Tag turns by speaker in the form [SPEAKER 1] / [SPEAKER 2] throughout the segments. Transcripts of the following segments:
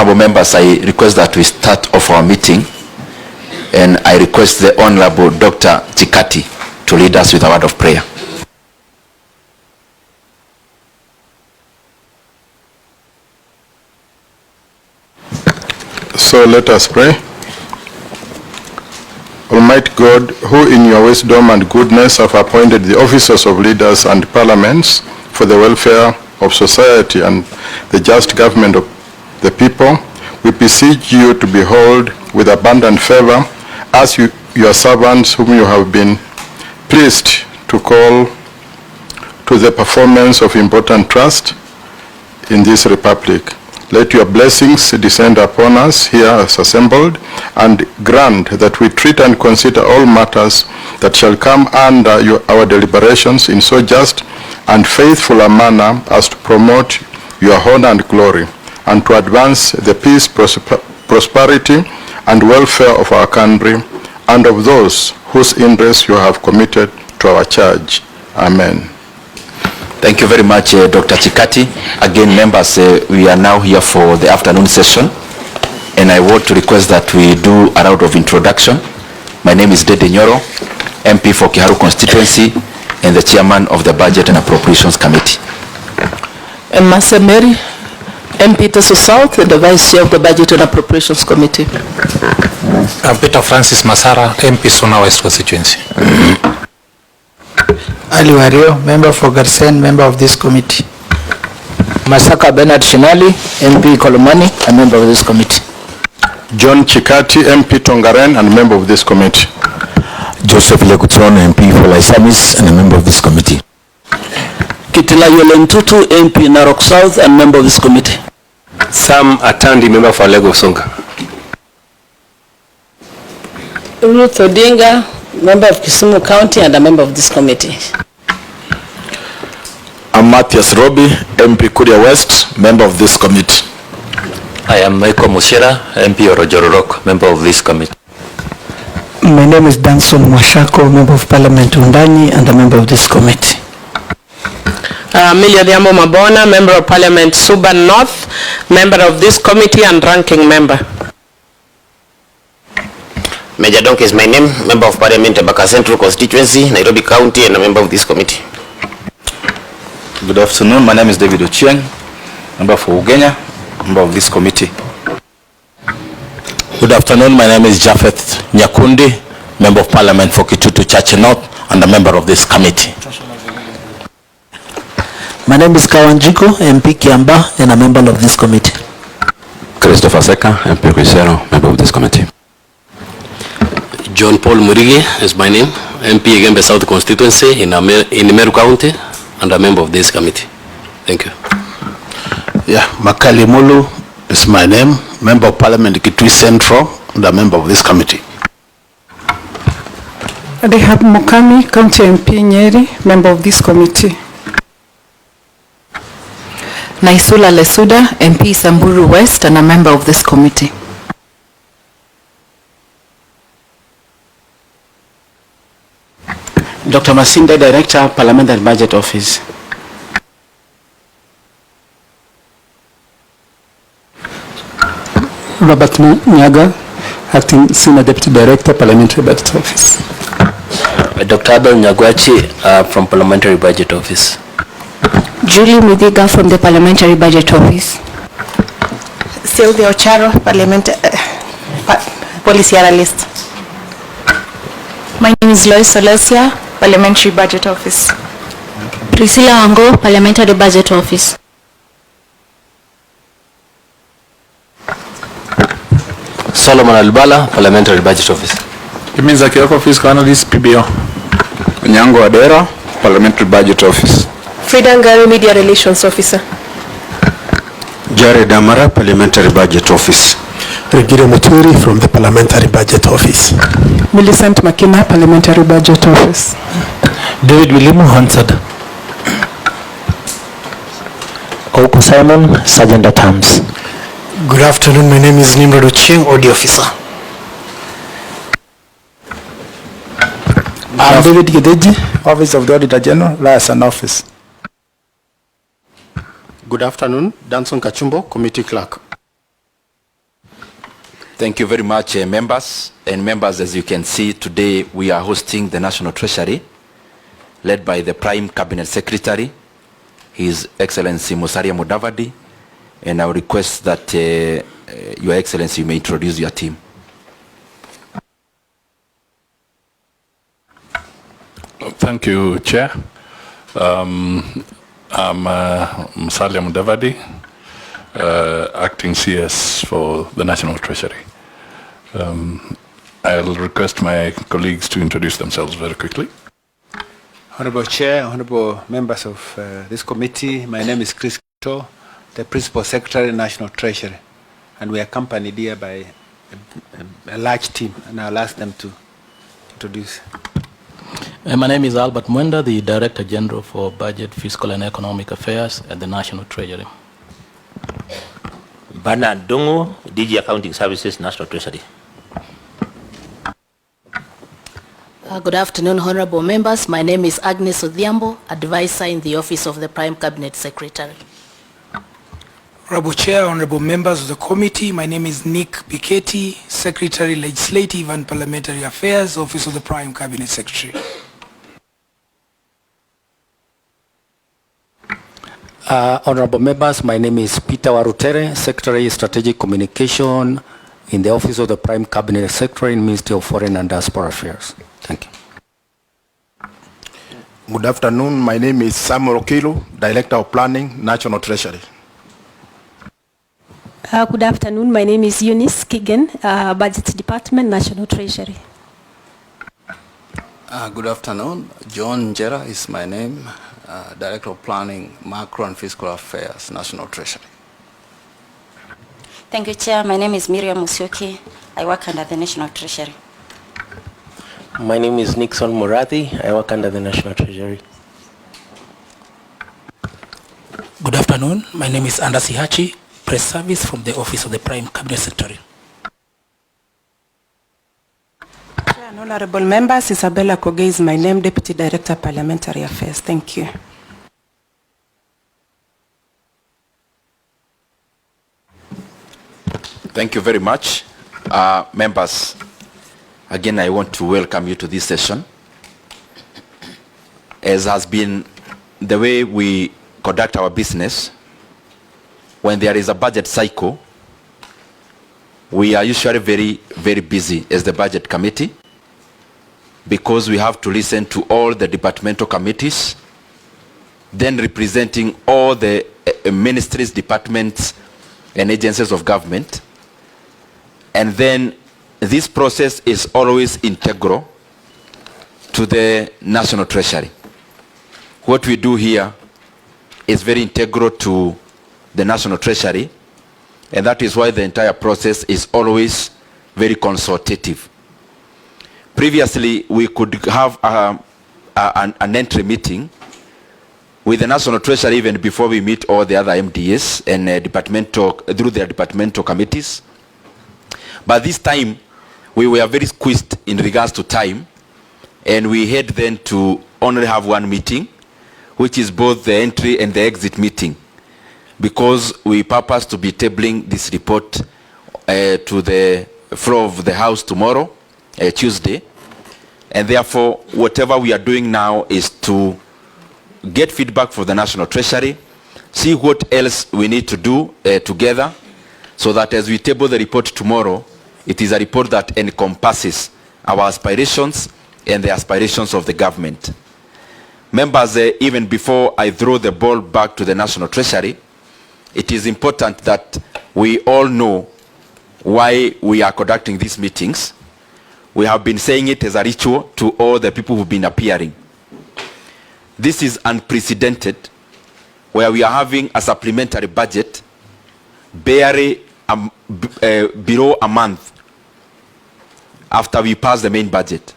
[SPEAKER 1] Honorable members, I request that we start off our meeting, and I request the Honorable Dr. Chikati to lead us with a word of prayer.
[SPEAKER 2] So let us pray. Almighty God, who in your wisdom and goodness have appointed the officers of leaders and parliaments for the welfare of society and the just government of the people, we beseech you to behold with abundant favor as your servants whom you have been pleased to call to the performance of important trust in this republic. Let your blessings descend upon us here as assembled, and grant that we treat and consider all matters that shall come under our deliberations in so just and faithful a manner as to promote your honor and glory, and to advance the peace, prosperity, and welfare of our country and of those whose interests you have committed to our charge. Amen.
[SPEAKER 1] Thank you very much, Dr. Chikati. Again, members, we are now here for the afternoon session, and I want to request that we do a round of introduction. My name is Ndindi Nyoro, MP for Kiharu constituency and the chairman of the Budget and Appropriations Committee.
[SPEAKER 3] And Master Mary, MP Teso South and the Vice Chair of the Budget and Appropriations Committee.
[SPEAKER 4] I'm Peter Francis Masara, MP Sona West constituency.
[SPEAKER 5] Ali Wario, member for Garsen, member of this committee.
[SPEAKER 6] Masaka Bernard Shinali, MP Kolomani, a member of this committee.
[SPEAKER 2] John Chikati, MP Tongaren, and member of this committee.
[SPEAKER 7] Joseph Lekutron, MP for Laisamis, and a member of this committee.
[SPEAKER 8] Kitila Yolentutu, MP Narok South, and member of this committee.
[SPEAKER 9] Sam Atandi, member for Lagos Songa.
[SPEAKER 3] Ruth Odinga, member of Kisumu County and a member of this committee.
[SPEAKER 7] I'm Matthias Robi, MP Kuria West, member of this committee.
[SPEAKER 10] I am Michael Mushira, MP Orojororok, member of this committee.
[SPEAKER 11] My name is Danson Mwashako, member of Parliament Undani and a member of this committee.
[SPEAKER 3] Amelia Diamo Mabona, member of Parliament Suban North, member of this committee and ranking member.
[SPEAKER 12] Major Donk is my name, member of Parliament Abaka Central constituency, Nairobi County, and a member of this committee.
[SPEAKER 13] Good afternoon, my name is David Ochieng, member for Ugenya, member of this committee.
[SPEAKER 7] Good afternoon, my name is Japheth Nyakundi, member of Parliament for Kitutu Church North, and a member of this committee.
[SPEAKER 11] My name is Kawanjiko, MP Kiamba, and a member of this committee.
[SPEAKER 14] Christopher Seka, MP Quisero, member of this committee.
[SPEAKER 15] John Paul Murigi is my name, MP Gembe South constituency in Meru County and a member of this committee. Thank you.
[SPEAKER 16] Yeah, Makali Mulu is my name, member of Parliament Kitui Central and a member of this committee.
[SPEAKER 17] Rehab Mukami, County MP Nyeri, member of this committee.
[SPEAKER 18] Naisula Lesuda, MP Samburu West and a member of this committee.
[SPEAKER 6] Dr. Masinde, Director, Parliamentary Budget Office.
[SPEAKER 19] Robert Nyaga, Acting Senior Deputy Director, Parliamentary Budget Office.
[SPEAKER 10] Dr. Abel Nyagwachi from Parliamentary Budget Office.
[SPEAKER 18] Julie Mudiga from the Parliamentary Budget Office.
[SPEAKER 20] Sylvia Ocharo, Policy Analyst.
[SPEAKER 21] My name is Lois Solesia, Parliamentary Budget Office.
[SPEAKER 22] Priscilla Ango, Parliamentary Budget Office.
[SPEAKER 10] Solomon Albala, Parliamentary Budget Office.
[SPEAKER 23] Kiminza Kioko, Fiscal Analyst, PBO.
[SPEAKER 24] Nyango Adera, Parliamentary Budget Office.
[SPEAKER 20] Frida Ngari, Media Relations Officer.
[SPEAKER 25] Jared Amara, Parliamentary Budget Office.
[SPEAKER 26] Regire Muturi from the Parliamentary Budget Office.
[SPEAKER 17] Millicent Makina, Parliamentary Budget Office.
[SPEAKER 6] David William Hansard.
[SPEAKER 27] Oko Simon, Sergeant at Arms.
[SPEAKER 26] Good afternoon, my name is Nimrod Ochieng, Audio Officer.
[SPEAKER 19] I'm David Gideji, Office of the Auditor General, Liaison Office.
[SPEAKER 16] Good afternoon, Danson Kachumbo, Committee Clerk.
[SPEAKER 13] Thank you very much, members. And members, as you can see, today we are hosting the National Treasury, led by the Prime Cabinet Secretary, His Excellency Musalia Mudavadi. And I will request that Your Excellency may introduce your team.
[SPEAKER 23] Thank you, Chair. I'm Musalia Mudavadi, acting CS for the National Treasury. I'll request my colleagues to introduce themselves very quickly.
[SPEAKER 1] Honorable Chair, honorable members of this committee, my name is Chris Kito, the Principal Secretary, National Treasury, and we are accompanied here by a large team, and I'll ask them to introduce.
[SPEAKER 2] My name is Albert Mwenda, the Director General for Budget, Fiscal and Economic Affairs at the National Treasury.
[SPEAKER 3] Bernard Dongo, DG Accounting Services, National Treasury.
[SPEAKER 22] Good afternoon, honorable members. My name is Agnes Odhiambo, Advisor in the Office of the Prime Cabinet Secretary.
[SPEAKER 26] Honorable Chair, honorable members of the committee, my name is Nick Piketty, Secretary, Legislative and Parliamentary Affairs, Office of the Prime Cabinet Secretary.
[SPEAKER 27] Honorable members, my name is Peter Warutere, Secretary, Strategic Communication in the Office of the Prime Cabinet Secretary in Ministry of Foreign and Diaspora Affairs. Thank you.
[SPEAKER 4] Good afternoon. My name is Samuel Okilu, Director of Planning, National Treasury.
[SPEAKER 20] Good afternoon. My name is Eunice Kigen, Budget Department, National Treasury.
[SPEAKER 5] Good afternoon. John Njera is my name, Director of Planning, Macro and Fiscal Affairs, National Treasury.
[SPEAKER 22] Thank you, Chair. My name is Miriam Musyoki. I work under the National Treasury.
[SPEAKER 10] My name is Nixon Murati. I work under the National Treasury.
[SPEAKER 8] Good afternoon. My name is Anders Hachi, Press Service from the Office of the Prime Cabinet Secretary.
[SPEAKER 17] Chair and honorable members, Isabella Koge is my name, Deputy Director, Parliamentary Affairs. Thank you.
[SPEAKER 13] Thank you very much. Members, again, I want to welcome you to this session. As has been the way we conduct our business, when there is a budget cycle, we are usually very, very busy as the budget committee because we have to listen to all the departmental committees, then representing all the ministries, departments, and agencies of government. And then this process is always integral to the National Treasury. What we do here is very integral to the National Treasury, and that is why the entire process is always very consultative. Previously, we could have an entry meeting with the National Treasury even before we meet all the other MDAs and through their departmental committees. But this time, we were very squeezed in regards to time, and we had then to only have one meeting, which is both the entry and the exit meeting, because we purpose to be tabling this report to the floor of the House tomorrow, Tuesday, and therefore whatever we are doing now is to get feedback from the National Treasury, see what else we need to do together, so that as we table the report tomorrow, it is a report that encompasses our aspirations and the aspirations of the government. Members, even before I throw the ball back to the National Treasury, it is important that we all know why we are conducting these meetings. We have been saying it as a ritual to all the people who have been appearing. This is unprecedented, where we are having a supplementary budget barely below a month after we pass the main budget.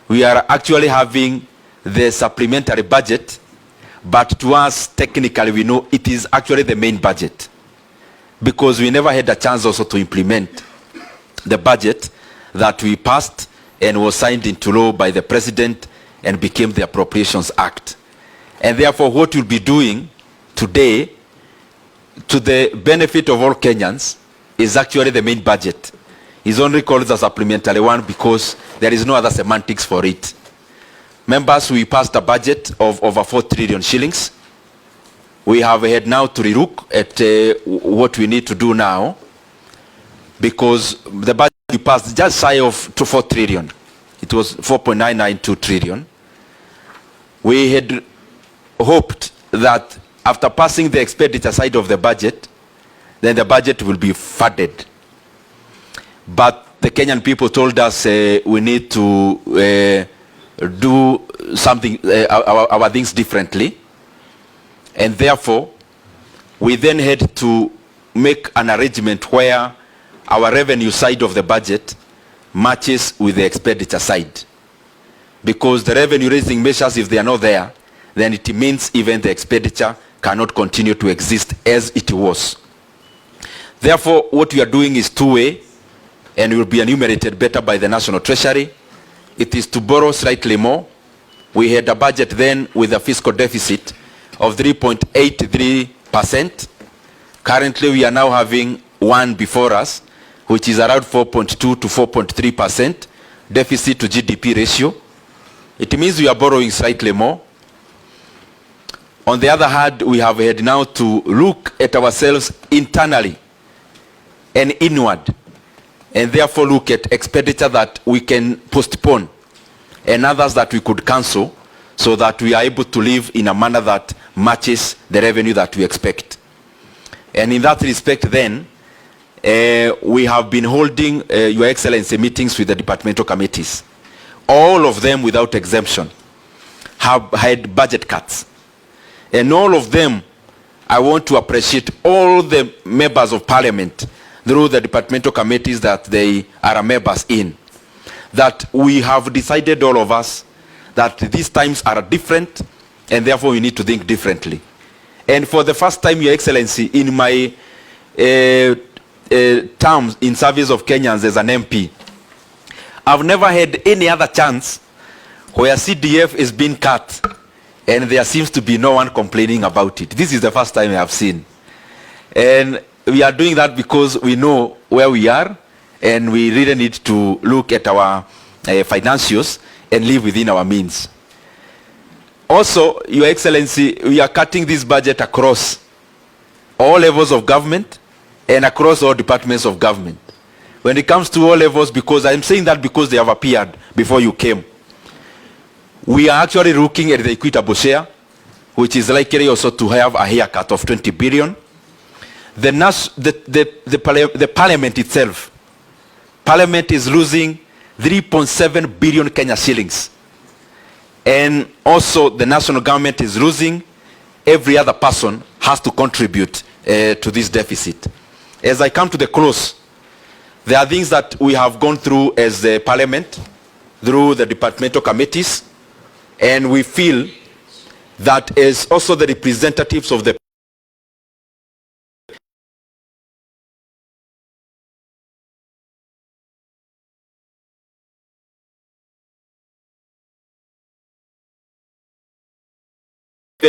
[SPEAKER 13] We are actually having the supplementary budget, but to us, technically, we know it is actually the main budget, because we never had a chance also to implement the budget that we passed and was signed into law by the President and became the Appropriations Act. And therefore, what we'll be doing today, to the benefit of all Kenyans, is actually the main budget. It's only called the supplementary one because there is no other semantics for it. Members, we passed a budget of over 4 trillion shillings. We have had now to relook at what we need to do now, because the budget we passed just shy of 4 trillion. It was 4.992 trillion. We had hoped that after passing the expenditure side of the budget, then the budget will be funded. But the Kenyan people told us we need to do something, our things differently. And therefore, we then had to make an arrangement where our revenue side of the budget matches with the expenditure side. Because the revenue raising measures, if they are not there, then it means even the expenditure cannot continue to exist as it was. Therefore, what we are doing is two-way, and will be enumerated better by the National Treasury. It is to borrow slightly more. We had a budget then with a fiscal deficit of 3.83%. Currently, we are now having one before us, which is around 4.2 to 4.3% deficit to GDP ratio. It means we are borrowing slightly more. On the other hand, we have had now to look at ourselves internally and inward, and therefore look at expenditure that we can postpone and others that we could cancel, so that we are able to live in a manner that matches the revenue that we expect. And in that respect then, we have been holding Your Excellency meetings with the departmental committees. All of them without exemption have had budget cuts. And all of them, I want to appreciate all the members of Parliament through the departmental committees that they are members in, that we have decided, all of us, that these times are different, and therefore we need to think differently. And for the first time, Your Excellency, in my terms in service of Kenyans as an MP, I've never had any other chance where CDF is being cut and there seems to be no one complaining about it. This is the first time I have seen. And we are doing that because we know where we are, and we really need to look at our financials and live within our means. Also, Your Excellency, we are cutting this budget across all levels of government and across all departments of government. When it comes to all levels, because I'm saying that because they have appeared before you came, we are actually looking at the equitable share, which is likely also to have a haircut of 20 billion. The Parliament itself, Parliament is losing 3.7 billion Kenya shillings. And also the national government is losing. Every other person has to contribute to this deficit. As I come to the close, there are things that we have gone through as the Parliament, through the departmental committees, and we feel that as also the representatives of the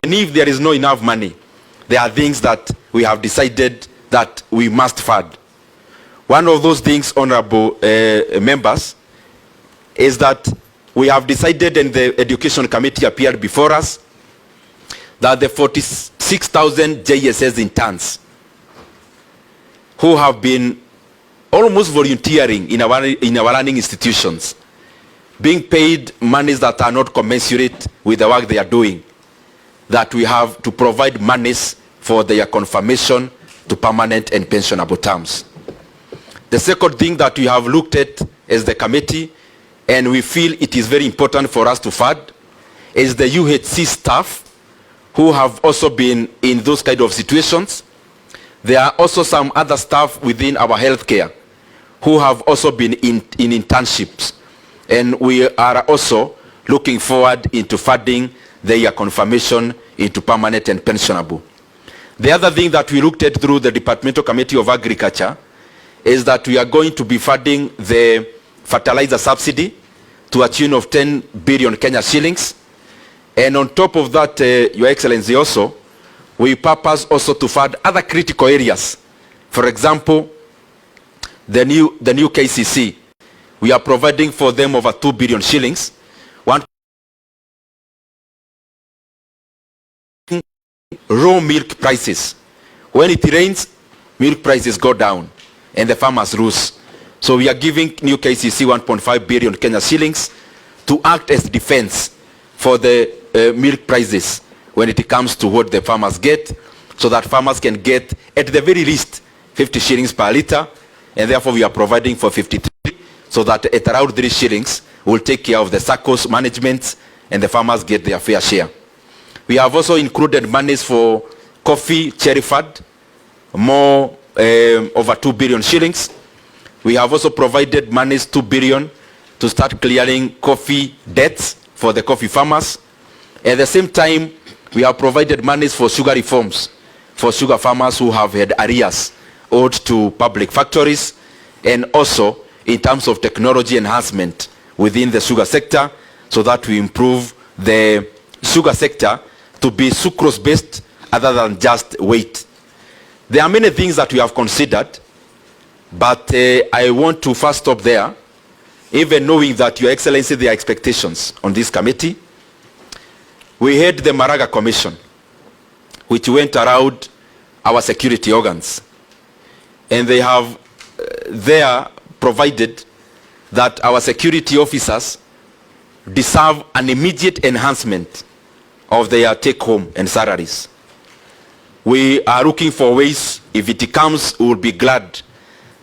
[SPEAKER 13] even if there is no enough money, there are things that we have decided that we must fund. One of those things, honorable members, is that we have decided, and the Education Committee appeared before us, that the 46,000 JSS interns who have been almost volunteering in our learning institutions, being paid monies that are not commensurate with the work they are doing, that we have to provide monies for their confirmation to permanent and pensionable terms. The second thing that we have looked at as the committee, and we feel it is very important for us to fund, is the UHC staff who have also been in those kind of situations. There are also some other staff within our healthcare who have also been in internships, and we are also looking forward into funding their confirmation into permanent and pensionable. The other thing that we looked at through the Departmental Committee of Agriculture is that we are going to be funding the fertilizer subsidy to a tune of 10 billion Kenya shillings. And on top of that, Your Excellency, also, we purpose also to fund other critical areas. For example, the new KCC, we are providing for them over 2 billion shillings. Raw milk prices. When it rains, milk prices go down and the farmers lose. So we are giving new KCC 1.5 billion Kenya shillings to act as defense for the milk prices when it comes to what the farmers get, so that farmers can get at the very least 50 shillings per litre, and therefore we are providing for 53, so that at around 3 shillings we'll take care of the SACCOs management and the farmers get their fair share. We have also included monies for coffee, cherry fund, more over 2 billion shillings. We have also provided monies 2 billion to start clearing coffee debts for the coffee farmers. At the same time, we have provided monies for sugar reforms for sugar farmers who have had arrears owed to public factories, and also in terms of technology enhancement within the sugar sector, so that we improve the sugar sector to be sucrose based other than just weight. There are many things that we have considered, but I want to first stop there, even knowing that Your Excellency, there are expectations on this committee. We had the Maraga Commission, which went around our security organs, and they have there provided that our security officers deserve an immediate enhancement of their take-home and salaries. We are looking for ways, if it comes, we will be glad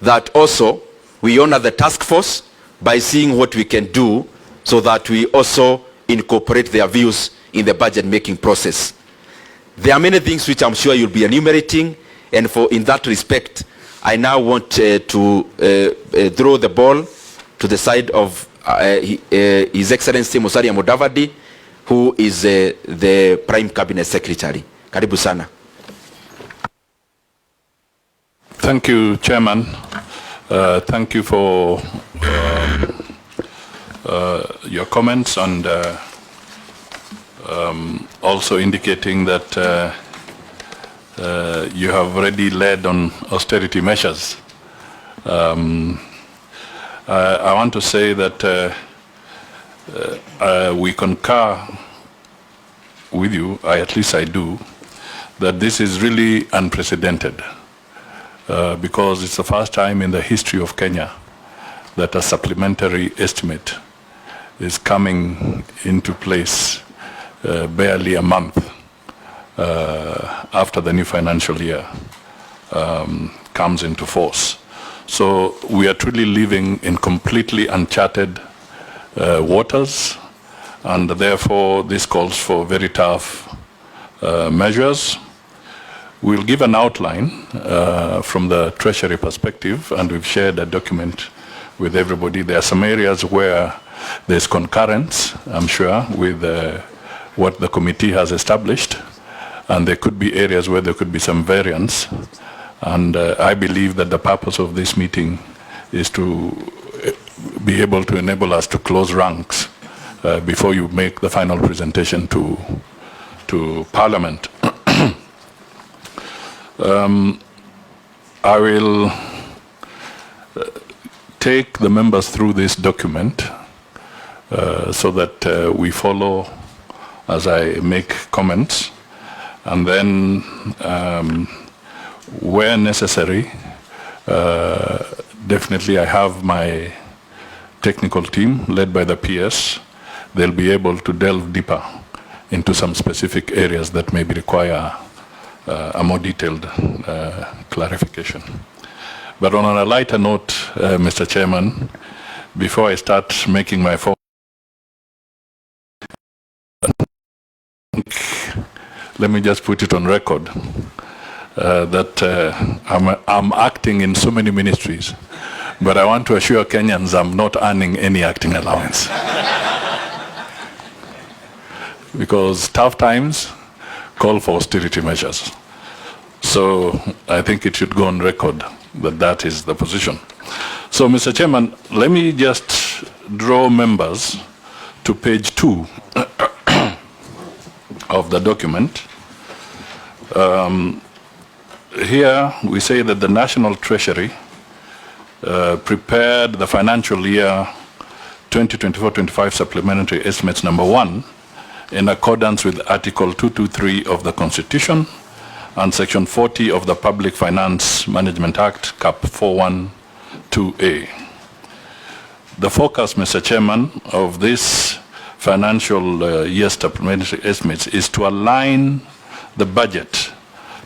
[SPEAKER 13] that also we honor the task force by seeing what we can do, so that we also incorporate their views in the budget making process. There are many things which I'm sure you'll be enumerating, and in that respect, I now want to throw the ball to the side of His Excellency Musalia Mudavadi, who is the Prime Cabinet Secretary. Karibu sana.
[SPEAKER 23] Thank you, Chairman. Thank you for your comments, and also indicating that you have already led on austerity measures. I want to say that we concur with you, at least I do, that this is really unprecedented, because it's the first time in the history of Kenya that a supplementary estimate is coming into place barely a month after the new financial year comes into force. So we are truly living in completely uncharted waters, and therefore this calls for very tough measures. We'll give an outline from the Treasury perspective, and we've shared a document with everybody. There are some areas where there's concurrence, I'm sure, with what the committee has established, and there could be areas where there could be some variance. And I believe that the purpose of this meeting is to be able to enable us to close ranks before you make the final presentation to Parliament. I will take the members through this document so that we follow as I make comments, and then where necessary, definitely I have my technical team led by the PS. They'll be able to delve deeper into some specific areas that maybe require a more detailed clarification. But on a lighter note, Mr. Chairman, before I start making my let me just put it on record that I'm acting in so many ministries, but I want to assure Kenyans I'm not earning any acting allowance. Because tough times call for austerity measures. So I think it should go on record that that is the position. So, Mr. Chairman, let me just draw members to page 2 of the document. Here we say that the National Treasury prepared the financial year 2024-25 supplementary estimates number 1 in accordance with Article 223 of the Constitution and Section 40 of the Public Finance Management Act, Cap 412A. The focus, Mr. Chairman, of this financial year supplementary estimates is to align the budget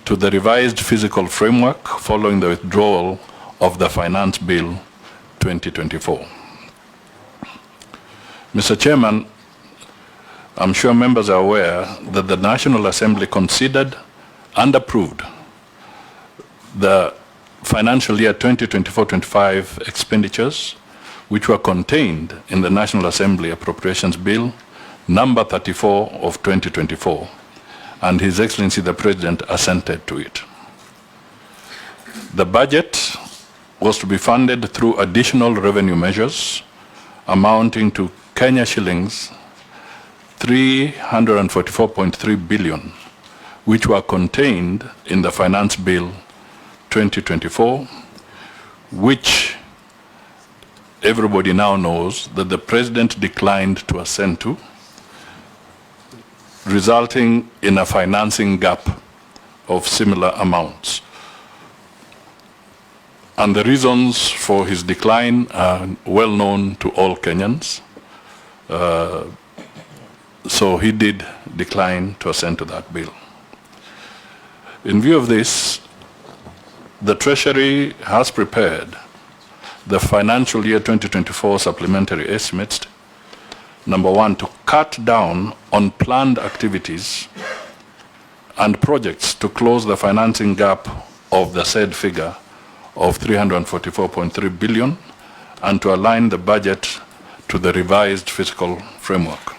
[SPEAKER 23] to the revised fiscal framework following the withdrawal of the Finance Bill 2024. Mr. Chairman, I'm sure members are aware that the National Assembly considered and approved the financial year 2024-25 expenditures which were contained in the National Assembly Appropriations Bill number 34 of 2024, and His Excellency the President assented to it. The budget was to be funded through additional revenue measures amounting to Kenya shillings 344.3 billion, which were contained in the Finance Bill 2024, which everybody now knows that the President declined to assent to, resulting in a financing gap of similar amounts. And the reasons for his decline are well known to all Kenyans. So he did decline to assent to that bill. In view of this, the Treasury has prepared the financial year 2024 supplementary estimates, number 1, to cut down on planned activities and projects to close the financing gap of the said figure of 344.3 billion and to align the budget to the revised fiscal framework.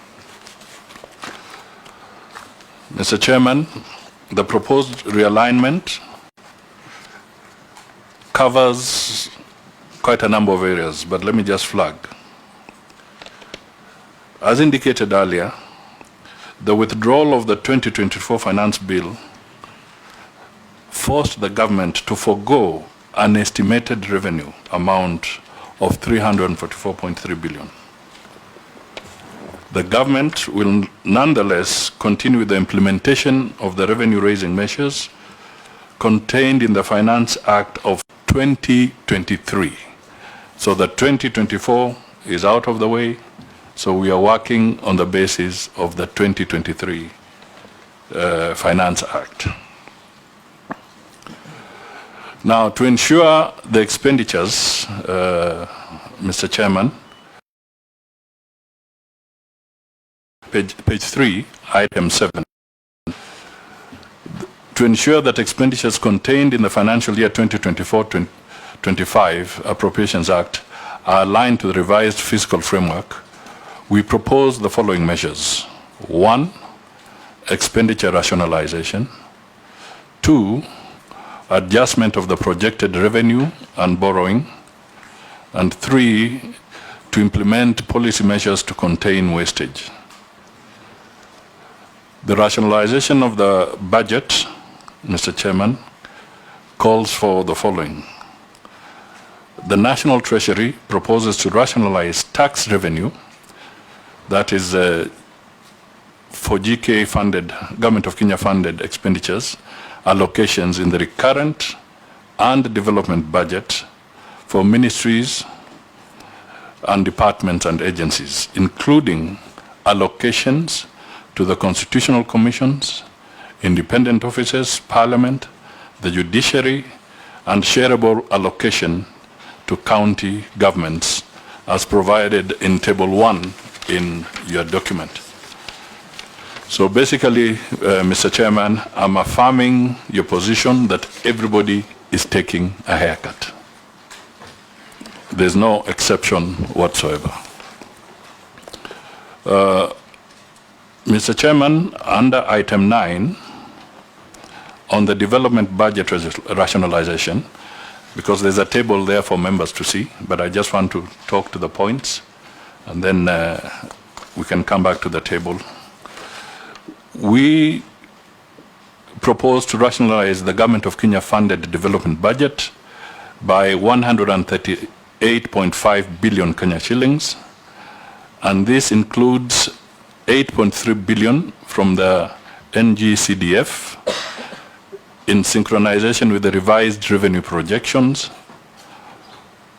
[SPEAKER 23] Mr. Chairman, the proposed realignment covers quite a number of areas, but let me just flag. As indicated earlier, the withdrawal of the 2024 Finance Bill forced the government to forego an estimated revenue amount of 344.3 billion. The government will nonetheless continue with the implementation of the revenue-raising measures contained in the Finance Act of 2023. So the 2024 is out of the way, so we are working on the basis of the 2023 Finance Act. Now, to ensure the expenditures, Mr. Chairman, page 3, item 7. To ensure that expenditures contained in the financial year 2024-25 Appropriations Act are aligned to the revised fiscal framework, we propose the following measures. 1, expenditure rationalization. 2, adjustment of the projected revenue and borrowing. And 3, to implement policy measures to contain wastage. The rationalization of the budget, Mr. Chairman, calls for the following. The National Treasury proposes to rationalize tax revenue, that is for GK funded, Government of Kenya funded expenditures, allocations in the recurrent and development budget for ministries and departments and agencies, including allocations to the constitutional commissions, independent offices, Parliament, the judiciary, and shareable allocation to county governments as provided in Table 1 in your document. So basically, Mr. Chairman, I'm affirming your position that everybody is taking a haircut. There's no exception whatsoever. Mr. Chairman, under item 9, on the development budget rationalization, because there's a table there for members to see, but I just want to talk to the points, and then we can come back to the table. We propose to rationalize the Government of Kenya funded development budget by 138.5 billion Kenya shillings, and this includes 8.3 billion from the NGCDF in synchronization with the revised revenue projections,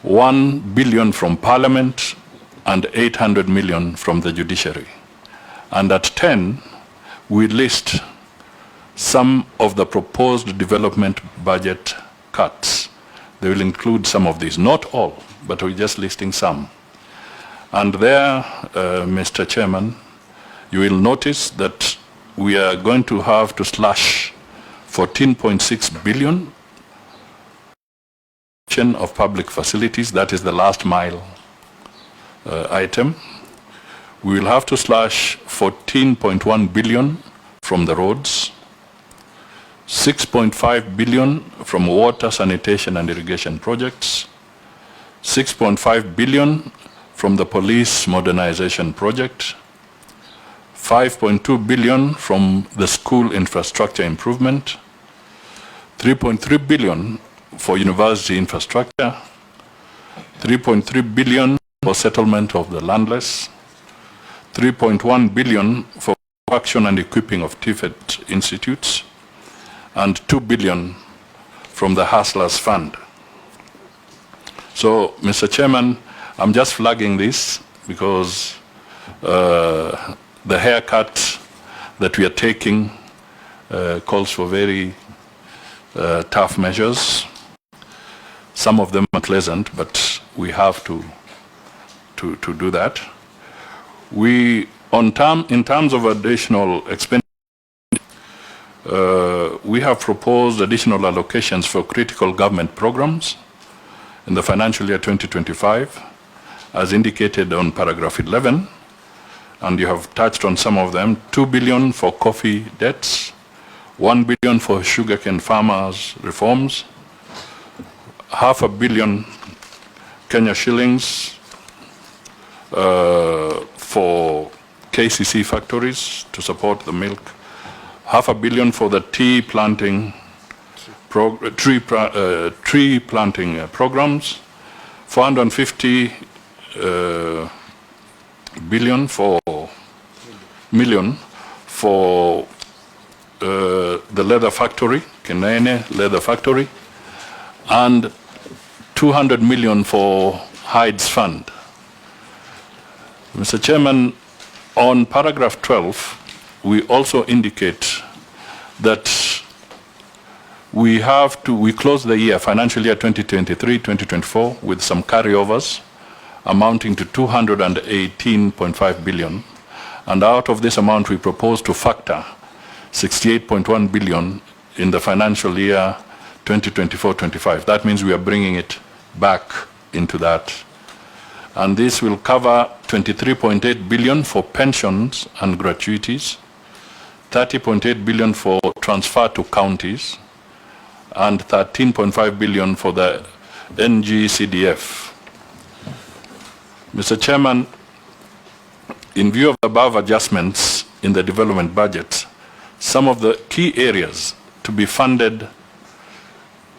[SPEAKER 23] 1 billion from Parliament, and 800 million from the judiciary. And at 10, we list some of the proposed development budget cuts. They will include some of these, not all, but we're just listing some. And there, Mr. Chairman, you will notice that we are going to have to slash 14.6 billion of public facilities. That is the last mile item. We will have to slash 14.1 billion from the roads, 6.5 billion from water, sanitation and irrigation projects, 6.5 billion from the police modernization project, 5.2 billion from the school infrastructure improvement, 3.3 billion for university infrastructure, 3.3 billion for settlement of the landless, 3.1 billion for action and equipping of TVET institutes, and 2 billion from the Hustlers Fund. So, Mr. Chairman, I'm just flagging this because the haircut that we are taking calls for very tough measures. Some of them are pleasant, but we have to do that. In terms of additional expenditure, we have proposed additional allocations for critical government programs in the financial year 2025, as indicated on paragraph 11, and you have touched on some of them. 2 billion for coffee debts, 1 billion for sugarcane farmers reforms, 500 million Kenya shillings for KCC factories to support the milk, 500 million for the tree planting programs, 450 million for the leather factory, Kenene leather factory, and 200 million for Hides Fund. Mr. Chairman, on paragraph 12, we also indicate that we close the year, financial year 2023-2024, with some carryovers amounting to 218.5 billion. And out of this amount, we propose to factor 68.1 billion in the financial year 2024-25. That means we are bringing it back into that. And this will cover 23.8 billion for pensions and gratuities, 30.8 billion for transfer to counties, and 13.5 billion for the NGCDF. Mr. Chairman, in view of the above adjustments in the development budget, some of the key areas to be funded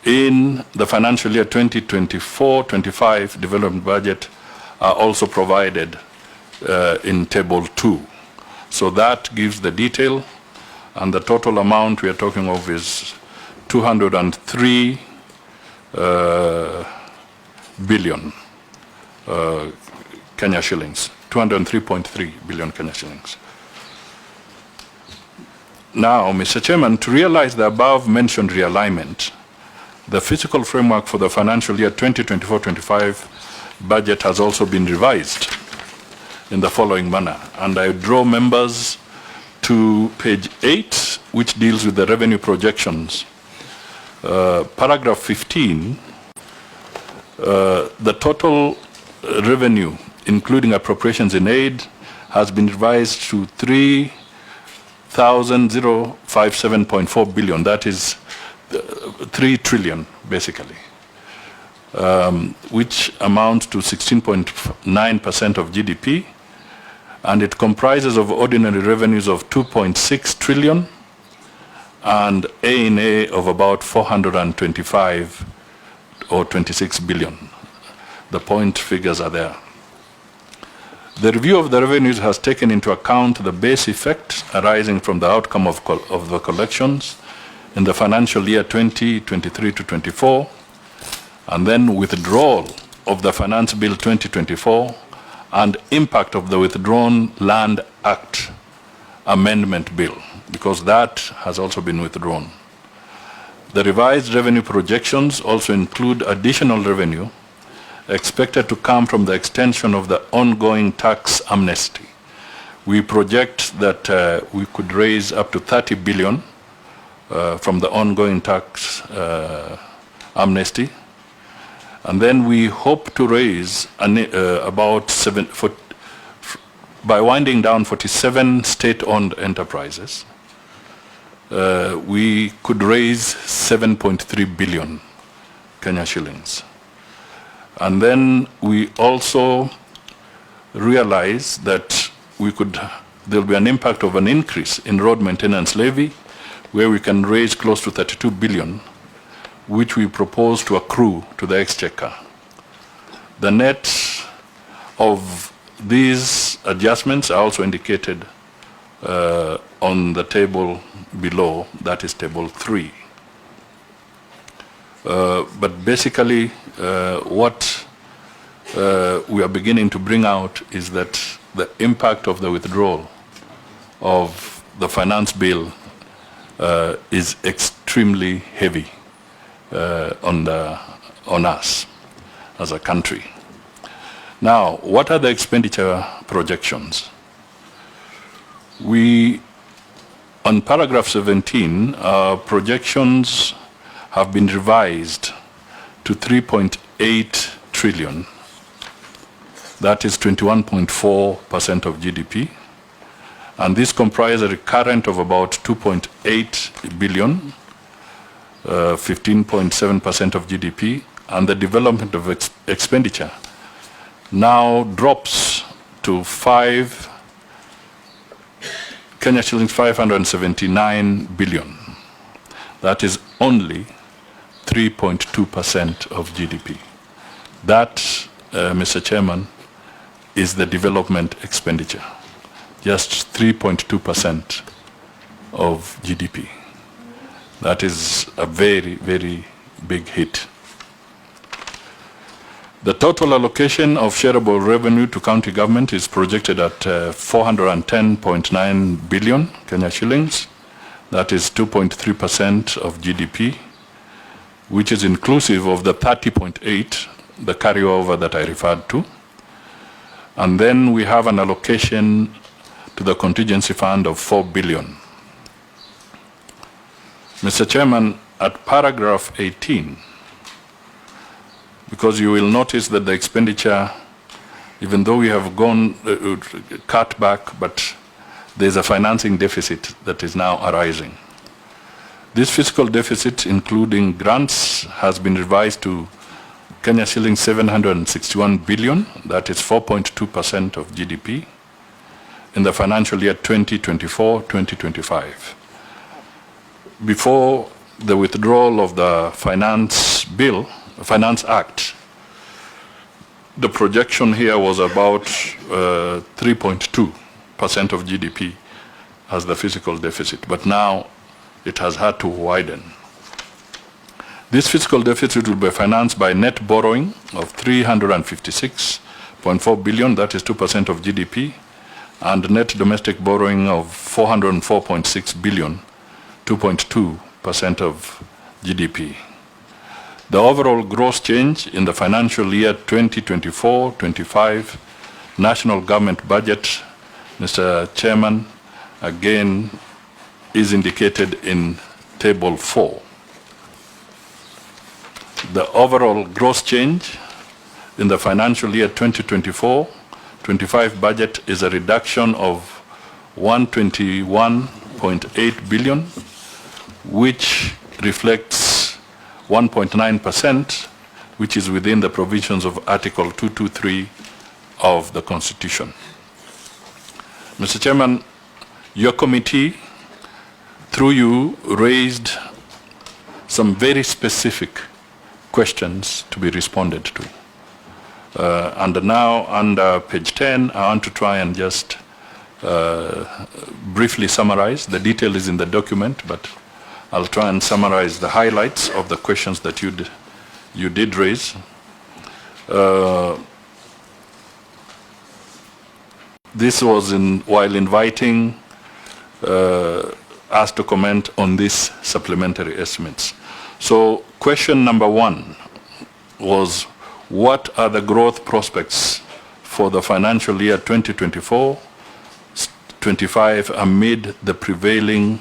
[SPEAKER 23] in the financial year 2024-25 development budget are also provided in table 2. So that gives the detail, and the total amount we are talking of is 203 billion Kenya shillings, 203.3 billion Kenya shillings. Now, Mr. Chairman, to realize the above mentioned realignment, the fiscal framework for the financial year 2024-25 budget has also been revised in the following manner, and I draw members to page 8, which deals with the revenue projections. Paragraph 15, the total revenue, including appropriations in aid, has been revised to 3,057.4 billion. That is 3 trillion, basically, which amounts to 16.9% of GDP, and it comprises of ordinary revenues of 2.6 trillion and A&A of about 425 or 26 billion. The point figures are there. The review of the revenues has taken into account the base effect arising from the outcome of the collections in the financial year 2023 to 24, and then withdrawal of the Finance Bill 2024 and impact of the Withdrawn Land Act Amendment Bill, because that has also been withdrawn. The revised revenue projections also include additional revenue expected to come from the extension of the ongoing tax amnesty. We project that we could raise up to 30 billion from the ongoing tax amnesty. And then we hope to raise by winding down 47 state-owned enterprises, we could raise 7.3 billion Kenya shillings. And then we also realize that there'll be an impact of an increase in road maintenance levy, where we can raise close to 32 billion, which we propose to accrue to the exchequer. The net of these adjustments are also indicated on the table below, that is table 3. But basically, what we are beginning to bring out is that the impact of the withdrawal of the finance bill is extremely heavy on us as a country. Now, what are the expenditure projections? On paragraph 17, our projections have been revised to 3.8 trillion. That is 21.4% of GDP. And this comprises a recurrent of about 2.8 billion, 15.7% of GDP, and the development of expenditure now drops to Kenya shillings 579 billion. That is only 3.2% of GDP. That, Mr. Chairman, is the development expenditure. Just 3.2% of GDP. That is a very, very big hit. The total allocation of shareable revenue to county government is projected at 410.9 billion Kenya shillings. That is 2.3% of GDP, which is inclusive of the 30.8, the carryover that I referred to. And then we have an allocation to the contingency fund of 4 billion. Mr. Chairman, at paragraph 18, because you will notice that the expenditure, even though we have gone cut back, but there's a financing deficit that is now arising. This fiscal deficit, including grants, has been revised to Kenya shilling 761 billion, that is 4.2% of GDP, in the financial year 2024-2025. Before the withdrawal of the Finance Act, the projection here was about 3.2% of GDP as the fiscal deficit, but now it has had to widen. This fiscal deficit will be financed by net borrowing of 356.4 billion, that is 2% of GDP, and net domestic borrowing of 404.6 billion, 2.2% of GDP. The overall gross change in the financial year 2024-25 national government budget, Mr. Chairman, again is indicated in table 4. The overall gross change in the financial year 2024-25 budget is a reduction of 121.8 billion, which reflects 1.9%, which is within the provisions of Article 223 of the Constitution. Mr. Chairman, your committee, through you, raised some very specific questions to be responded to. And now under page 10, I want to try and just briefly summarize. The detail is in the document, but I'll try and summarize the highlights of the questions that you did raise. This was while inviting us to comment on these supplementary estimates. So question number 1 was, what are the growth prospects for the financial year 2024-25 amid the prevailing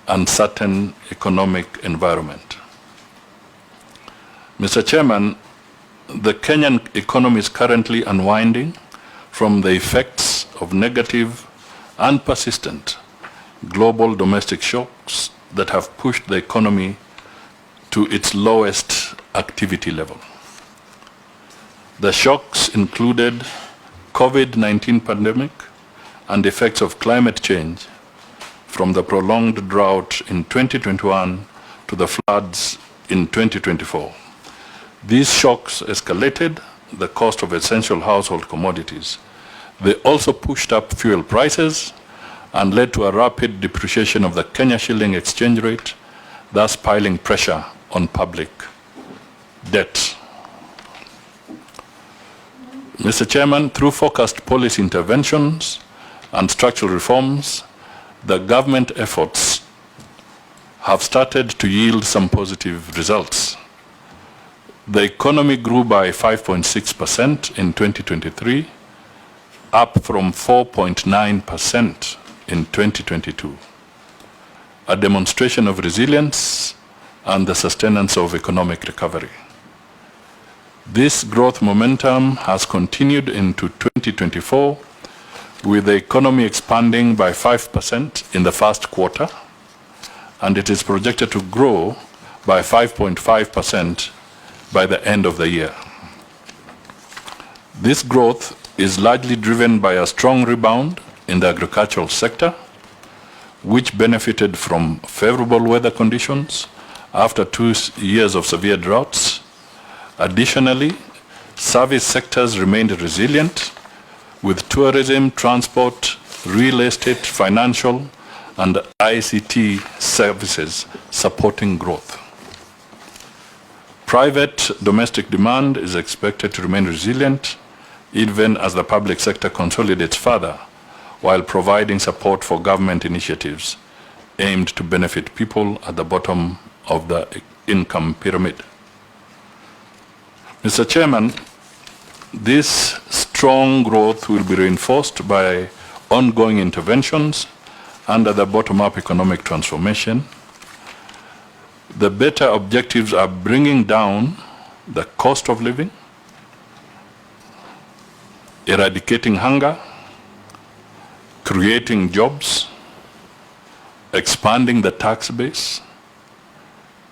[SPEAKER 23] uncertain economic environment? Mr. Chairman, the Kenyan economy is currently unwinding from the effects of negative and persistent global domestic shocks that have pushed the economy to its lowest activity level. The shocks included COVID-19 pandemic and effects of climate change, from the prolonged drought in 2021 to the floods in 2024. These shocks escalated the cost of essential household commodities. They also pushed up fuel prices and led to a rapid depreciation of the Kenya shilling exchange rate, thus piling pressure on public debt. Mr. Chairman, through focused policy interventions and structural reforms, the government efforts have started to yield some positive results. The economy grew by 5.6% in 2023, up from 4.9% in 2022, a demonstration of resilience and the sustenance of economic recovery. This growth momentum has continued into 2024, with the economy expanding by 5% in the first quarter, and it is projected to grow by 5.5% by the end of the year. This growth is largely driven by a strong rebound in the agricultural sector, which benefited from favorable weather conditions after 2 years of severe droughts. Additionally, service sectors remained resilient, with tourism, transport, real estate, financial, and ICT services supporting growth. Private domestic demand is expected to remain resilient, even as the public sector consolidates further, while providing support for government initiatives aimed to benefit people at the bottom of the income pyramid. Mr. Chairman, this strong growth will be reinforced by ongoing interventions under the bottom-up economic transformation. The better objectives are bringing down the cost of living, eradicating hunger, creating jobs, expanding the tax base,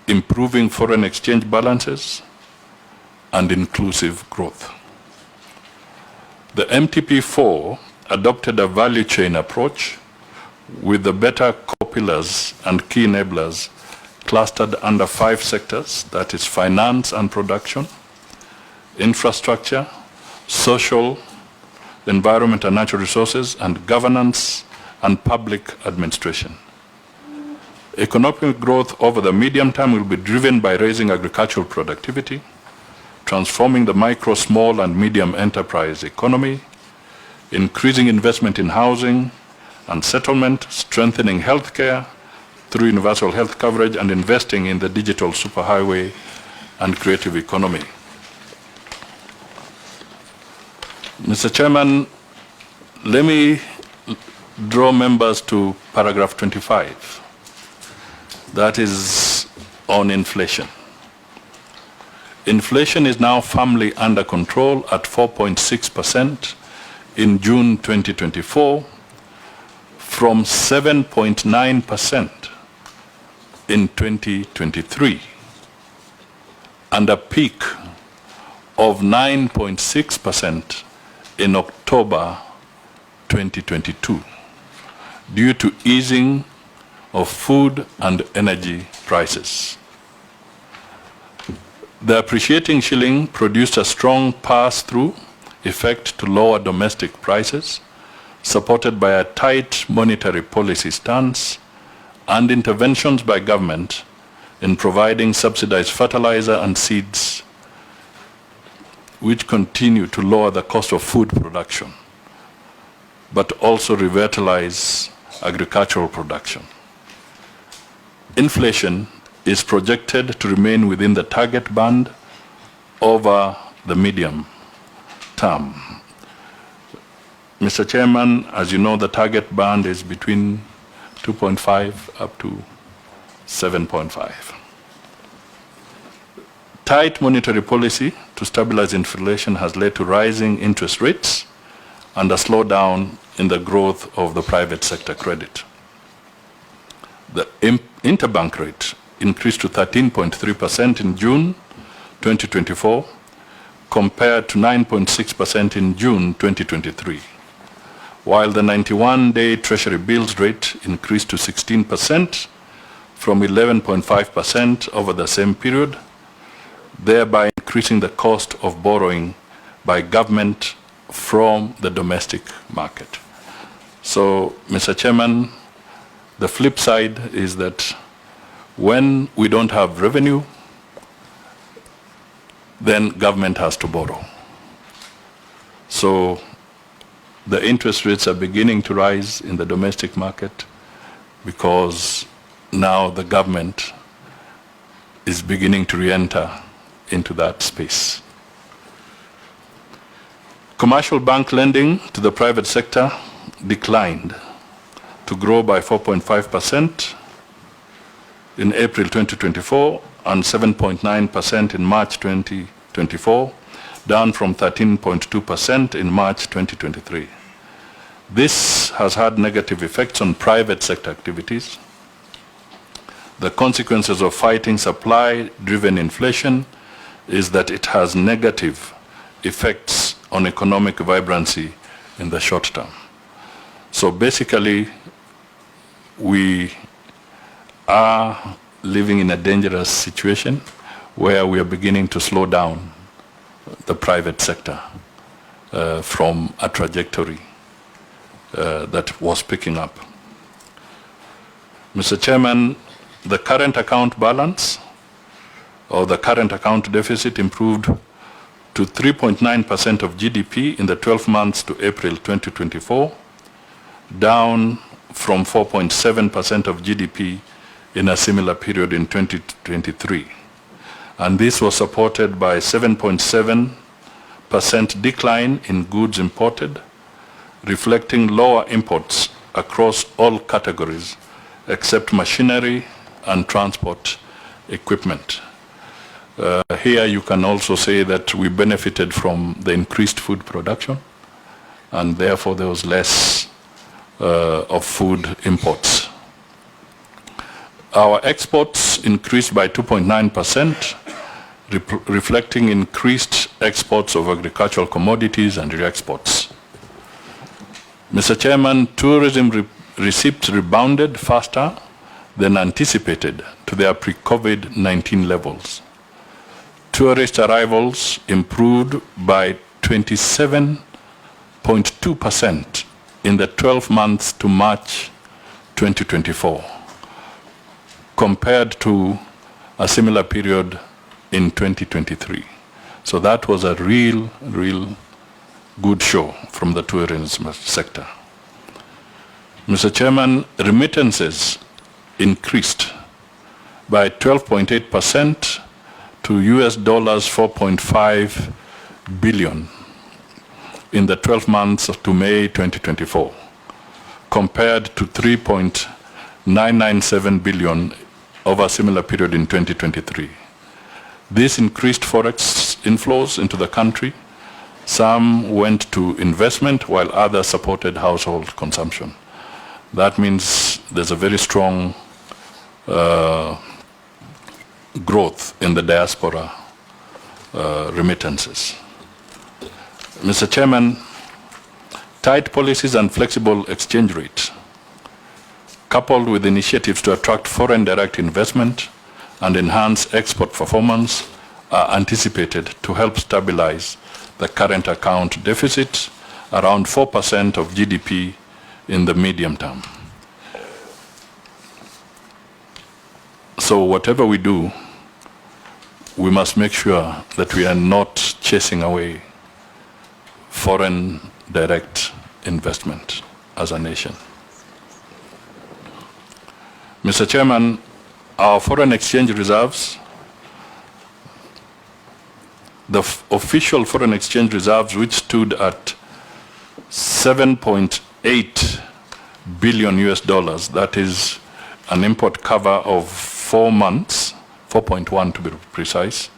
[SPEAKER 23] improving foreign exchange balances, and inclusive growth. The MTP4 adopted a value chain approach with the better core pillars and key enablers clustered under 5 sectors, that is finance and production, infrastructure, social, environment and natural resources, and governance and public administration. Economic growth over the medium term will be driven by raising agricultural productivity, transforming the micro, small, and medium enterprise economy, increasing investment in housing and settlement, strengthening healthcare through universal health coverage, and investing in the digital superhighway and creative economy. Mr. Chairman, let me draw members to paragraph 25. That is on inflation. Inflation is now firmly under control at 4.6% in June 2024, from 7.9% in 2023, and a peak of 9.6% in October 2022, due to easing of food and energy prices. The appreciating shilling produced a strong pass-through effect to lower domestic prices, supported by a tight monetary policy stance and interventions by government in providing subsidized fertilizer and seeds, which continue to lower the cost of food production, but also revitalize agricultural production. Inflation is projected to remain within the target band over the medium term. Mr. Chairman, as you know, the target band is between 2.5 up to 7.5. Tight monetary policy to stabilize inflation has led to rising interest rates and a slowdown in the growth of the private sector credit. The interbank rate increased to 13.3% in June 2024 compared to 9.6% in June 2023, while the 91-day Treasury bills rate increased to 16% from 11.5% over the same period, thereby increasing the cost of borrowing by government from the domestic market. So, Mr. Chairman, the flip side is that when we don't have revenue, then government has to borrow. So the interest rates are beginning to rise in the domestic market because now the government is beginning to re-enter into that space. Commercial bank lending to the private sector declined to grow by 4.5% in April 2024 and 7.9% in March 2024, down from 13.2% in March 2023. This has had negative effects on private sector activities. The consequences of fighting supply-driven inflation is that it has negative effects on economic vibrancy in the short term. So basically, we are living in a dangerous situation where we are beginning to slow down the private sector from a trajectory that was picking up. Mr. Chairman, the current account balance or the current account deficit improved to 3.9% of GDP in the 12 months to April 2024, down from 4.7% of GDP in a similar period in 2023. And this was supported by 7.7% decline in goods imported, reflecting lower imports across all categories except machinery and transport equipment. Here you can also say that we benefited from the increased food production, and therefore there was less of food imports. Our exports increased by 2.9%, reflecting increased exports of agricultural commodities and re-exports. Mr. Chairman, tourism receipts rebounded faster than anticipated to their pre-COVID-19 levels. Tourist arrivals improved by 27.2% in the 12 months to March 2024, compared to a similar period in 2023. So that was a real good show from the tourism sector. Mr. Chairman, remittances increased by 12.8% to US dollars 4.5 billion in the 12 months to May 2024, compared to 3.997 billion over a similar period in 2023. This increased forex inflows into the country. Some went to investment while others supported household consumption. That means there's a very strong growth in the diaspora remittances. Mr. Chairman, tight policies and flexible exchange rates, coupled with initiatives to attract foreign direct investment and enhance export performance, are anticipated to help stabilize the current account deficit around 4% of GDP in the medium term. So whatever we do, we must make sure that we are not chasing away foreign direct investment as a nation. Mr. Chairman, our foreign exchange reserves, the official foreign exchange reserves, which stood at 7.8 billion US dollars, that is an import cover of 4 months, 4.1 to be precise,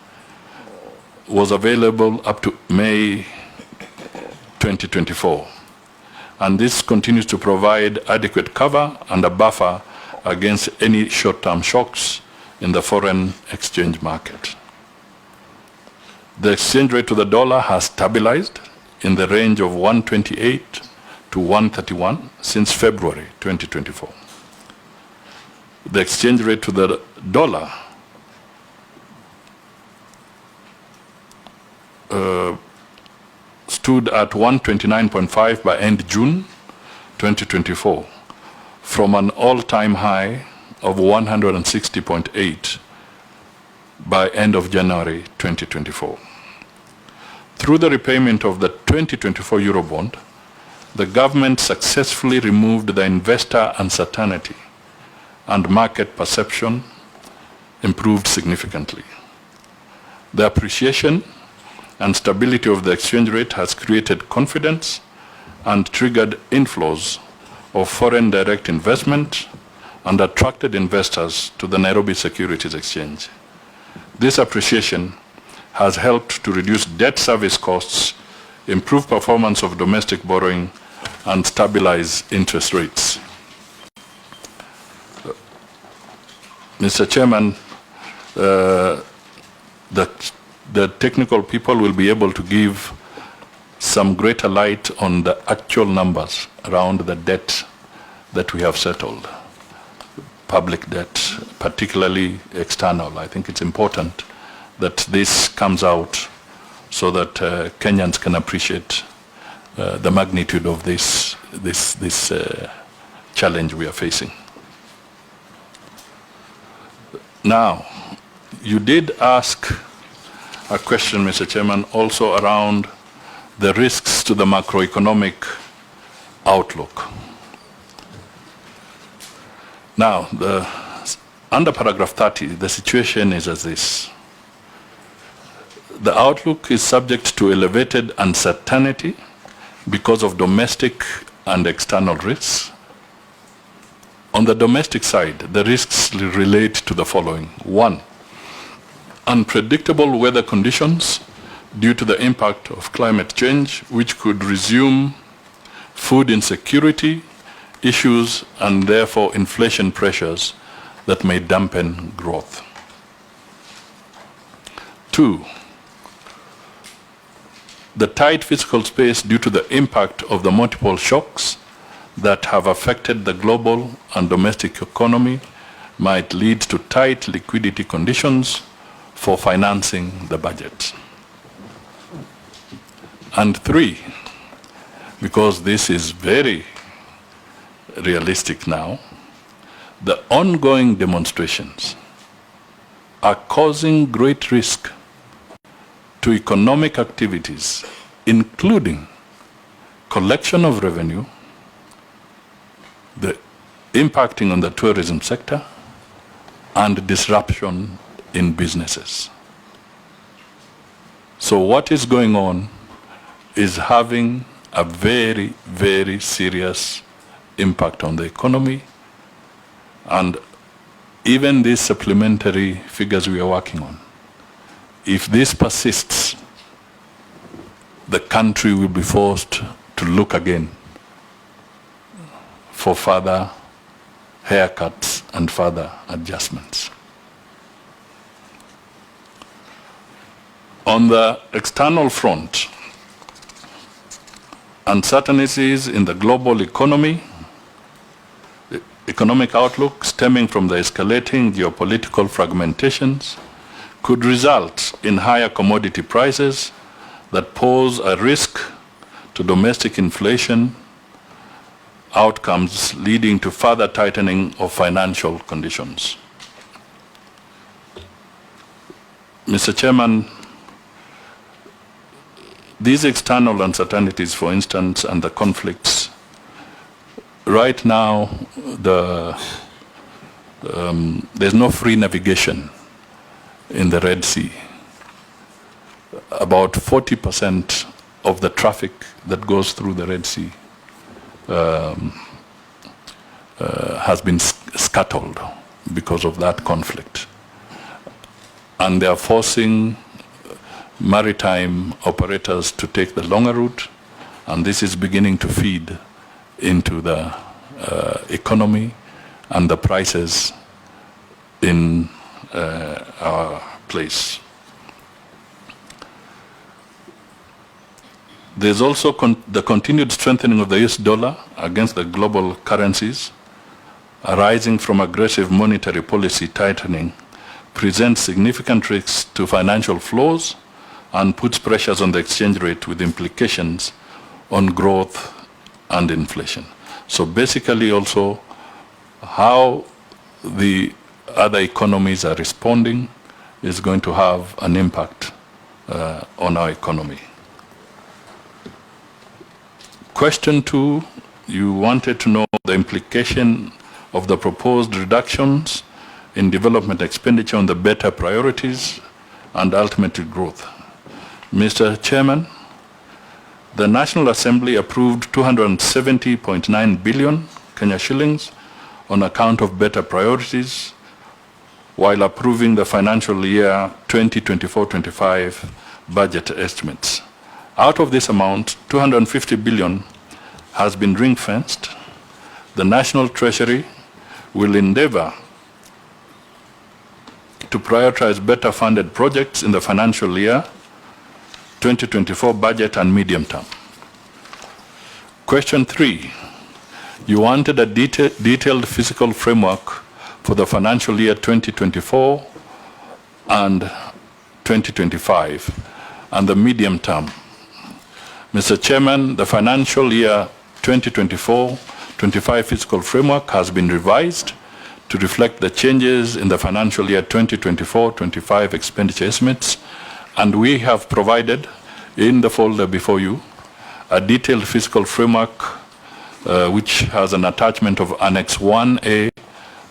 [SPEAKER 23] was available up to May 2024. And this continues to provide adequate cover and a buffer against any short-term shocks in the foreign exchange market. The exchange rate to the dollar has stabilized in the range of 128 to 131 since February 2024. The exchange rate to the dollar stood at 129.5 by end June 2024, from an all-time high of 160.8 by end of January 2024. Through the repayment of the 2024 Eurobond, the government successfully removed the investor uncertainty and market perception improved significantly. The appreciation and stability of the exchange rate has created confidence and triggered inflows of foreign direct investment and attracted investors to the Nairobi Securities Exchange. This appreciation has helped to reduce debt service costs, improve performance of domestic borrowing, and stabilize interest rates. Mr. Chairman, the technical people will be able to give some greater light on the actual numbers around the debt that we have settled, public debt, particularly external. I think it's important that this comes out so that Kenyans can appreciate the magnitude of this challenge we are facing. Now, you did ask a question, Mr. Chairman, also around the risks to the macroeconomic outlook. Now, under paragraph 30, the situation is as this. The outlook is subject to elevated uncertainty because of domestic and external risks. On the domestic side, the risks relate to the following. 1, unpredictable weather conditions due to the impact of climate change, which could resume food insecurity issues and therefore inflation pressures that may dampen growth. 2, the tight fiscal space due to the impact of the multiple shocks that have affected the global and domestic economy might lead to tight liquidity conditions for financing the budget. And 3, because this is very realistic now, the ongoing demonstrations are causing great risk to economic activities, including collection of revenue, the impacting on the tourism sector, and disruption in businesses. So what is going on is having a very, very serious impact on the economy, and even these supplementary figures we are working on, if this persists, the country will be forced to look again for further haircuts and further adjustments. On the external front, uncertainties in the global economy, economic outlook stemming from the escalating geopolitical fragmentations, could result in higher commodity prices that pose a risk to domestic inflation outcomes, leading to further tightening of financial conditions. Mr. Chairman, these external uncertainties, for instance, and the conflicts, right now there's no free navigation in the Red Sea. About 40% of the traffic that goes through the Red Sea has been scuttled because of that conflict. And they are forcing maritime operators to take the longer route, and this is beginning to feed into the economy and the prices in our place. There's also the continued strengthening of the US dollar against the global currencies arising from aggressive monetary policy tightening presents significant risks to financial flows and puts pressures on the exchange rate with implications on growth and inflation. So basically also how the other economies are responding is going to have an impact on our economy. Question 2, you wanted to know the implication of the proposed reductions in development expenditure on the better priorities and ultimately growth. Mr. Chairman, the National Assembly approved 270.9 billion Kenya shillings on account of better priorities while approving the financial year 2024-25 budget estimates. Out of this amount, 250 billion has been ring-fenced. The National Treasury will endeavor to prioritize better funded projects in the financial year 2024 budget and medium term. Question 3, you wanted a detailed fiscal framework for the financial year 2024 and 2025 and the medium term. Mr. Chairman, the financial year 2024-25 fiscal framework has been revised to reflect the changes in the financial year 2024-25 expenditure estimates, and we have provided in the folder before you a detailed fiscal framework which has an attachment of Annex 1A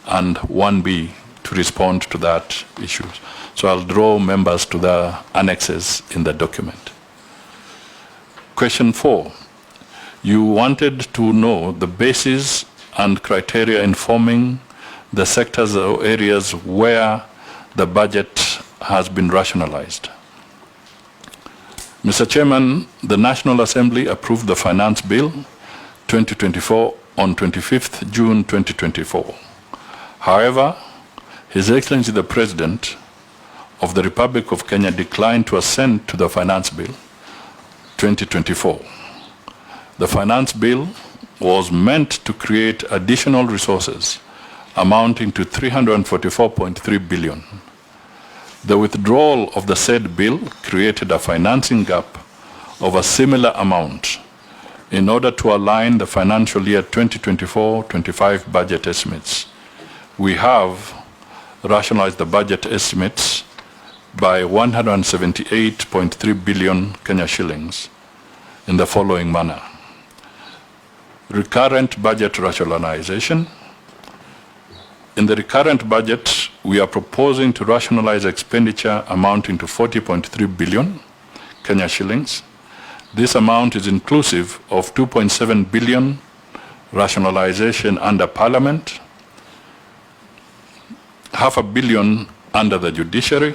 [SPEAKER 23] and 1B to respond to that issue. So I'll draw members to the annexes in the document. Question 4, you wanted to know the basis and criteria informing the sectors or areas where the budget has been rationalized. Mr. Chairman, the National Assembly approved the Finance Bill 2024 on 25th June 2024. However, His Excellency the President of the Republic of Kenya declined to assent to the Finance Bill 2024. The Finance Bill was meant to create additional resources amounting to 344.3 billion. The withdrawal of the said bill created a financing gap of a similar amount in order to align the financial year 2024-25 budget estimates. We have rationalized the budget estimates by 178.3 billion Kenya shillings in the following manner. Recurrent budget rationalization. In the recurrent budget, we are proposing to rationalize expenditure amounting to 40.3 billion Kenya shillings. This amount is inclusive of 2.7 billion rationalization under Parliament, $500 million under the judiciary.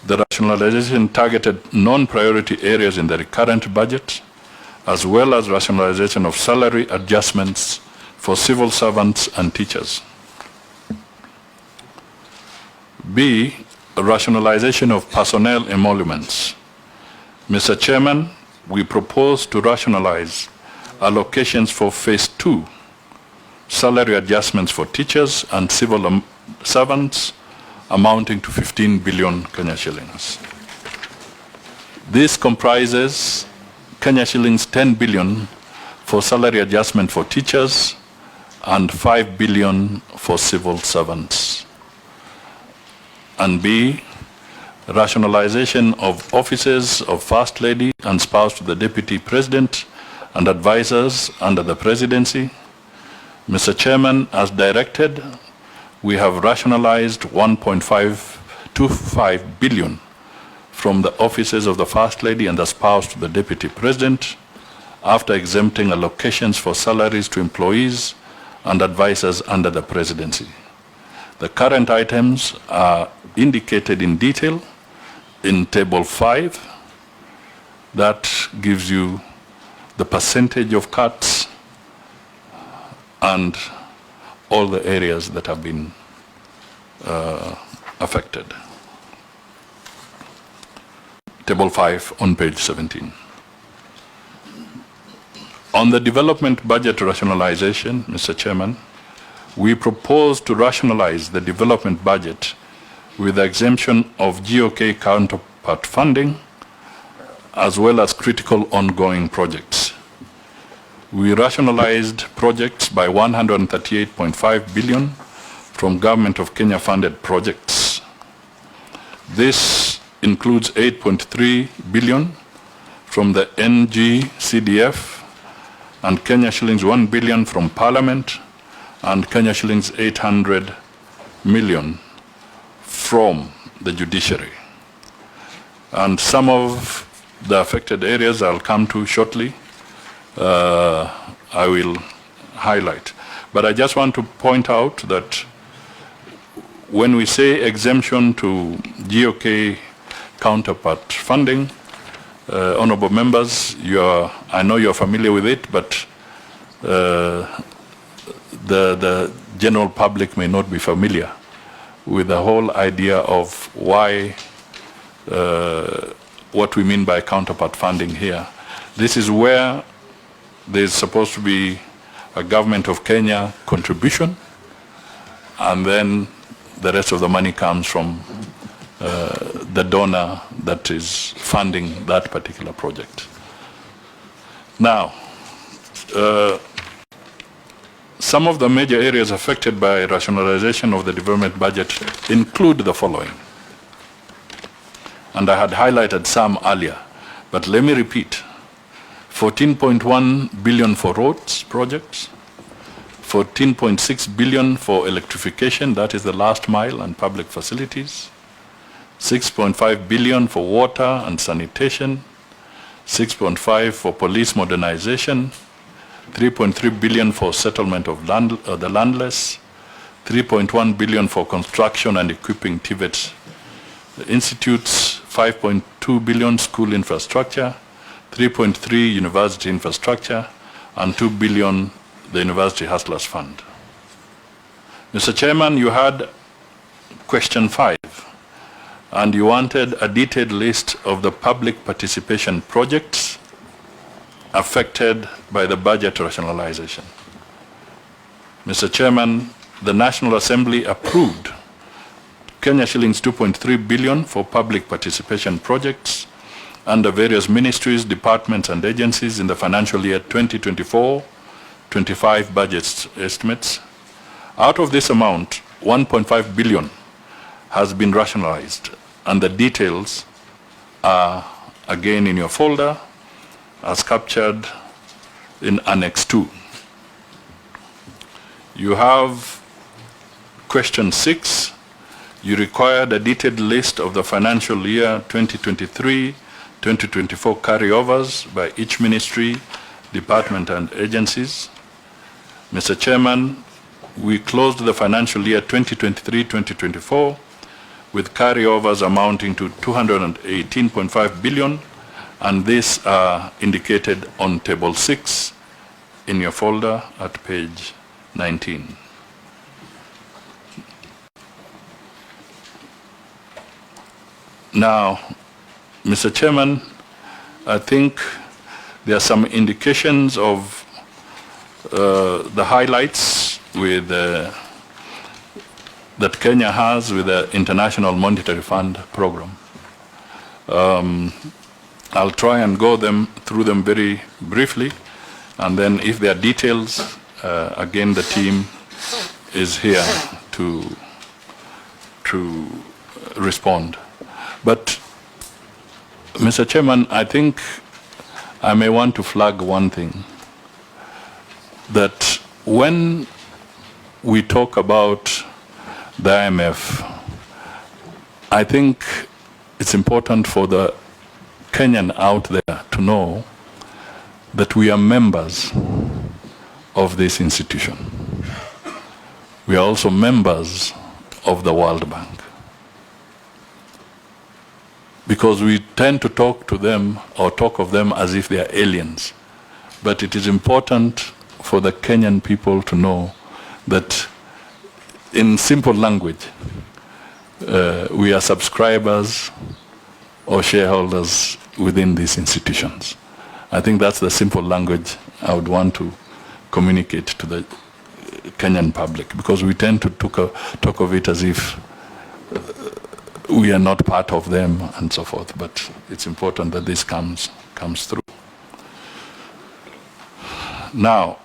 [SPEAKER 23] The rationalization targeted non-priority areas in the recurrent budget, as well as rationalization of salary adjustments for civil servants and teachers. B, rationalization of personnel emoluments. Mr. Chairman, we propose to rationalize allocations for phase 2, salary adjustments for teachers and civil servants amounting to 15 billion Kenya shillings. This comprises Kenya shillings 10 billion for salary adjustment for teachers and 5 billion for civil servants. And B, rationalization of offices of First Lady and spouse to the Deputy President and advisors under the Presidency. Mr. Chairman, as directed, we have rationalized 1.525 billion from the offices of the First Lady and the spouse to the Deputy President after exempting allocations for salaries to employees and advisors under the Presidency. The current items are indicated in detail in Table 5. That gives you the percentage of cuts and all the areas that have been affected. Table 5 on page 17. On the development budget rationalization, Mr. Chairman, we propose to rationalize the development budget with the exemption of GOK counterpart funding as well as critical ongoing projects. We rationalized projects by 138.5 billion from Government of Kenya funded projects. This includes 8.3 billion from the NGCDF and Kenya shillings 1 billion from Parliament and Kenya shillings 800 million from the judiciary. And some of the affected areas I'll come to shortly, I will highlight. But I just want to point out that when we say exemption to GOK counterpart funding, honorable members, I know you're familiar with it, but the general public may not be familiar with the whole idea of why, what we mean by counterpart funding here. This is where there's supposed to be a Government of Kenya contribution, and then the rest of the money comes from the donor that is funding that particular project. Now, some of the major areas affected by rationalization of the development budget include the following. And I had highlighted some earlier, but let me repeat. 14.1 billion for roads projects, 14.6 billion for electrification, that is the last mile and public facilities, 6.5 billion for water and sanitation, 6.5 for police modernization, 3.3 billion for settlement of the landless, 3.1 billion for construction and equipping TVET institutes, 5.2 billion school infrastructure, 3.3 university infrastructure, and 2 billion the University Hustlers Fund. Mr. Chairman, you had question 5, and you wanted a detailed list of the public participation projects affected by the budget rationalization. Mr. Chairman, the National Assembly approved Kenya shillings 2.3 billion for public participation projects under various ministries, departments, and agencies in the financial year 2024-25 budget estimates. Out of this amount, 1.5 billion has been rationalized, and the details are again in your folder as captured in Annex 2. You have question 6. You required a detailed list of the financial year 2023-2024 carryovers by each ministry, department, and agencies. Mr. Chairman, we closed the financial year 2023-2024 with carryovers amounting to 218.5 billion, and these are indicated on Table 6 in your folder at page 19. Now, Mr. Chairman, I think there are some indications of the highlights with that Kenya has with the International Monetary Fund program. I'll try and go through them very briefly, and then if there are details, again the team is here to respond. But Mr. Chairman, I think I may want to flag one thing, that when we talk about the IMF, I think it's important for the Kenyan out there to know that we are members of this institution. We are also members of the World Bank. Because we tend to talk to them or talk of them as if they are aliens. But it is important for the Kenyan people to know that in simple language, we are subscribers or shareholders within these institutions. I think that's the simple language I would want to communicate to the Kenyan public, because we tend to talk of it as if we are not part of them and so forth, but it's important that this comes through. Now,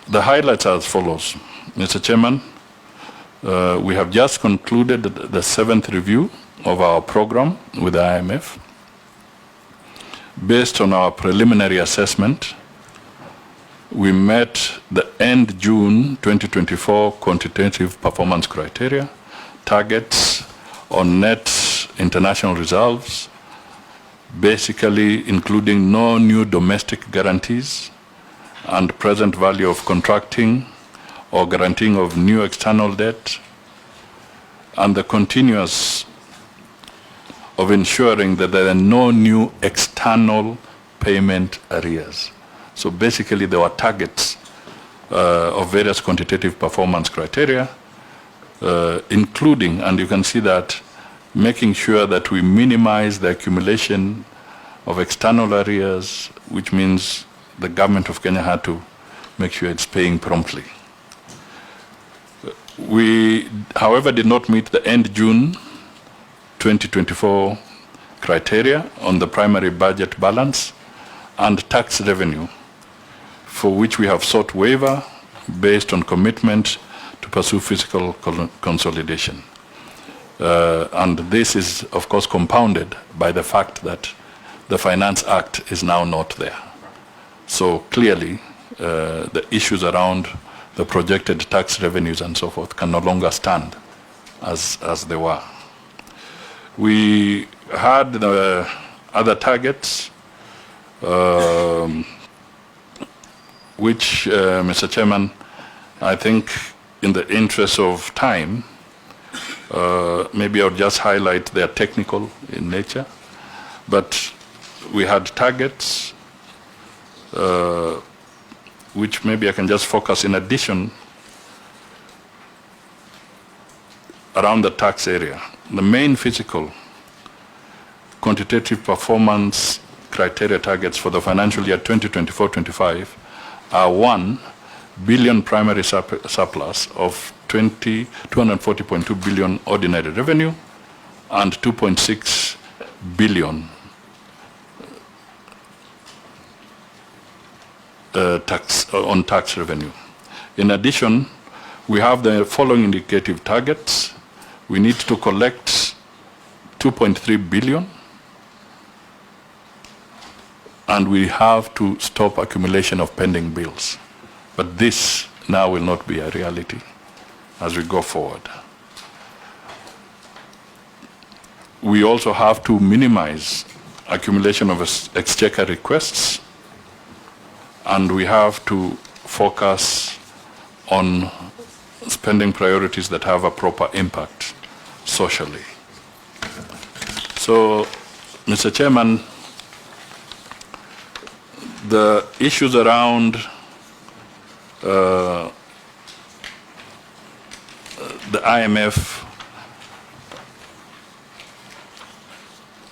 [SPEAKER 23] the highlights are as follows. Mr. Chairman, we have just concluded the 7th review of our program with the IMF. Based on our preliminary assessment, we met the end June 2024 quantitative performance criteria, targets on net international reserves, basically including no new domestic guarantees and present value of contracting or guaranteeing of new external debt, and the continuous of ensuring that there are no new external payment arrears. So basically there were targets of various quantitative performance criteria, including, and you can see that, making sure that we minimize the accumulation of external arrears, which means the government of Kenya had to make sure it's paying promptly. We, however, did not meet the end June 2024 criteria on the primary budget balance and tax revenue, for which we have sought waiver based on commitment to pursue fiscal consolidation. And this is, of course, compounded by the fact that the Finance Act is now not there. So clearly, the issues around the projected tax revenues and so forth can no longer stand as they were. We had other targets, which, Mr. Chairman, I think in the interest of time, maybe I'll just highlight they are technical in nature, but we had targets which maybe I can just focus in addition around the tax area. The main fiscal quantitative performance criteria targets for the financial year 2024-25 are 1 billion primary surplus of 240.2 billion ordinary revenue and 2.6 billion tax revenue. In addition, we have the following indicative targets. We need to collect 2.3 billion, and we have to stop accumulation of pending bills. But this now will not be a reality as we go forward. We also have to minimize accumulation of exchequer requests, and we have to focus on spending priorities that have a proper impact socially. So, Mr. Chairman, the issues around the IMF,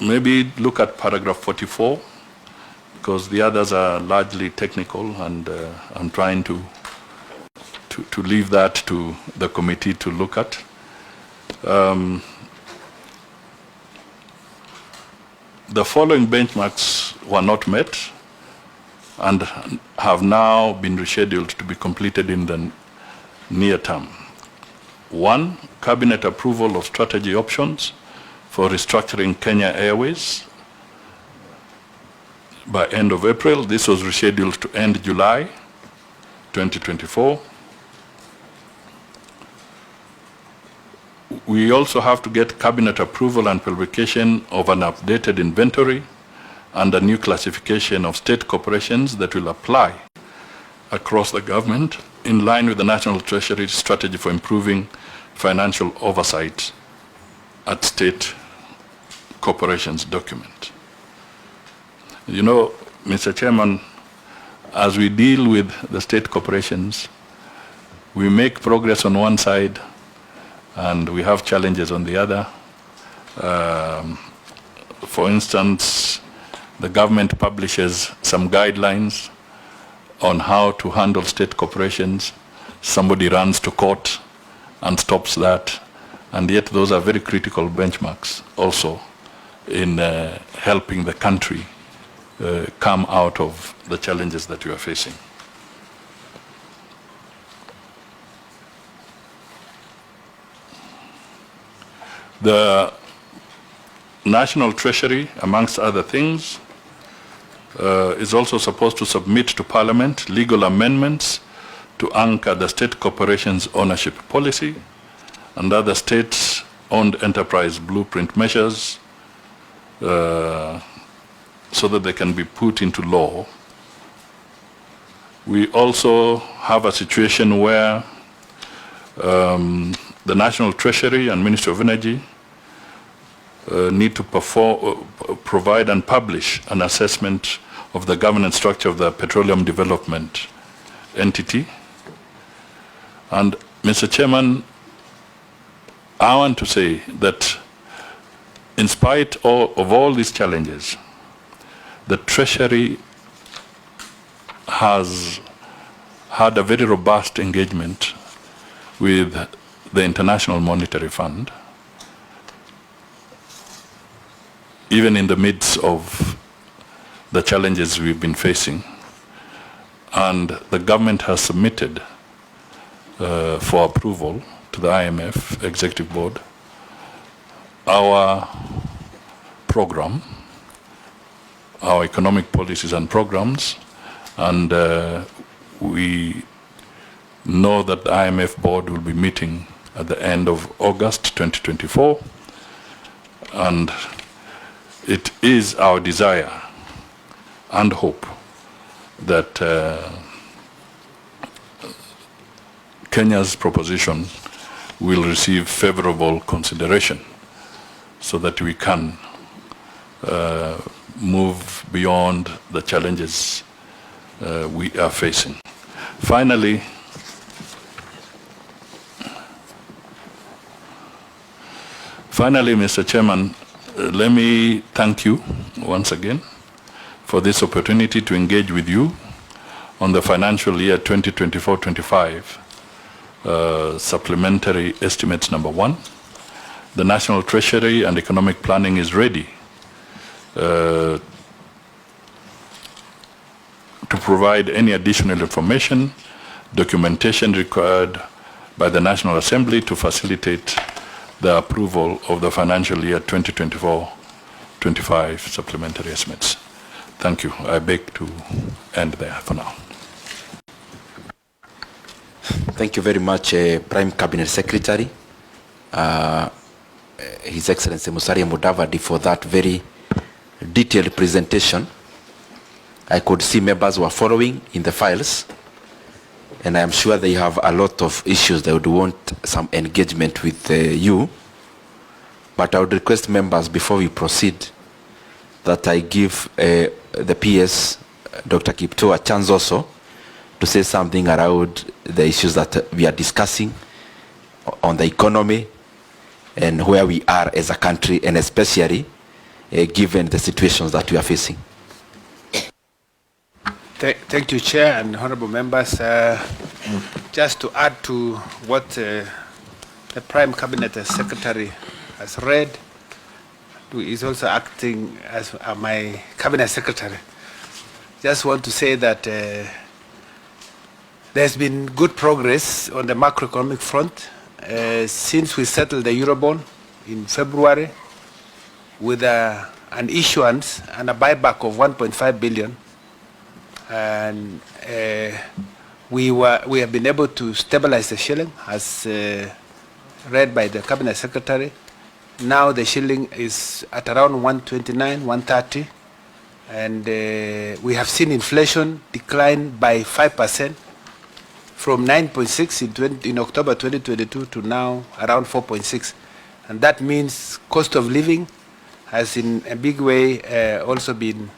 [SPEAKER 23] maybe look at paragraph 44, because the others are largely technical, and I'm trying to leave that to the committee to look at. The following benchmarks were not met and have now been rescheduled to be completed in the near term. 1, cabinet approval of strategy options for restructuring Kenya Airways by end of April. This was rescheduled to end July 2024. We also have to get cabinet approval and publication of an updated inventory and a new classification of state corporations that will apply across the government in line with the National Treasury strategy for improving financial oversight at state corporations document. You know, Mr. Chairman, as we deal with the state corporations, we make progress on one side and we have challenges on the other. For instance, the government publishes some guidelines on how to handle state corporations. Somebody runs to court and stops that, and yet those are very critical benchmarks also in helping the country come out of the challenges that we are facing. The National Treasury, amongst other things, is also supposed to submit to Parliament legal amendments to anchor the state corporations' ownership policy and other state-owned enterprise blueprint measures so that they can be put into law. We also have a situation where the National Treasury and Ministry of Energy need to provide and publish an assessment of the governance structure of the petroleum development entity. And Mr. Chairman, I want to say that in spite of all these challenges, the Treasury has had a very robust engagement with the International Monetary Fund, even in the midst of the challenges we've been facing. And the government has submitted for approval to the IMF Executive Board our program, our economic policies and programs, and we know that the IMF board will be meeting at the end of August 2024, and it is our desire and hope that Kenya's proposition will receive favorable consideration so that we can move beyond the challenges we are facing. Finally, Mr. Chairman, let me thank you once again for this opportunity to engage with you on the financial year 2024-25 supplementary estimates number 1. The National Treasury and Economic Planning is ready to provide any additional information, documentation required by the National Assembly to facilitate the approval of the financial year 2024-25 supplementary estimates. Thank you. I beg to end there for now.
[SPEAKER 13] Thank you very much, Prime Cabinet Secretary, His Excellency Musalia Mudavadi, for that very detailed presentation. I could see members were following in the files, and I am sure they have a lot of issues they would want some engagement with you. But I would request members, before we proceed, that I give the PS, Dr. Kipto, a chance also to say something around the issues that we are discussing on the economy and where we are as a country, and especially given the situations that we are facing.
[SPEAKER 1] Thank you, Chair and honorable members. Just to add to what the Prime Cabinet Secretary has read, who is also acting as my Cabinet Secretary. Just want to say that there's been good progress on the macroeconomic front since we settled the Eurobond in February with an issuance and a buyback of 1.5 billion. And we have been able to stabilize the shilling, as read by the Cabinet Secretary. Now the shilling is at around 129, 130, and we have seen inflation decline by 5% from 9.6 in October 2022 to now around 4.6. And that means cost of living has in a big way also been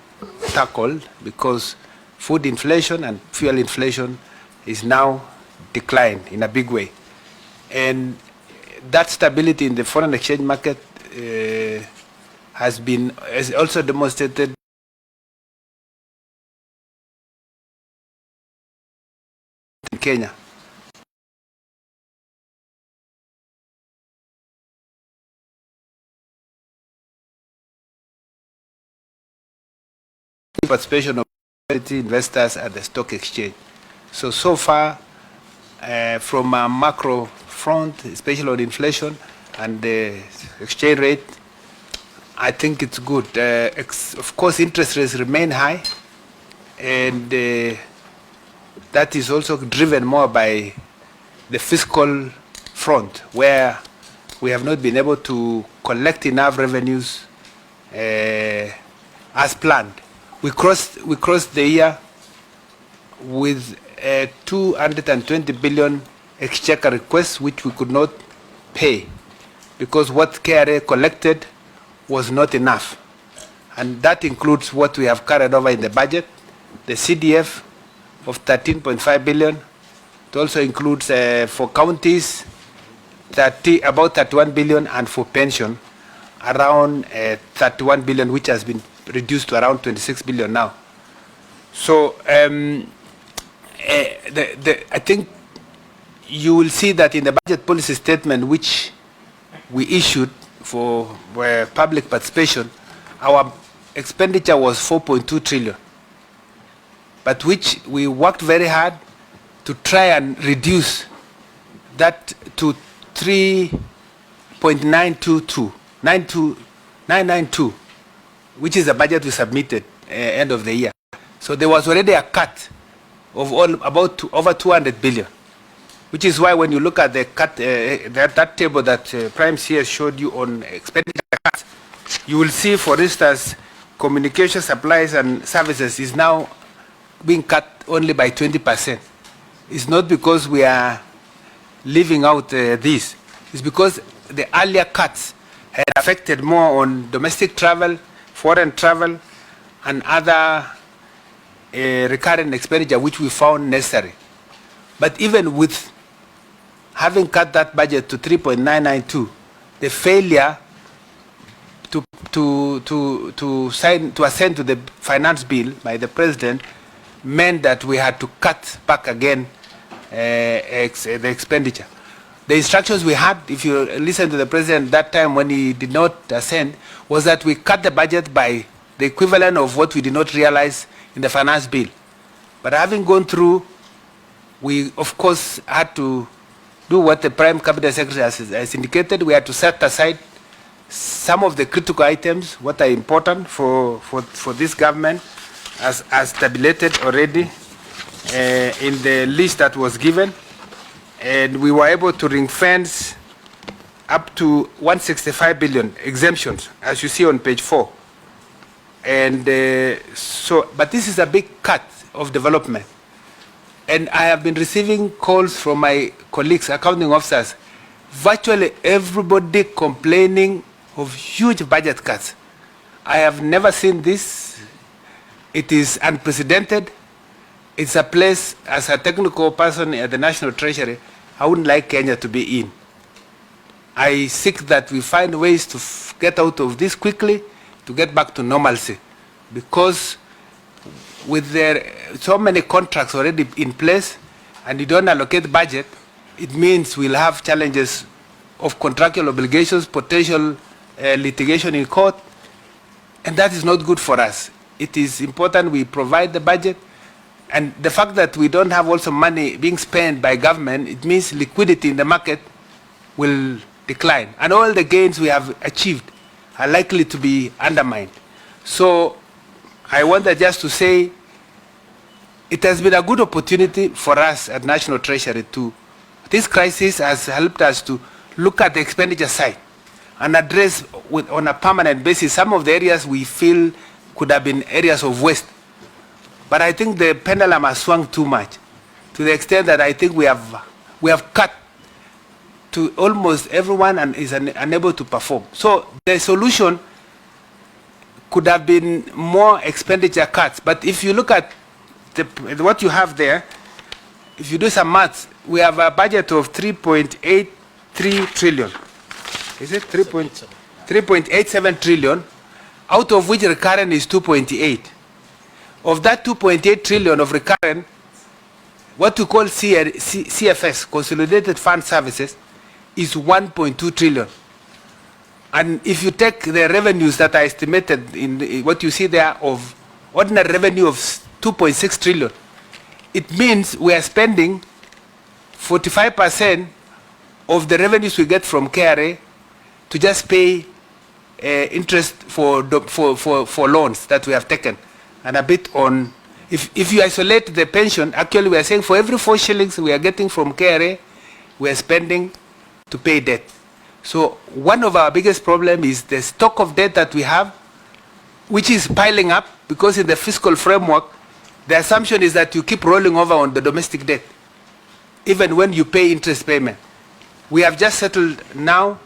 [SPEAKER 1] tackled, because food inflation and fuel inflation is now declined in a big way. And that stability in the foreign exchange market has also demonstrated in Kenya. Participation of investors at the stock exchange. So far, from a macro front, especially on inflation and the exchange rate, I think it's good. Of course, interest rates remain high, and that is also driven more by the fiscal front, where we have not been able to collect enough revenues as planned. We crossed the year with 220 billion exchequer requests, which we could not pay because what KRA collected was not enough. And that includes what we have carried over in the budget, the CDF of 13.5 billion. It also includes for counties about 31 billion, and for pension around 31 billion, which has been reduced to around 26 billion now. So I think you will see that in the budget policy statement which we issued for public participation, our expenditure was 4.2 trillion, but which we worked very hard to try and reduce that to 3.992, which is the budget we submitted end of the year. So there was already a cut of about over 200 billion, which is why when you look at the cut, that table that Prime CS showed you on expenditure cuts, you will see, for instance, communication supplies and services is now being cut only by 20%. It's not because we are leaving out this. It's because the earlier cuts had affected more on domestic travel, foreign travel, and other recurrent expenditure which we found necessary. But even with having cut that budget to 3.992, the failure to assent to the finance bill by the president meant that we had to cut back again the expenditure. The instructions we had, if you listen to the president that time when he did not assent, was that we cut the budget by the equivalent of what we did not realize in the finance bill. But having gone through, we of course had to do what the Prime Cabinet Secretary has indicated. We had to set aside some of the critical items, what are important for this government, as tabulated already in the list that was given. And we were able to ring fence up to 165 billion exemptions, as you see on page 4. And but this is a big cut of development. And I have been receiving calls from my colleagues, accounting officers, virtually everybody complaining of huge budget cuts. I have never seen this. It is unprecedented. It's a place, as a technical person at the National Treasury, I wouldn't like Kenya to be in. I seek that we find ways to get out of this quickly, to get back to normalcy. Because with so many contracts already in place, and you don't allocate budget, it means we'll have challenges of contractual obligations, potential litigation in court, and that is not good for us. It is important we provide the budget, and the fact that we don't have also money being spent by government, it means liquidity in the market will decline, and all the gains we have achieved are likely to be undermined. So I wanted just to say it has been a good opportunity for us at National Treasury to, this crisis has helped us to look at the expenditure side and address on a permanent basis some of the areas we feel could have been areas of waste. But I think the pendulum has swung too much, to the extent that I think we have cut to almost everyone and is unable to perform. So the solution could have been more expenditure cuts. But if you look at what you have there, if you do some maths, we have a budget of 3.83 trillion. Is it 3.87 trillion, out of which recurrent is 2.8. Of that 2.8 trillion of recurrent, what we call CFS, Consolidated Fund Services, is 1.2 trillion. And if you take the revenues that are estimated in what you see there of ordinary revenue of 2.6 trillion, it means we are spending 45% of the revenues we get from KRA to just pay interest for loans that we have taken, and a bit on, if you isolate the pension, actually we are saying for every 4 shillings we are getting from KRA, we are spending to pay debt. So one of our biggest problems is the stock of debt that we have, which is piling up, because in the fiscal framework, the assumption is that you keep rolling over on the domestic debt, even when you pay interest payment. We have just settled now,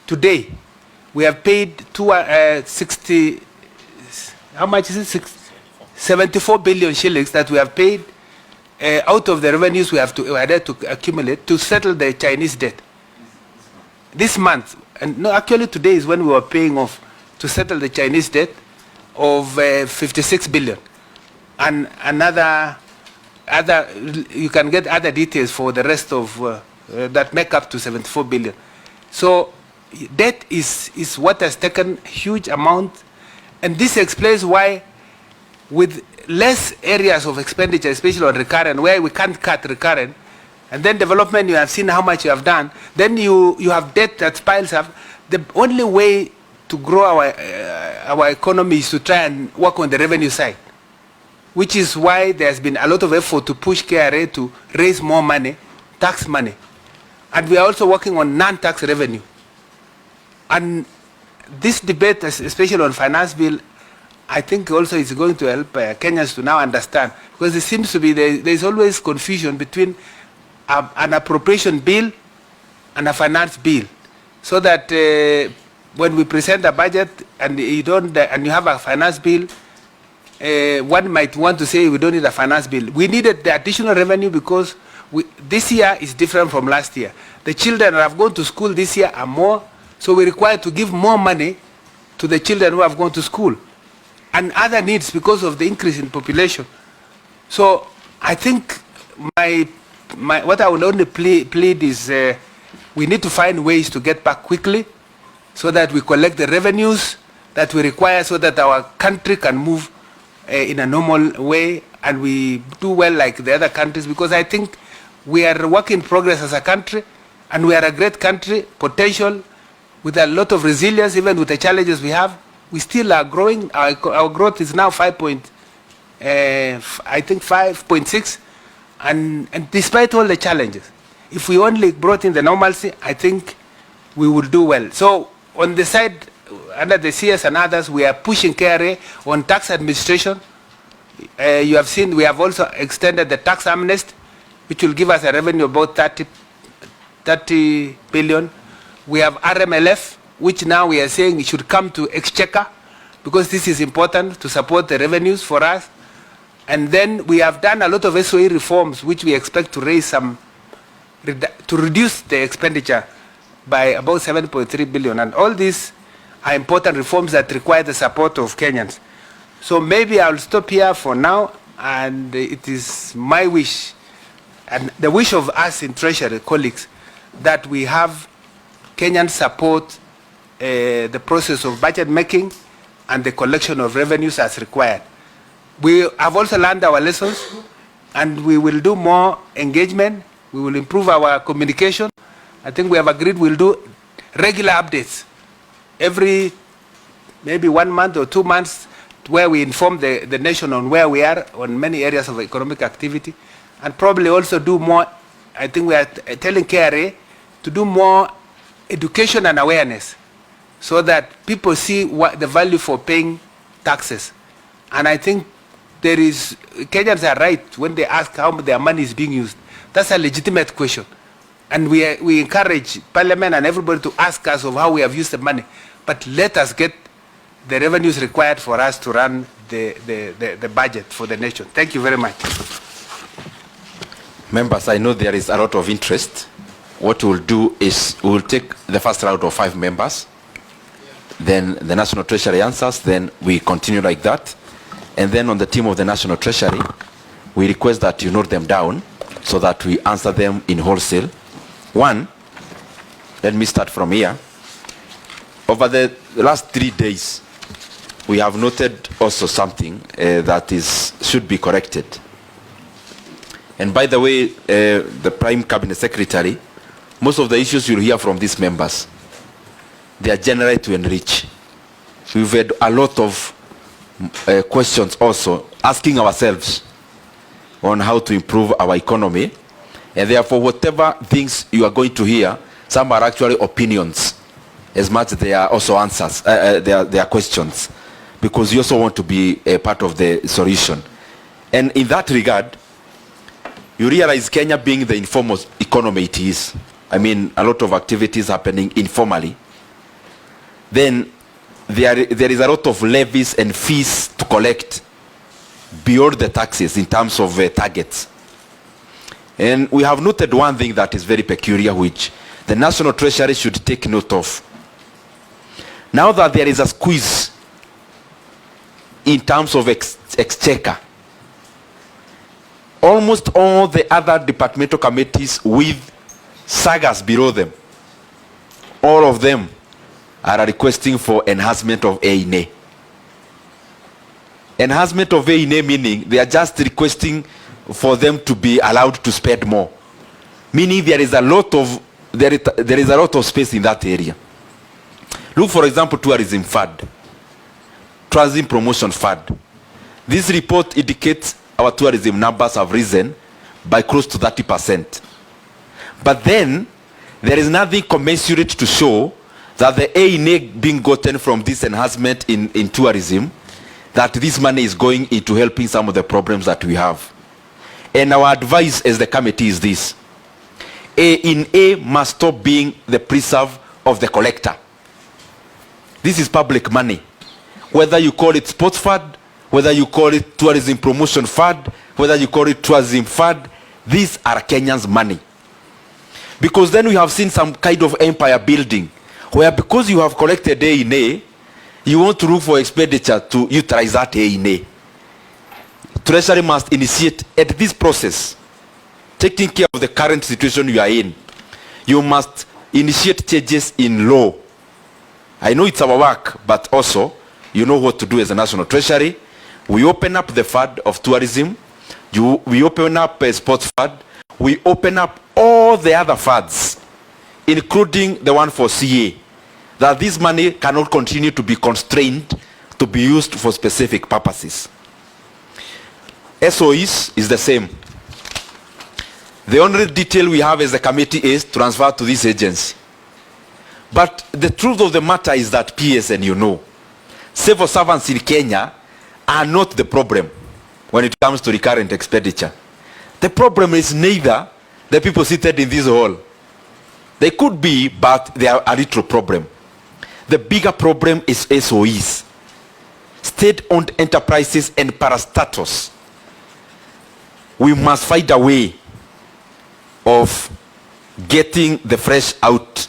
[SPEAKER 1] today, we have paid 60, how much is it? 74 billion shillings that we have paid out of the revenues we had to accumulate to settle the Chinese debt. This month, and no, actually today is when we were paying off to settle the Chinese debt of 56 billion. And you can get other details for the rest of that make up to 74 billion. So debt is what has taken huge amount, and this explains why with less areas of expenditure, especially on recurrent, where we can't cut recurrent, and then development, you have seen how much you have done, then you have debt that piles up. The only way to grow our economy is to try and work on the revenue side, which is why there's been a lot of effort to push KRA to raise more money, tax money. And we are also working on non-tax revenue. And this debate, especially on finance bill, I think also is going to help Kenyans to now understand, because it seems to be there's always confusion between an appropriation bill and a finance bill, so that when we present a budget and you have a finance bill, one might want to say we don't need a finance bill. We needed the additional revenue because this year is different from last year. The children that have gone to school this year are more, so we're required to give more money to the children who have gone to school, and other needs because of the increase in population. So I think what I would only plead is we need to find ways to get back quickly so that we collect the revenues that we require so that our country can move in a normal way and we do well like the other countries, because I think we are a work in progress as a country, and we are a great country, potential, with a lot of resilience. Even with the challenges we have, we still are growing. Our growth is now 5.6, and despite all the challenges, if we only brought in the normalcy, I think we will do well. So on the side, under the CS and others, we are pushing KRA on tax administration. You have seen we have also extended the tax amnesty, which will give us a revenue of about 30 billion. We have RMLF, which now we are saying it should come to Exchequer, because this is important to support the revenues for us. And then we have done a lot of SOE reforms, which we expect to raise to reduce the expenditure by about 7.3 billion. And all these are important reforms that require the support of Kenyans. So maybe I'll stop here for now, and it is my wish, and the wish of us in Treasury colleagues, that we have Kenyans support the process of budget making and the collection of revenues as required. We have also learned our lessons, and we will do more engagement. We will improve our communication. I think we have agreed we'll do regular updates every maybe 1 month or 2 months, where we inform the nation on where we are on many areas of economic activity, and probably also do more. I think we are telling KRA to do more education and awareness so that people see what the value for paying taxes. And I think Kenyans are right when they ask how their money is being used. That's a legitimate question. And we encourage Parliament and everybody to ask us of how we have used the money. But let us get the revenues required for us to run the budget for the nation. Thank you very much.
[SPEAKER 13] Members, I know there is a lot of interest. What we'll do is we'll take the first round of 5 members. Then the National Treasury answers. Then we continue like that. And then on the team of the National Treasury, we request that you note them down so that we answer them in wholesale. 1, let me start from here. Over the last 3 days, we have noted also something that should be corrected. And by the way, the Prime Cabinet Secretary, most of the issues you'll hear from these members, they are generally to enrich. We've had a lot of questions also asking ourselves on how to improve our economy, and therefore whatever things you are going to hear, some are actually opinions as much as they are also answers, they are questions, because you also want to be a part of the solution. And in that regard, you realize Kenya being the informal economy it is, I mean a lot of activities happening informally, then there is a lot of levies and fees to collect beyond the taxes in terms of targets. And we have noted one thing that is very peculiar, which the National Treasury should take note of. Now that there is a squeeze in terms of exchequer, almost all the other departmental committees with sagas below them, all of them are requesting for enhancement of A&A. Enhancement of A&A meaning they are just requesting for them to be allowed to spend more, meaning there is a lot of space in that area. Look, for example, tourism fund, tourism promotion fund. This report indicates our tourism numbers have risen by close to 30%. But then there is nothing commensurate to show that the A&A being gotten from this enhancement in tourism, that this money is going into helping some of the problems that we have. And our advice as the committee is this: A&A must stop being the preserve of the collector. This is public money. Whether you call it sports fund, whether you call it tourism promotion fund, whether you call it tourism fund, these are Kenyans' money. Because then we have seen some kind of empire building, where because you have collected A&A, you want to look for expenditure to utilize that A&A. Treasury must initiate at this process, taking care of the current situation you are in. You must initiate changes in law. I know it's our work, but also you know what to do as a National Treasury. We open up the fund of tourism. We open up a sports fund. We open up all the other funds, including the one for CA, that this money cannot continue to be constrained to be used for specific purposes. SOEs is the same. The only detail we have as a committee is transfer to this agency. But the truth of the matter is that PSN, you know, civil servants in Kenya are not the problem when it comes to recurrent expenditure. The problem is neither the people seated in this hall. They could be, but they are a little problem. The bigger problem is SOEs, state-owned enterprises and parastatus. We must find a way of getting the fresh out.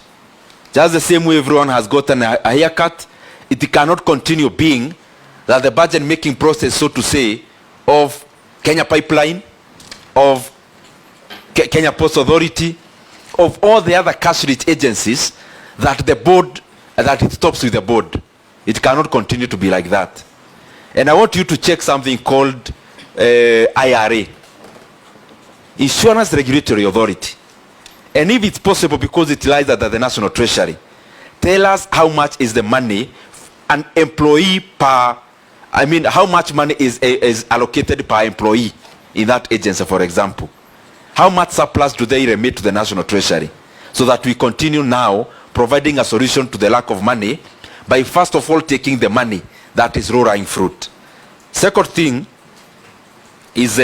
[SPEAKER 13] Just the same way everyone has gotten a haircut, it cannot continue being that the budget making process, so to say, of Kenya Pipeline, of Kenya Post Authority, of all the other cash-rich agencies, that the board, that it stops with the board. It cannot continue to be like that. And I want you to check something called IRA, Insurance Regulatory Authority. And if it's possible, because it lies under the National Treasury, tell us how much is the money an employee per, I mean, how much money is allocated per employee in that agency, for example. How much surplus do they remit to the National Treasury? So that we continue now providing a solution to the lack of money by first of all taking the money that is low-lying fruit. Second thing is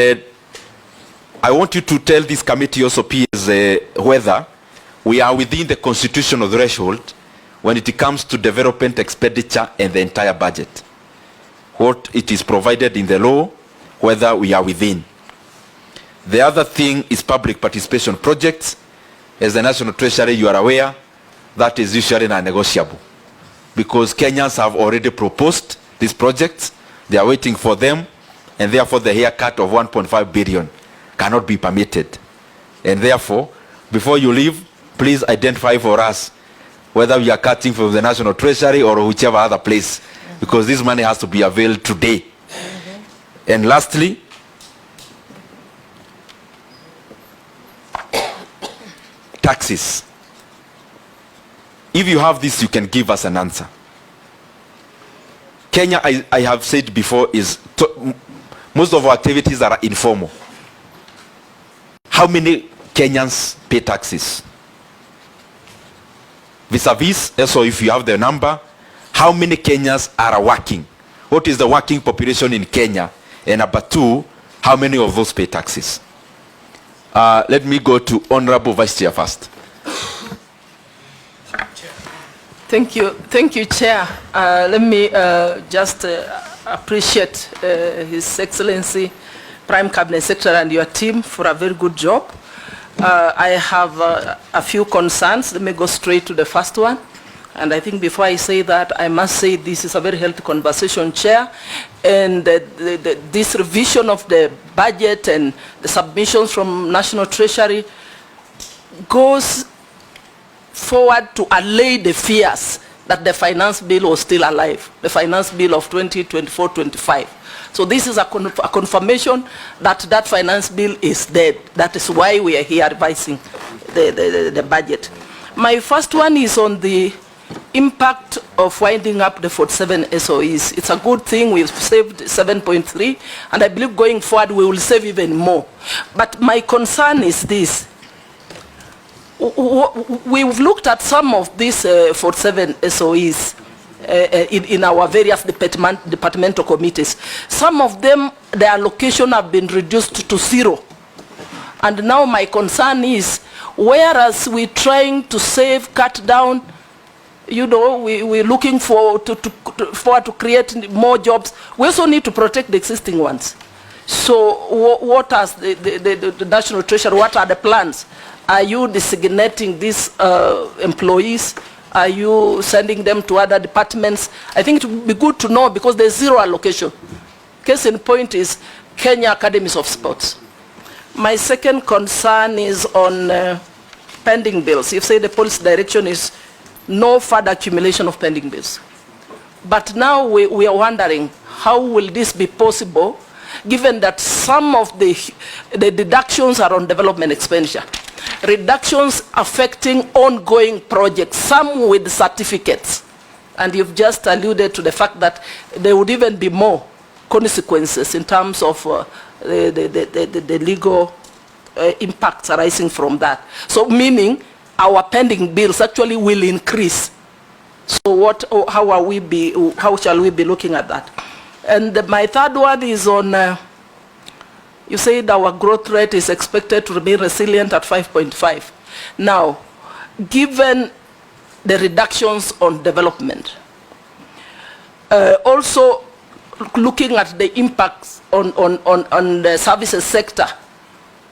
[SPEAKER 13] I want you to tell this committee also, please, whether we are within the constitutional threshold when it comes to development expenditure and the entire budget. What it is provided in the law, whether we are within. The other thing is public participation projects. As the National Treasury, you are aware, that is usually non-negotiable. Because Kenyans have already proposed these projects, they are waiting for them, and therefore the haircut of 1.5 billion cannot be permitted. And therefore, before you leave, please identify for us whether we are cutting from the National Treasury or whichever other place, because this money has to be availed today. And lastly, taxes. If you have this, you can give us an answer. Kenya, I have said before, is most of our activities are informal. How many Kenyans pay taxes? Vis-a-vis, so if you have the number, how many Kenyans are working? What is the working population in Kenya? And number two, how many of those pay taxes? Let me go to Honorable Vice Chair first.
[SPEAKER 7] Thank you, Chair. Let me just appreciate His Excellency Prime Cabinet Secretary and your team for a very good job. I have a few concerns. Let me go straight to the first one. And I think before I say that, I must say this is a very healthy conversation, Chair. And this revision of the budget and the submissions from National Treasury goes forward to allay the fears that the finance bill was still alive, the finance bill of 2024-25. So this is a confirmation that that finance bill is dead. That is why we are here revising the budget. My first one is on the impact of winding up the 47 SOEs. It's a good thing. We've saved 7.3, and I believe going forward we will save even more. But my concern is this. We've looked at some of these 47 SOEs in our various departmental committees. Some of them, their allocation have been reduced to 0. And now my concern is, whereas we're trying to save, cut down, you know, we're looking for to create more jobs, we also need to protect the existing ones. So what has the National Treasury, what are the plans? Are you designating these employees? Are you sending them to other departments? I think it would be good to know, because there's 0 allocation. Case in point is Kenya Academies of Sports. My second concern is on pending bills. You say the policy direction is no further accumulation of pending bills. But now we are wondering, how will this be possible, given that some of the deductions are on development expenditure? Reductions affecting ongoing projects, some with certificates. And you've just alluded to the fact that there would even be more consequences in terms of the legal impacts arising from that. So meaning our pending bills actually will increase. So how shall we be looking at that? And my third one is on, you said our growth rate is expected to remain resilient at 5.5. Now, given the reductions on development, also looking at the impacts on the services sector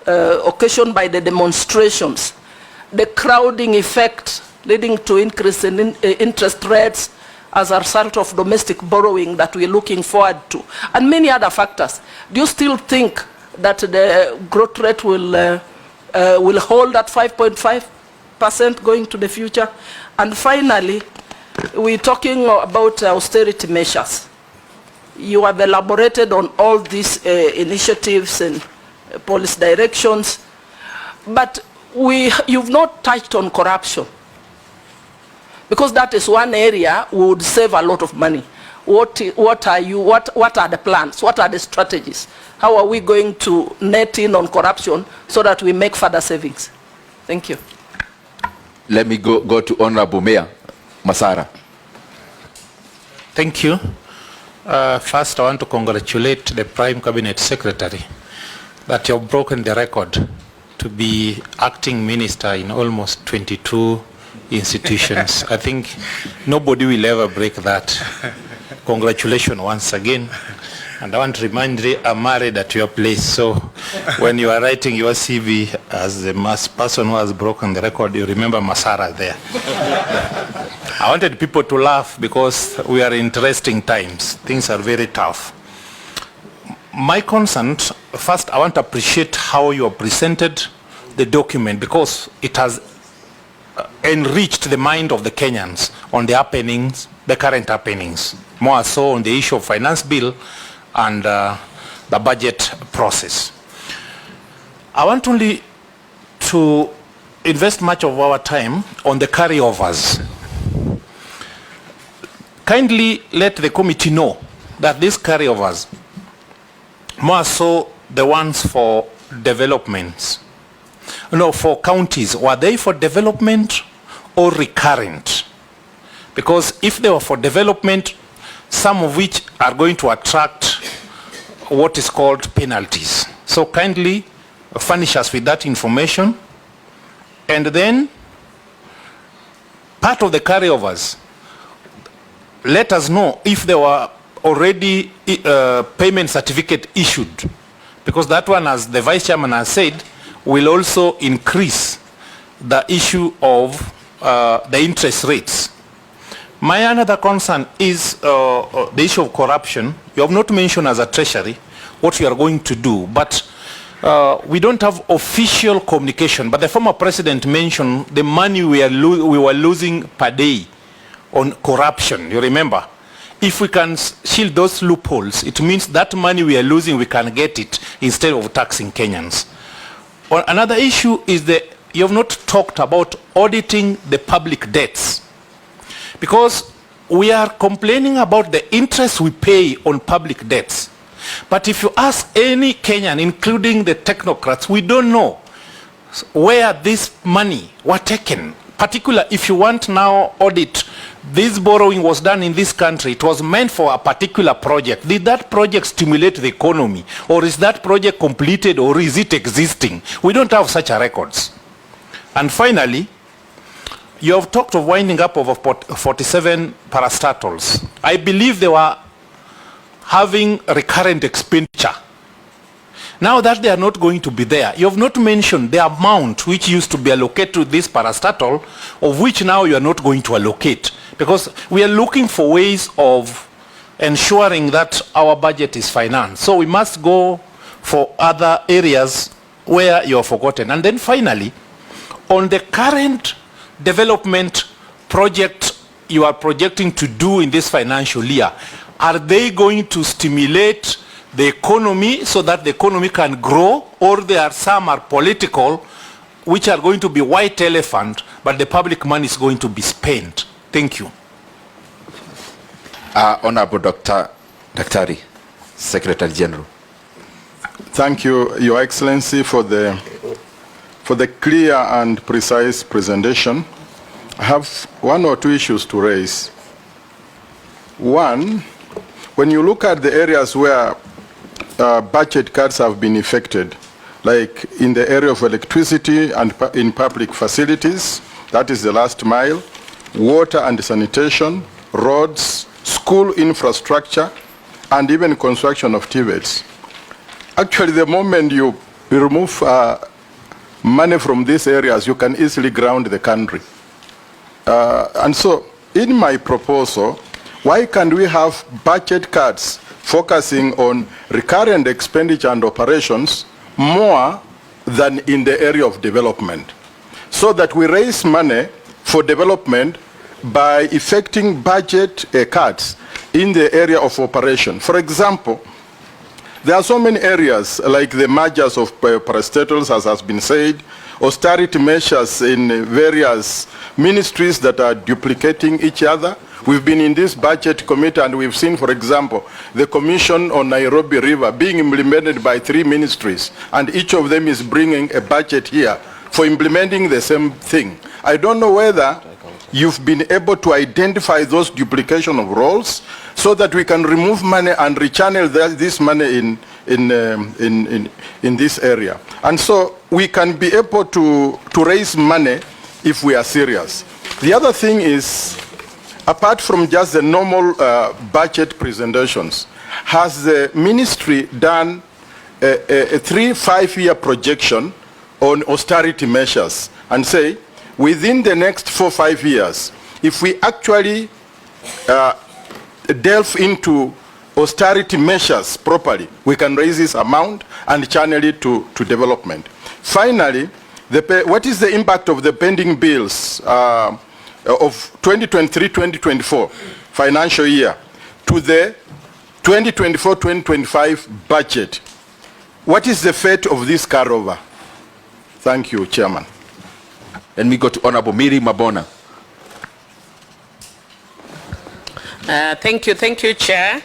[SPEAKER 7] occasioned by the demonstrations, the crowding effect leading to increase in interest rates as a result of domestic borrowing that we're looking forward to, and many other factors, do you still think that the growth rate will hold at 5.5? 5% going to the future. And finally, we're talking about austerity measures. You have elaborated on all these initiatives and policy directions, but you've not touched on corruption, because that is one area we would save a lot of money. What are the plans? What are the strategies? How are we going to net in on corruption so that we make further savings? Thank you.
[SPEAKER 13] Let me go to Honorable Mayor Masara.
[SPEAKER 9] Thank you. First, I want to congratulate the Prime Cabinet Secretary that you have broken the record to be acting minister in almost 22 institutions. I think nobody will ever break that. Congratulations once again. And I want to remind you, I'm married at your place, so when you are writing your CV as the person who has broken the record, you remember Masara there. I wanted people to laugh because we are in interesting times. Things are very tough. My concern, first, I want to appreciate how you have presented the document, because it has enriched the mind of the Kenyans on the happenings, the current happenings, more so on the issue of finance bill and the budget process. I want only to invest much of our time on the carryovers. Kindly let the committee know that these carryovers, more so the ones for developments, for counties, were they for development or recurrent? Because if they were for development, some of which are going to attract what is called penalties. So kindly furnish us with that information. And then part of the carryovers, let us know if there were already payment certificate issued, because that one, as the Vice Chairman has said, will also increase the issue of the interest rates. My another concern is the issue of corruption. You have not mentioned as a Treasury what you are going to do, but we don't have official communication. But the former president mentioned the money we were losing per day on corruption. You remember? If we can shield those loopholes, it means that money we are losing, we can get it instead of taxing Kenyans. Another issue is you have not talked about auditing the public debts, because we are complaining about the interest we pay on public debts. But if you ask any Kenyan, including the technocrats, we don't know where this money were taken. Particularly if you want now audit, this borrowing was done in this country, it was meant for a particular project. Did that project stimulate the economy? Or is that project completed, or is it existing? We don't have such a records. And finally, you have talked of winding up of 47 parastatals. I believe they were having recurrent expenditure. Now that they are not going to be there, you have not mentioned the amount which used to be allocated to this parastatal, of which now you are not going to allocate. Because we are looking for ways of ensuring that our budget is financed. So we must go for other areas where you are forgotten. And then finally, on the current development project you are projecting to do in this financial year, are they going to stimulate the economy so that the economy can grow, or there are some are political, which are going to be white elephant, but the public money is going to be spent? Thank you.
[SPEAKER 13] Honorable Daktari, Secretary General.
[SPEAKER 4] Thank you, Your Excellency, for the clear and precise presentation. I have one or two issues to raise. One, when you look at the areas where budget cuts have been effected, like in the area of electricity and in public facilities, that is the last mile, water and sanitation, roads, school infrastructure, and even construction of TVETs. Actually, the moment you remove money from these areas, you can easily ground the country. And so, in my proposal, why can't we have budget cuts focusing on recurrent expenditure and operations more than in the area of development? so that we raise money for development by effecting budget cuts in the area of operation. For example, there are so many areas like the mergers of parastatals, as has been said, austerity measures in various ministries that are duplicating each other. We've been in this budget committee and we've seen, for example, the commission on Nairobi River being implemented by 3 ministries, and each of them is bringing a budget here for implementing the same thing. I don't know whether you've been able to identify those duplication of roles so that we can remove money and rechannel this money in this area. And so we can be able to raise money if we are serious. The other thing is, apart from just the normal budget presentations, has the ministry done a 3-5-year projection on austerity measures and say, within the next 4-5 years, if we actually delve into austerity measures properly, we can raise this amount and channel it to development. Finally, what is the impact of the pending bills of 2023-2024 financial year to the 2024-2025 budget? What is the fate of this carryover? Thank you, Chairman.
[SPEAKER 13] Then we go to Honorable Miri Mabona.
[SPEAKER 11] Thank you, Chair.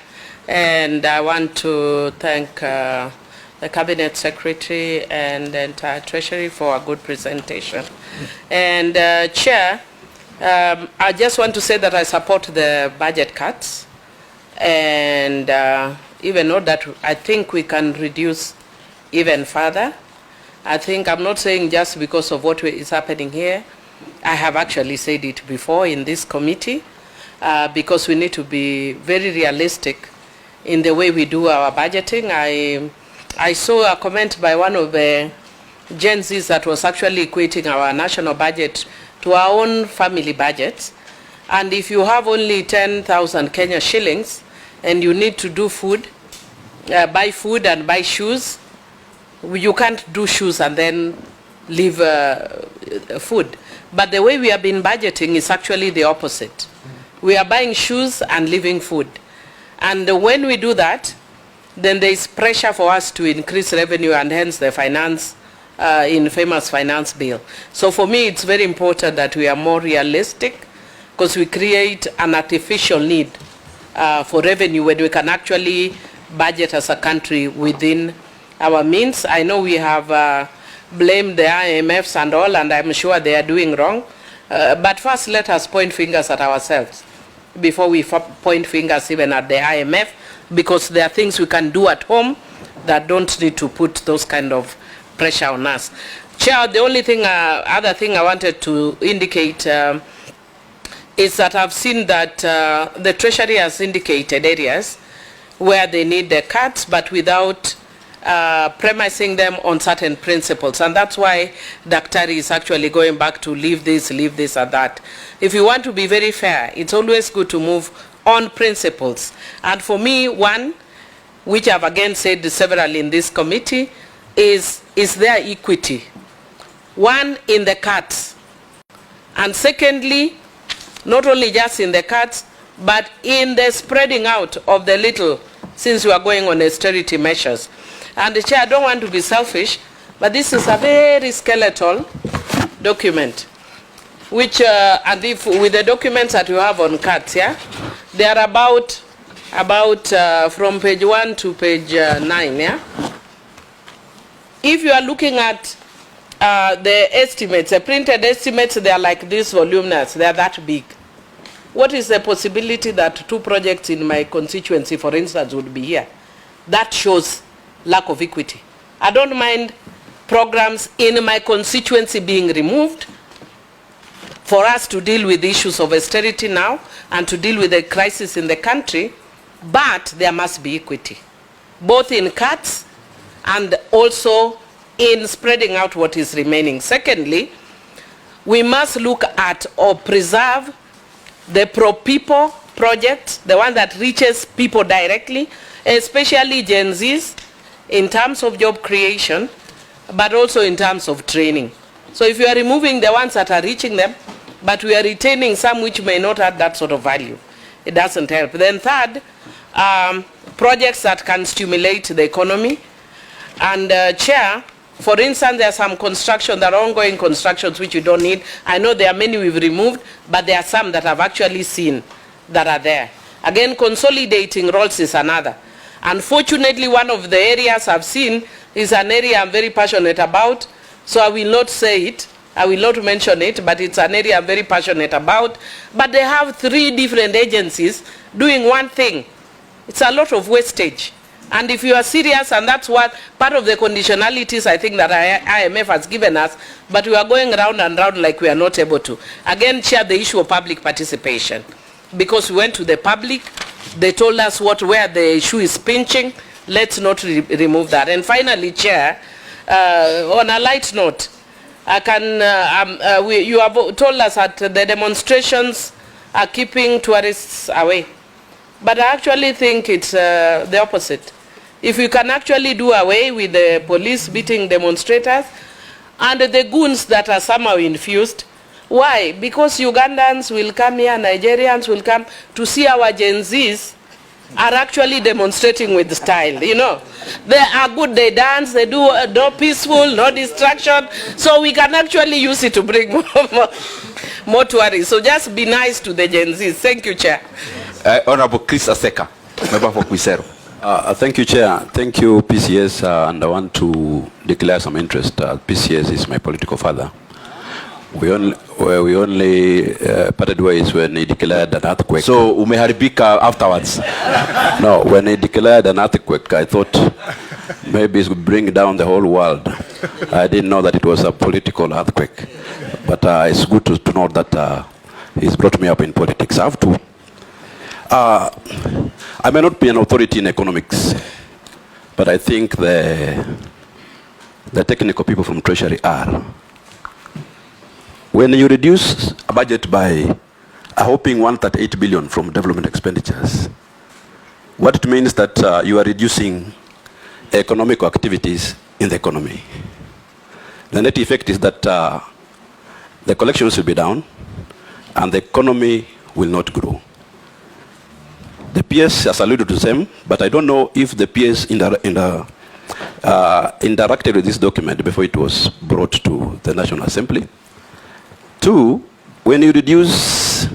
[SPEAKER 11] And I want to thank the Cabinet Secretary and the entire Treasury for a good presentation. And Chair, I just want to say that I support the budget cuts, and even though that I think we can reduce even further. I think I'm not saying just because of what is happening here. I have actually said it before in this committee, because we need to be very realistic in the way we do our budgeting. I saw a comment by one of the Genz that was actually equating our national budget to our own family budgets. And if you have only 10,000 Kenya shillings and you need to do food, buy food and buy shoes, you can't do shoes and then leave food. But the way we have been budgeting is actually the opposite. We are buying shoes and leaving food. And when we do that, then there is pressure for us to increase revenue, and hence the finance, infamous finance bill. So for me, it's very important that we are more realistic, because we create an artificial need for revenue when we can actually budget as a country within our means. I know we have blamed the IMFs and all, and I'm sure they are doing wrong. But first, let us point fingers at ourselves before we point fingers even at the IMF, because there are things we can do at home that don't need to put those kind of pressure on us. Chair, the only thing, other thing I wanted to indicate is that I've seen that the Treasury has indicated areas where they need the cuts, but without premising them on certain principles. And that's why Daktari is actually going back to leave this and that. If you want to be very fair, it's always good to move on principles. And for me, one, which I've again said several in this committee, is there equity? One, in the cuts. And secondly, not only just in the cuts, but in the spreading out of the little, since we are going on austerity measures. And the Chair, I don't want to be selfish, but this is a very skeletal document, which, and if with the documents that you have on cuts, yeah, they are about from page 1 to page 9, yeah. If you are looking at the estimates, the printed estimates, they are like this voluminous, they are that big. What is the possibility that 2 projects in my constituency, for instance, would be here? That shows lack of equity. I don't mind programs in my constituency being removed for us to deal with the issues of austerity now and to deal with the crisis in the country, but there must be equity, both in cuts and also in spreading out what is remaining. Secondly, we must look at or preserve the pro-people project, the one that reaches people directly, especially Gen Zs, in terms of job creation, but also in terms of training. So if you are removing the ones that are reaching them, but we are retaining some which may not have that sort of value, it doesn't help. Then third, projects that can stimulate the economy. And Chair, for instance, there are some construction, there are ongoing constructions which you don't need. I know there are many we've removed, but there are some that I've actually seen that are there. Again, consolidating roles is another. Unfortunately, one of the areas I've seen is an area I'm very passionate about, so I will not say it, I will not mention it, but it's an area I'm very passionate about. But they have 3 different agencies doing one thing. It's a lot of wastage. And if you are serious, and that's what part of the conditionalities I think that IMF has given us, but we are going round and round like we are not able to. Again, Chair, the issue of public participation. Because we went to the public, they told us where the issue is pinching, let's not remove that. And finally, Chair, on a light note, you have told us that the demonstrations are keeping tourists away. But I actually think it's the opposite. If you can actually do away with the police beating demonstrators and the goons that are somehow infused, why? Because Ugandans will come here, Nigerians will come to see our Gen Zs are actually demonstrating with style, you know. They are good, they dance, they do no peaceful, no distraction, so we can actually use it to bring more tourists. So just be nice to the Gen Zs. Thank you, Chair.
[SPEAKER 13] Honorable Chris Aseka, member for Quisero.
[SPEAKER 12] Thank you, Chair. Thank you, PCS, and I want to declare some interest. PCS is my political father. We only parted ways when he declared an earthquake.
[SPEAKER 13] So, umeharibika afterwards?
[SPEAKER 12] No, when he declared an earthquake, I thought maybe it would bring down the whole world. I didn't know that it was a political earthquake. But it's good to know that he's brought me up in politics. I have to. I may not be an authority in economics, but I think the technical people from Treasury are. When you reduce a budget by a whopping 138 billion from development expenditures, what it means that you are reducing economic activities in the economy. The net effect is that the collections will be down and the economy will not grow. The PS has alluded to them, but I don't know if the PS interacted with this document before it was brought to the National Assembly. 2, when you reduce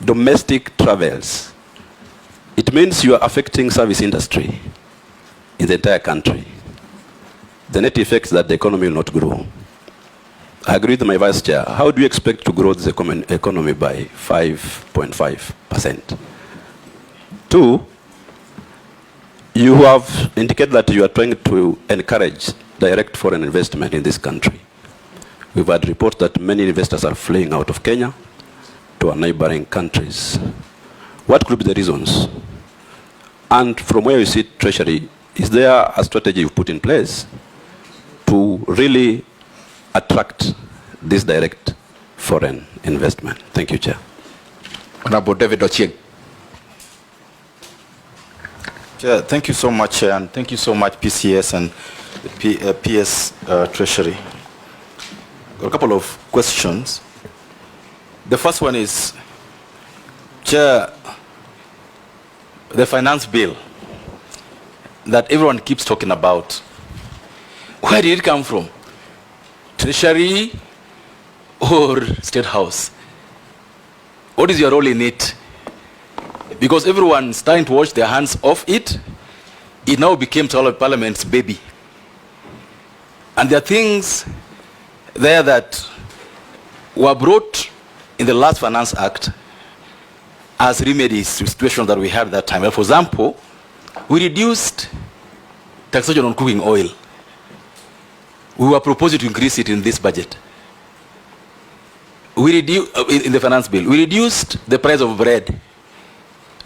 [SPEAKER 12] domestic travels, it means you are affecting service industry in the entire country. The net effect is that the economy will not grow. I agree with my Vice Chair. How do you expect to grow this economy by 5.5%? 2, you have indicated that you are trying to encourage direct foreign investment in this country. We've had reports that many investors are fleeing out of Kenya to our neighboring countries. What could be the reasons? And from where you see Treasury, is there a strategy you've put in place to really attract this direct foreign investment? Thank you, Chair.
[SPEAKER 13] Honorable David Ochieng.
[SPEAKER 14] Chair, thank you so much, and thank you so much, PCS and the PS Treasury. Got a couple of questions. The first one is, Chair, the finance bill that everyone keeps talking about, where did it come from? Treasury or State House? What is your role in it? Because everyone's trying to wash their hands off it. It now became Parliament's baby. And there are things there that were brought in the last Finance Act as remedies to the situation that we had at that time. For example, we reduced taxation on cooking oil. We were proposing to increase it in this budget. We reduced, in the finance bill, we reduced the price of bread.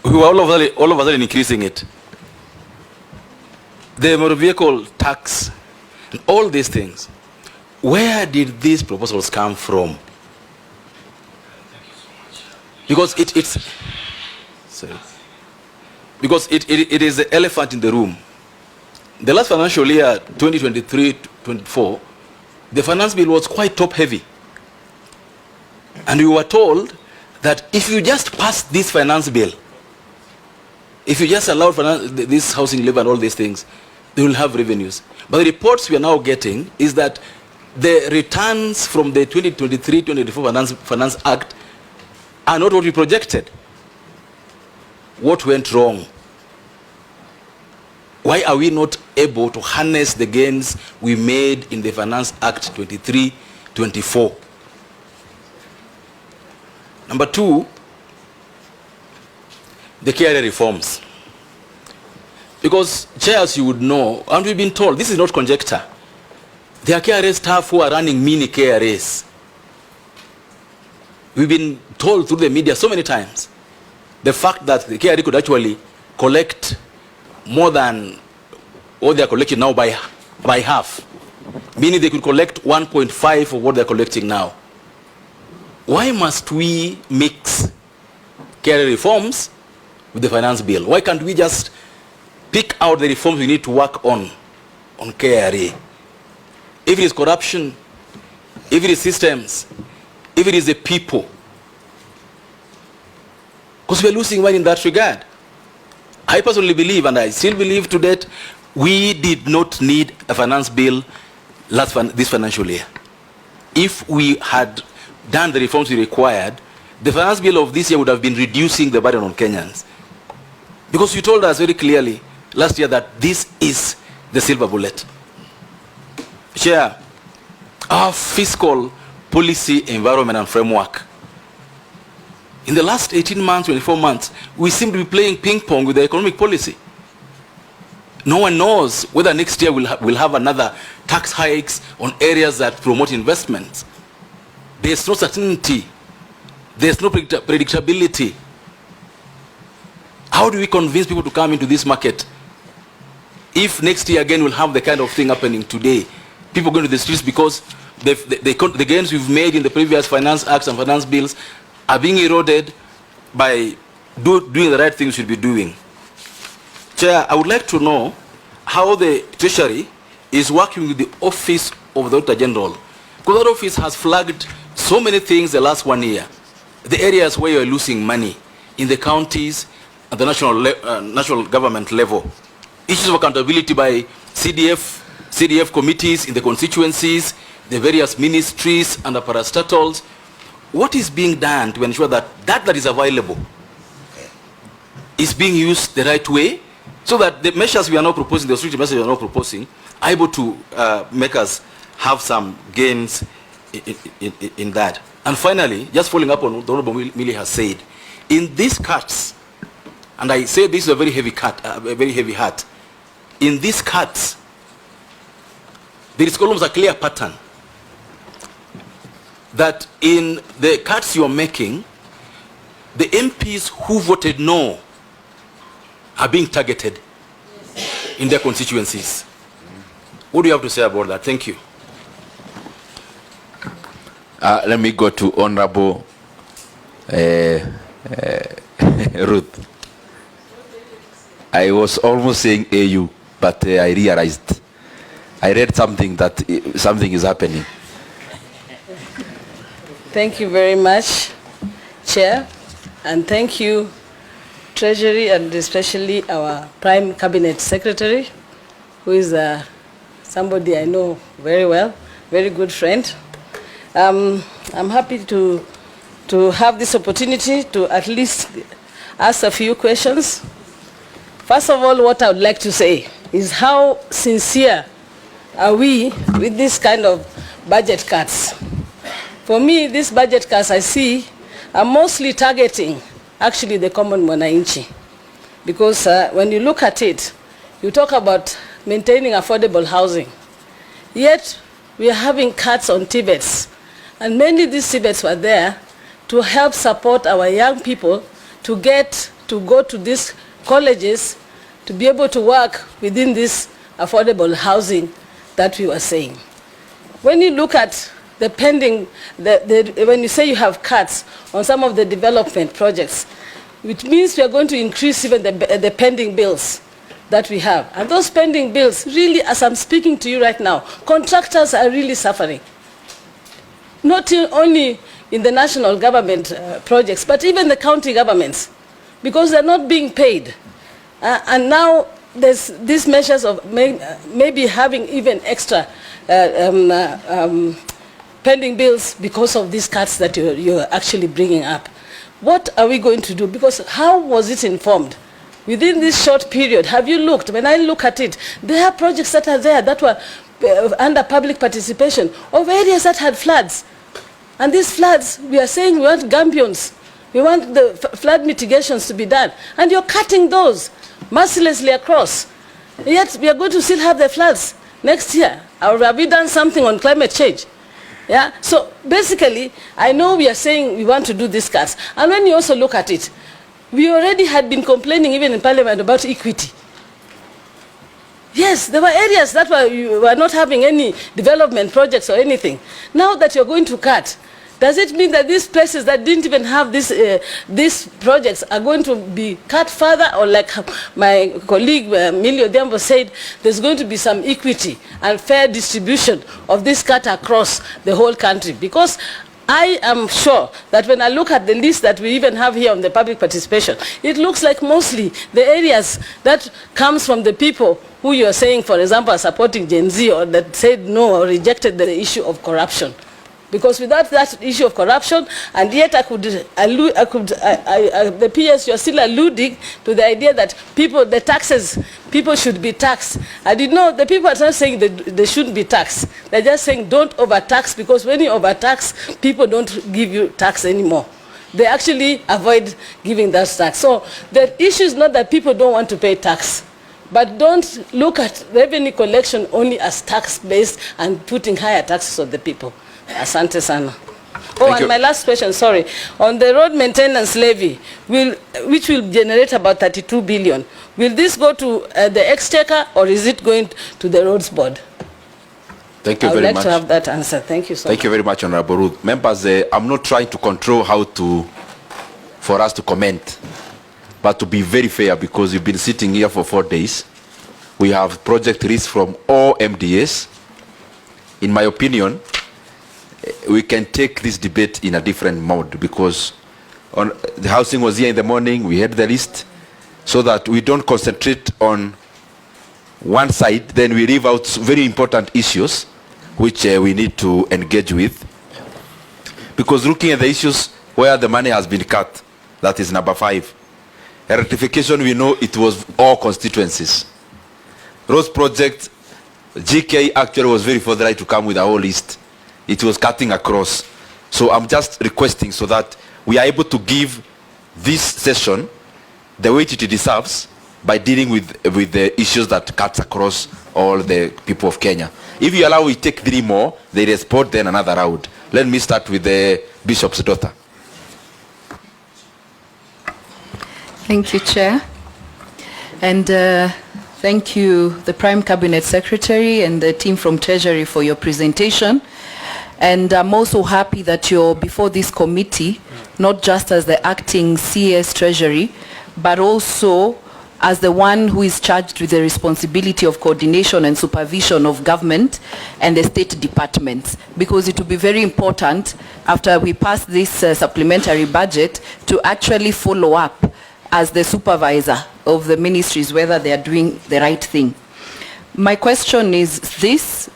[SPEAKER 14] We were all of a sudden increasing it. The motor vehicle tax, and all these things. Where did these proposals come from? Because it is the elephant in the room. The last financial year, 2023-24, the finance bill was quite top-heavy. And we were told that if you just pass this finance bill, if you just allow this housing levy and all these things, they will have revenues. But the reports we are now getting is that the returns from the 2023-2024 Finance Act are not what we projected. What went wrong? Why are we not able to harness the gains we made in the Finance Act 23-24? Number two, the KRA reforms. Because, Chair, as you would know, and we've been told, this is not conjecture, there are KRA staff who are running mini KRAs. We've been told through the media so many times the fact that the KRA could actually collect more than what they are collecting now by half, meaning they could collect 1.5 of what they are collecting now. Why must we mix KRA reforms with the finance bill? Why can't we just pick out the reforms we need to work on KRA? If it is corruption, if it is systems, if it is the people. Because we are losing money in that regard. I personally believe, and I still believe to that, we did not need a finance bill this financial year. If we had done the reforms we required, the finance bill of this year would have been reducing the burden on Kenyans. Because you told us very clearly last year that this is the silver bullet. Chair, our fiscal policy, environment and framework. In the last 18 months, 24 months, we seem to be playing ping pong with the economic policy. No one knows whether next year we'll have another tax hikes on areas that promote investments. There's no certainty. There's no predictability. How do we convince people to come into this market if next year again we'll have the kind of thing happening today? People going to the streets because the gains we've made in the previous finance acts and finance bills are being eroded by doing the right things we should be doing. Chair, I would like to know how the Treasury is working with the Office of the Auditor General. Because that office has flagged so many things the last 1 year. The areas where you're losing money in the counties at the national government level. Issues of accountability by CDF committees in the constituencies, the various ministries and the parastatals. What is being done to ensure that that is available is being used the right way, so that the measures we are now proposing, the austerity measures we are now proposing, are able to make us have some gains in that. And finally, just following up on what the Honorable Millie has said, in these cuts, and I say this is a very heavy cut, a very heavy hat, in these cuts, there is almost a clear pattern that in the cuts you are making, the MPs who voted no are being targeted in their constituencies. What do you have to say about that? Thank you.
[SPEAKER 13] Let me go to Honorable Ruth. I was almost saying AU, but I realized. I read something that something is happening.
[SPEAKER 11] Thank you very much, Chair, and thank you, Treasury, and especially our Prime Cabinet Secretary, who is somebody I know very well, very good friend. I'm happy to have this opportunity to at least ask a few questions. First of all, what I would like to say is how sincere are we with this kind of budget cuts? For me, these budget cuts I see are mostly targeting actually the common mwananchi. Because when you look at it, you talk about maintaining affordable housing. Yet, we are having cuts on TVETs. And mainly these TVETs were there to help support our young people to go to these colleges to be able to work within this affordable housing that we were saying. When you look at the pending, when you say you have cuts on some of the development projects, which means we are going to increase even the pending bills.
[SPEAKER 7] that we have. And those pending bills, really, as I'm speaking to you right now, contractors are really suffering. Not only in the national government projects, but even the county governments, because they're not being paid. And now there's these measures of maybe having even extra pending bills because of these cuts that you're actually bringing up. What are we going to do? Because how was it informed? Within this short period, have you looked? When I look at it, there are projects that are there that were under public participation of areas that had floods. And these floods, we are saying we want gambions. We want the flood mitigations to be done. And you're cutting those mercilessly across. Yet we are going to still have the floods next year. Or have we done something on climate change? Yeah? So basically, I know we are saying we want to do these cuts. And when you also look at it, we already had been complaining even in Parliament about equity. Yes, there were areas that you were not having any development projects or anything. Now that you're going to cut, does it mean that these places that didn't even have these projects are going to be cut further? Or like my colleague Millie Odhiambo said, there's going to be some equity and fair distribution of this cut across the whole country? Because I am sure that when I look at the list that we even have here on the public participation, it looks like mostly the areas that comes from the people who you are saying, for example, are supporting Gen Z, or that said no or rejected the issue of corruption. Because without that issue of corruption, and yet the PS, you're still alluding to the idea that people should be taxed. I did know the people are not saying that they shouldn't be taxed. They're just saying don't overtax, because when you overtax, people don't give you tax anymore. They actually avoid giving that tax. So the issue is not that people don't want to pay tax, but don't look at revenue collection only as tax-based and putting higher taxes on the people. Asante sana. My last question, sorry. On the road maintenance levy, which will generate about 32 billion, will this go to the exchequer, or is it going to the roads board?
[SPEAKER 13] Thank you
[SPEAKER 7] I
[SPEAKER 13] very
[SPEAKER 7] would like
[SPEAKER 13] much.
[SPEAKER 7] to have that answer. Thank you so much.
[SPEAKER 13] Thank you very much, Honorable Ruth. Members, I'm not trying to control for us to comment, but to be very fair, because you've been sitting here for 4 days. We have project lists from all MDAs. In my opinion, we can take this debate in a different mode, because the housing was here in the morning, we had the list, so that we don't concentrate on one side, then we leave out very important issues which we need to engage with. Because looking at the issues where the money has been cut, that is number 5. Rectification, we know it was all constituencies. Roads project, GK actually was very forthright to come with a whole list. It was cutting across. So I'm just requesting so that we are able to give this session the weight it deserves by dealing with the issues that cuts across all the people of Kenya. If you allow, we take 3 more, they respond, then another round. Let me start with the Bishop's daughter.
[SPEAKER 6] Thank you, Chair. And thank you, the Prime Cabinet Secretary and the team from Treasury, for your presentation. And I'm also happy that you're before this committee, not just as the acting CS Treasury, but also as the one who is charged with the responsibility of coordination and supervision of government and the state departments. Because it will be very important, after we pass this supplementary budget, to actually follow up as the supervisor of the ministries, whether they are doing the right thing. My question is this.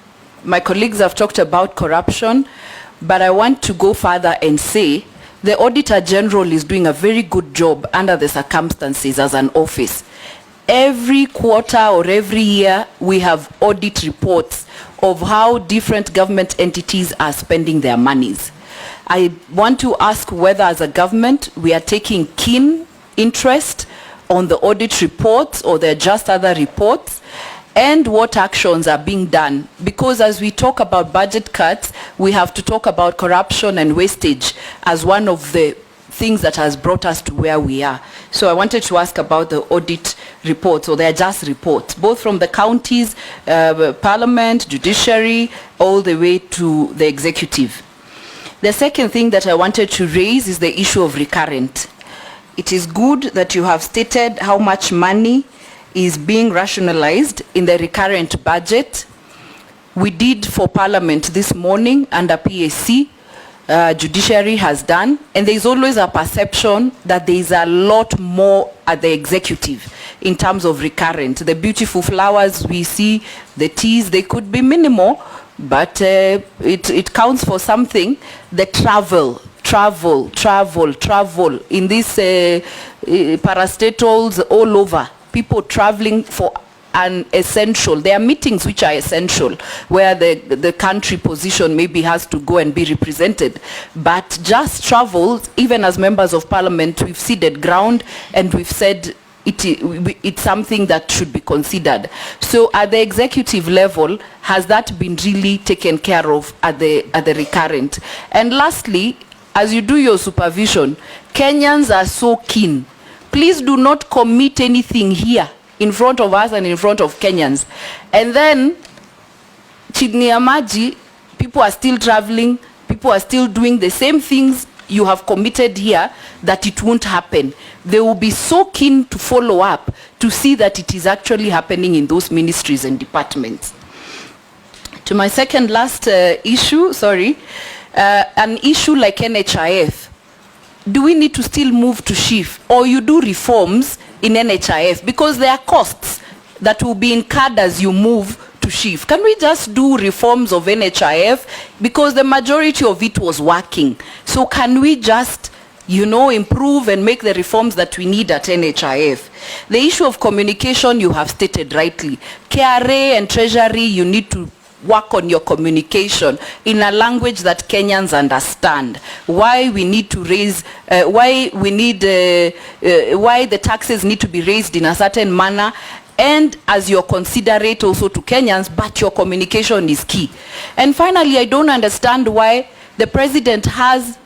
[SPEAKER 6] My colleagues have talked about corruption, but I want to go further and say the Auditor General is doing a very good job under the circumstances as an office. Every quarter or every year, we have audit reports of how different government entities are spending their monies. I want to ask whether as a government we are taking keen interest on the audit reports, or there are just other reports, and what actions are being done. Because as we talk about budget cuts, we have to talk about corruption and wastage as one of the things that has brought us to where we are. So I wanted to ask about the audit reports, or they're just reports, both from the counties, Parliament, Judiciary, all the way to the executive. The second thing that I wanted to raise is the issue of recurrent. It is good that you have stated how much money is being rationalized in the recurrent budget. We did for Parliament this morning under PAC, Judiciary has done, and there is always a perception that there is a lot more at the executive in terms of recurrent. The beautiful flowers we see, the teas, they could be minimal, but it counts for something. The travel in these parastatals all over, people traveling for an essential. There are meetings which are essential where the country position maybe has to go and be represented, but just travel, even as members of Parliament, we've ceded ground and we've said it's something that should be considered. So at the executive level, has that been really taken care of at the recurrent? And lastly, as you do your supervision, Kenyans are so keen. Please do not commit anything here in front of us and in front of Kenyans. And then, chini ya maji, people are still traveling, people are still doing the same things you have committed here, that it won't happen. They will be so keen to follow up to see that it is actually happening in those ministries and departments. To my second last issue, an issue like NHIF, do we need to still move to shift, or you do reforms in NHIF? Because there are costs that will be incurred as you move to shift. Can we just do reforms of NHIF? Because the majority of it was working. So can we just, improve and make the reforms that we need at NHIF? The issue of communication, you have stated rightly. KRA and Treasury, you need to work on your communication in a language that Kenyans understand. Why we need to raise, why the taxes need to be raised in a certain manner, and as you're considerate also to Kenyans, but your communication is key. And finally, I don't understand why the president has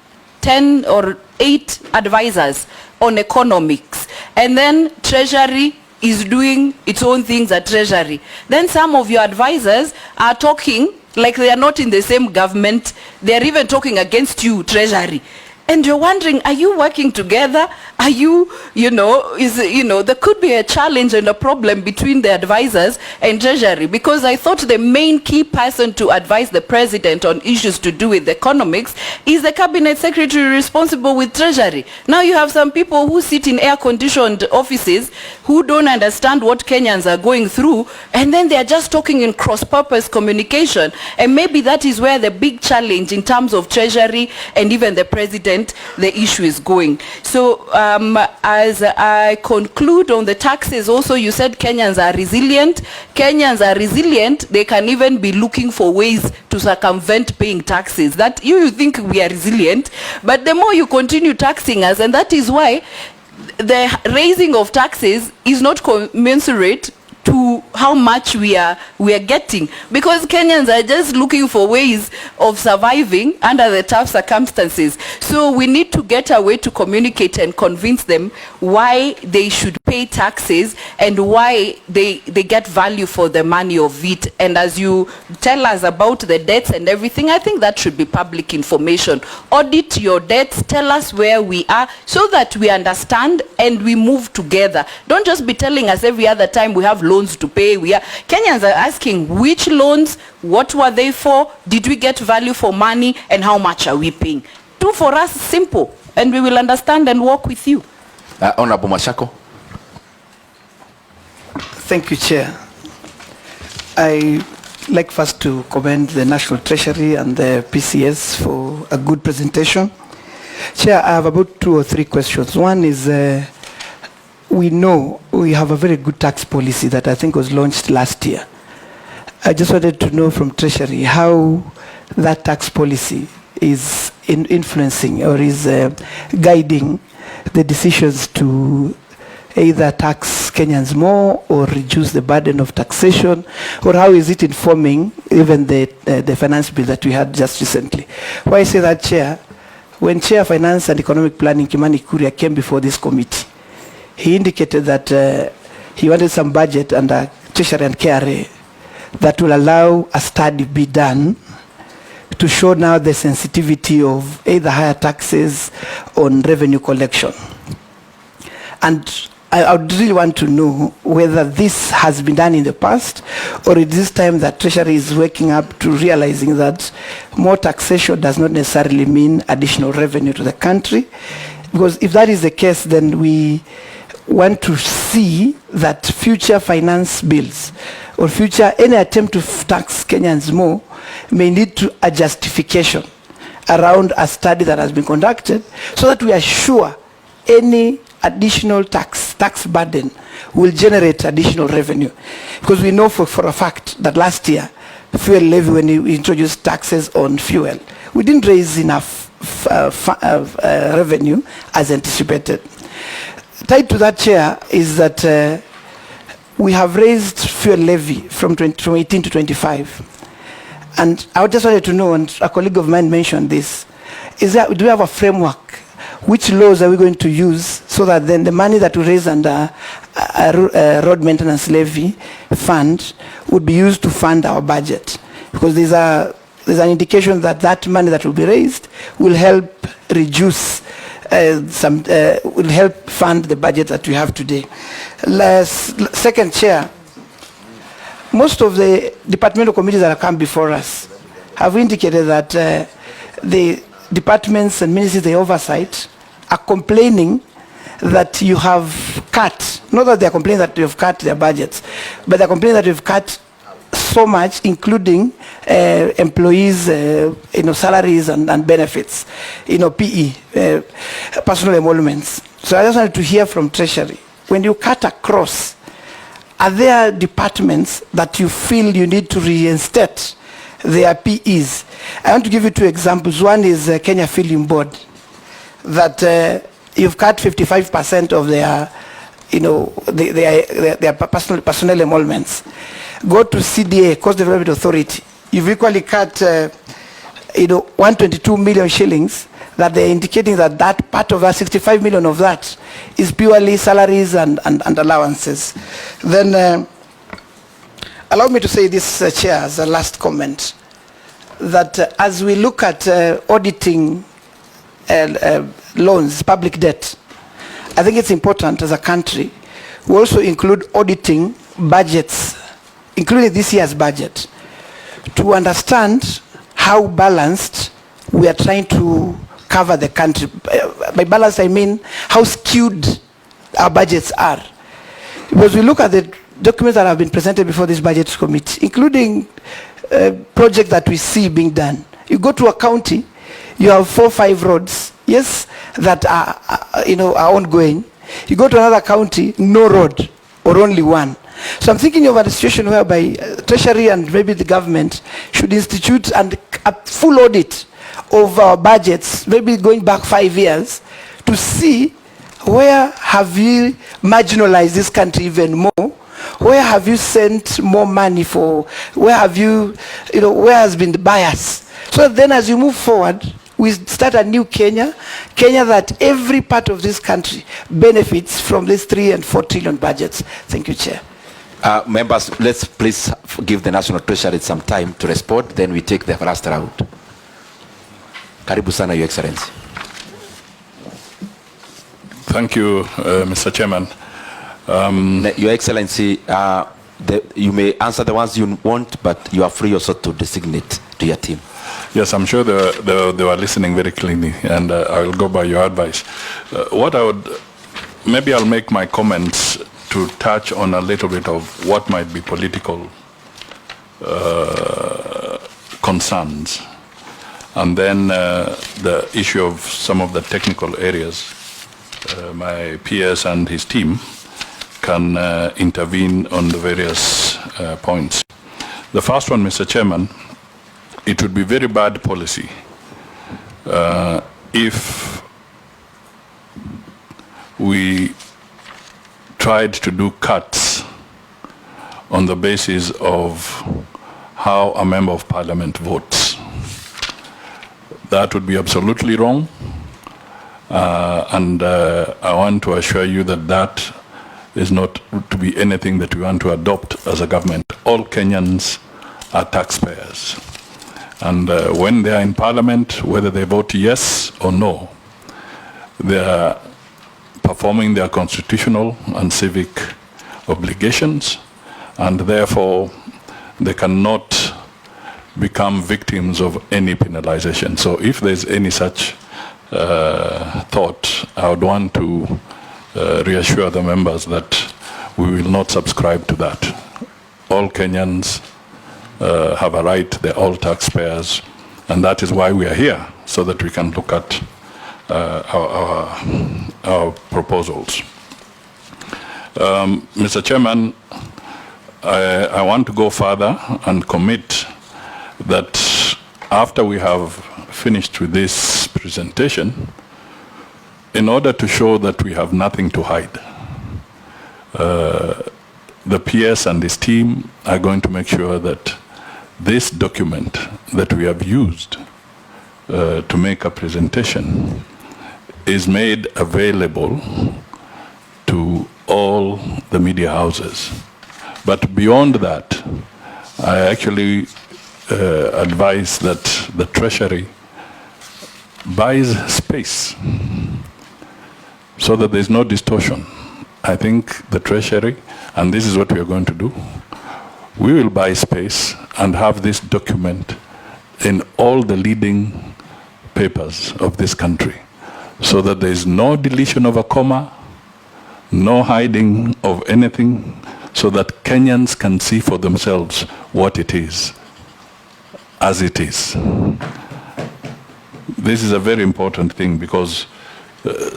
[SPEAKER 6] 10 or 8 advisors on economics, and then Treasury is doing its own things at Treasury. Then some of your advisors are talking like they are not in the same government. They are even talking against you, Treasury. And you're wondering, are you working together? Are you, there could be a challenge and a problem between the advisors and Treasury, because I thought the main key person to advise the president on issues to do with economics is the cabinet secretary responsible with Treasury. Now you have some people who sit in air-conditioned offices who don't understand what Kenyans are going through, and then they're just talking in cross-purpose communication. And maybe that is where the big challenge in terms of Treasury and even the president, the issue is going. So as I conclude on the taxes, also you said Kenyans are resilient. Kenyans are resilient. They can even be looking for ways to circumvent paying taxes. That you think we are resilient, but the more you continue taxing us, and that is why the raising of taxes is not commensurate to how much we are getting, because Kenyans are just looking for ways of surviving under the tough circumstances. So we need to get a way to communicate and convince them why they should pay taxes and why they get value for the money of it. And as you tell us about the debts and everything, I think that should be public information. Audit your debts, tell us where we are, so that we understand and we move together. Don't just be telling us every other time we have loans to pay. Kenyans are asking which loans, what were they for, did we get value for money, and how much are we paying? Do for us simple, and we will understand and work with you.
[SPEAKER 13] Honorable Mashako.
[SPEAKER 15] Thank you, Chair. I like first to commend the National Treasury and the PCS for a good presentation. Chair, I have about 2 or 3 questions. One is, we know we have a very good tax policy that I think was launched last year. I just wanted to know from Treasury how that tax policy is influencing or is guiding the decisions to either tax Kenyans more or reduce the burden of taxation, or how is it informing even the finance bill that we had just recently. Why I say that, Chair, when Chair Finance and Economic Planning Kimani Kuria came before this committee, he indicated that he wanted some budget under Treasury and KRA that will allow a study be done to show now the sensitivity of either higher taxes on revenue collection. And I would really want to know whether this has been done in the past, or it is time that Treasury is waking up to realizing that more taxation does not necessarily mean additional revenue to the country. Because if that is the case, then we want to see that future finance bills or future any attempt to tax Kenyans more may lead to a justification around a study that has been conducted, so that we are sure any additional tax burden will generate additional revenue. Because we know for a fact that last year, fuel levy, when we introduced taxes on fuel, we didn't raise enough revenue as anticipated. Tied to that, Chair, is that we have raised fuel levy from 18 to 25. And I just wanted to know, and a colleague of mine mentioned this, is that do we have a framework? Which laws are we going to use so that then the money that we raise under a road maintenance levy fund would be used to fund our budget? Because there's an indication that that money that will be raised will help reduce will help fund the budget that we have today. Second, Chair, most of the departmental committees that have come before us have indicated that the departments and ministries they oversight are complaining that you have cut, not that they are complaining that you have cut their budgets, but they're complaining that you've cut so much, including employees, salaries and benefits, PE, personal emoluments. So I just wanted to hear from Treasury, when you cut across, are there departments that you feel you need to reinstate their PEs? I want to give you two examples. One is Kenya Film Board, that you've cut 55% of their, their personnel emoluments. Go to CDA, Coast Development Authority. You've equally cut, 122 million shillings. That they're indicating that that part of that, 65 million of that, is purely salaries and allowances. Then, allow me to say this, Chair, as a last comment, that as we look at auditing loans, public debt, I think it's important as a country, we also include auditing budgets, including this year's budget, to understand how balanced we are trying to cover the country. By balance, I mean how skewed our budgets are. Because we look at the documents that have been presented before this budget committee, including projects that we see being done. You go to a county, you have 4 or 5 roads, yes, that are ongoing. You go to another county, no road, or only one. So I'm thinking of a situation whereby Treasury and maybe the government should institute a full audit of our budgets, maybe going back 5 years, to see where have you marginalized this country even more, where have you sent more money for, where have you, where has been the bias. So then as you move forward, we start a new Kenya that every part of this country benefits from these 3 and 4 trillion budgets. Thank you, Chair.
[SPEAKER 13] Members, let's please give the National Treasury some time to respond, then we take the last round. Karibu sana, Your Excellency.
[SPEAKER 23] Thank you, Mr. Chairman.
[SPEAKER 13] Your Excellency, you may answer the ones you want, but you are free also to designate to your team.
[SPEAKER 23] Yes, I'm sure they were listening very clearly, and I will go by your advice. Maybe I'll make my comments to touch on a little bit of what might be political concerns, and then the issue of some of the technical areas. My PS and his team can intervene on the various points. The first one, Mr. Chairman, it would be very bad policy if we tried to do cuts on the basis of how a member of parliament votes. That would be absolutely wrong, and I want to assure you that that is not to be anything that we want to adopt as a government. All Kenyans are taxpayers, and when they are in parliament, whether they vote yes or no, their performing their constitutional and civic obligations, and therefore they cannot become victims of any penalization. So if there's any such thought, I would want to reassure the members that we will not subscribe to that. All Kenyans have a right, they're all taxpayers, and that is why we are here, so that we can look at our proposals. Mr. Chairman, I want to go further and commit that after we have finished with this presentation, in order to show that we have nothing to hide, the PS and his team are going to make sure that this document that we have used to make a presentation is made available to all the media houses. But beyond that, I actually advise that the Treasury buys space so that there's no distortion. I think the Treasury, and this is what we are going to do, we will buy space and have this document in all the leading papers of this country, so that there is no deletion of a comma, no hiding of anything, so that Kenyans can see for themselves what it is, as it is. This is a very important thing, because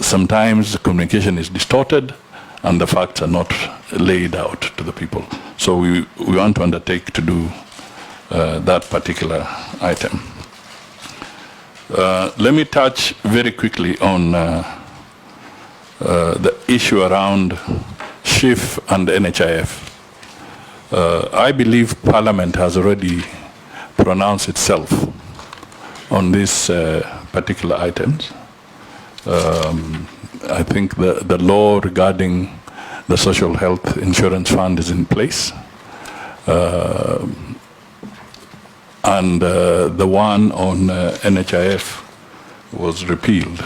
[SPEAKER 23] sometimes the communication is distorted and the facts are not laid out to the people. So we want to undertake to do that particular item. Let me touch very quickly on the issue around SHIF and NHIF. I believe Parliament has already pronounced itself on these particular items. I think the law regarding the social health insurance fund is in place. And the one on NHIF was repealed.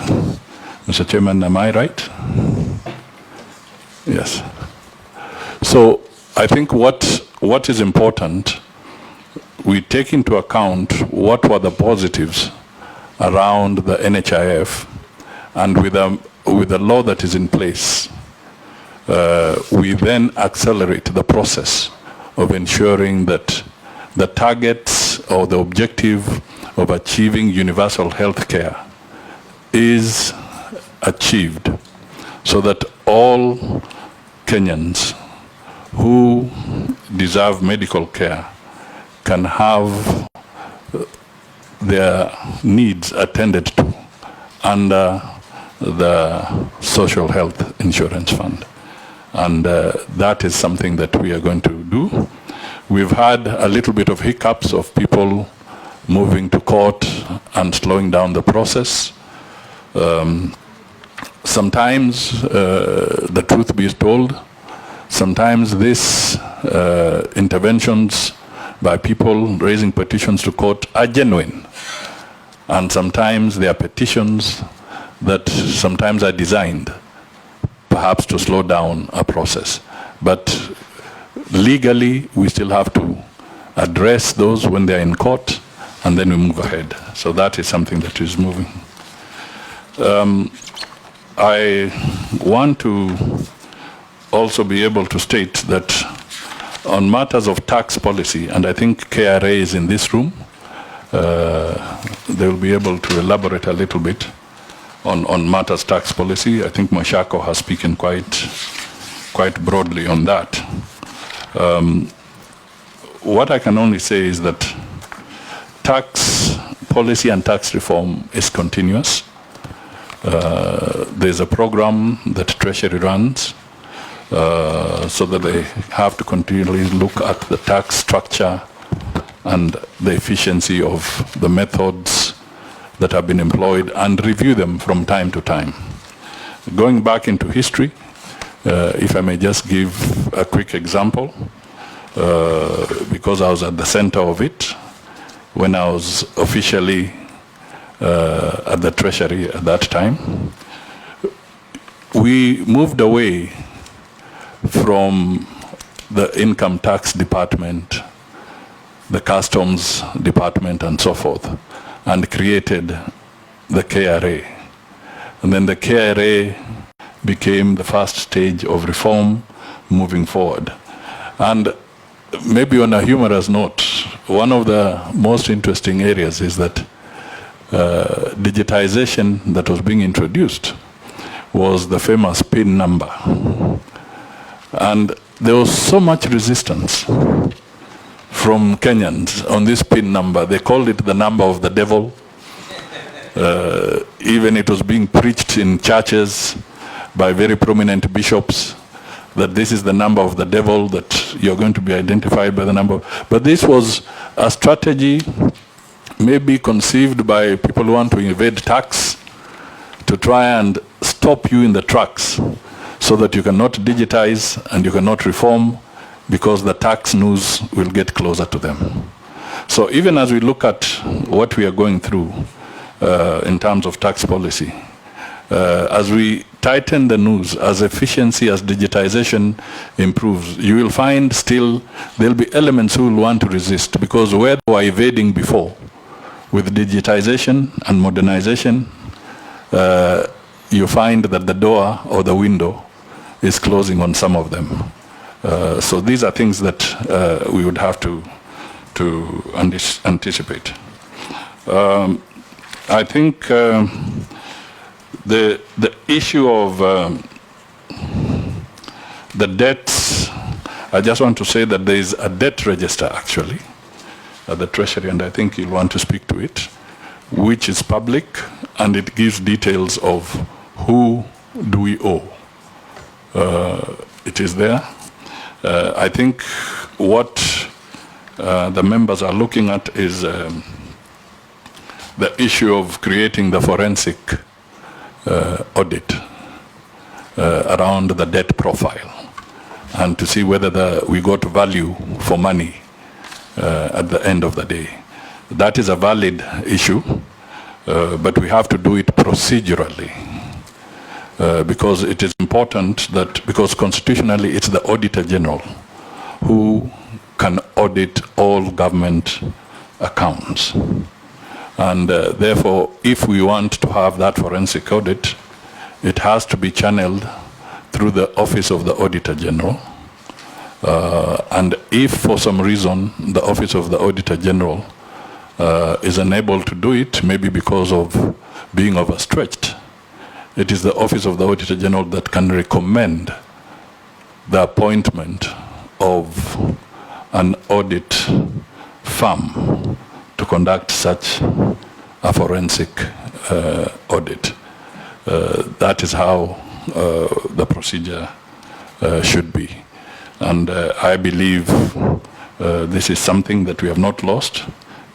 [SPEAKER 23] Mr. Chairman, am I right? Yes. So I think what is important, we take into account what were the positives around the NHIF, and with the law that is in place, we then accelerate the process of ensuring that the targets or the objective of achieving universal health care is achieved, so that all Kenyans who deserve medical care can have their needs attended to under the social health insurance fund. And that is something that we are going to do. We've had a little bit of hiccups of people moving to court and slowing down the process. Sometimes, the truth be told, sometimes these interventions by people raising petitions to court are genuine. And sometimes they are petitions that sometimes are designed perhaps to slow down a process. But legally, we still have to address those when they're in court, and then we move ahead. So that is something that is moving. I want to also be able to state that on matters of tax policy, and I think KRA is in this room, they will be able to elaborate a little bit on matters tax policy. I think Mashako has spoken quite broadly on that. What I can only say is that tax policy and tax reform is continuous. There's a program that Treasury runs so that they have to continually look at the tax structure and the efficiency of the methods that have been employed and review them from time to time. Going back into history, if I may just give a quick example, because I was at the center of it when I was officially at the Treasury at that time. we moved away from the income tax department, the customs department, and so forth, and created the KRA. And then the KRA became the first stage of reform moving forward. And maybe on a humorous note, one of the most interesting areas is that digitization that was being introduced was the famous PIN number. And there was so much resistance from Kenyans on this PIN number. They called it the number of the devil. Even it was being preached in churches by very prominent bishops that this is the number of the devil, that you're going to be identified by the number. But this was a strategy maybe conceived by people who want to evade tax to try and stop you in the tracks so that you cannot digitize and you cannot reform because the tax news will get closer to them. So even as we look at what we are going through in terms of tax policy, as we tighten the news, as efficiency, as digitization improves, you will find still there'll be elements who will want to resist, because where they were evading before, with digitization and modernization, you find that the door or the window is closing on some of them. So these are things that we would have to anticipate. I think the issue of the debts, I just want to say that there is a debt register actually at the Treasury, and I think you'll want to speak to it, which is public, and it gives details of who do we owe. It is there. I think what the members are looking at is the issue of creating the forensic audit around the debt profile, and to see whether we got value for money at the end of the day. That is a valid issue, but we have to do it procedurally, because it is important that, because constitutionally it's the Auditor General who can audit all government accounts. And therefore, if we want to have that forensic audit, it has to be channeled through the Office of the Auditor General. And if for some reason the Office of the Auditor General is unable to do it, maybe because of being overstretched, it is the Office of the Auditor General that can recommend the appointment of an audit firm to conduct such a forensic audit. That is how the procedure should be. And I believe this is something that we have not lost.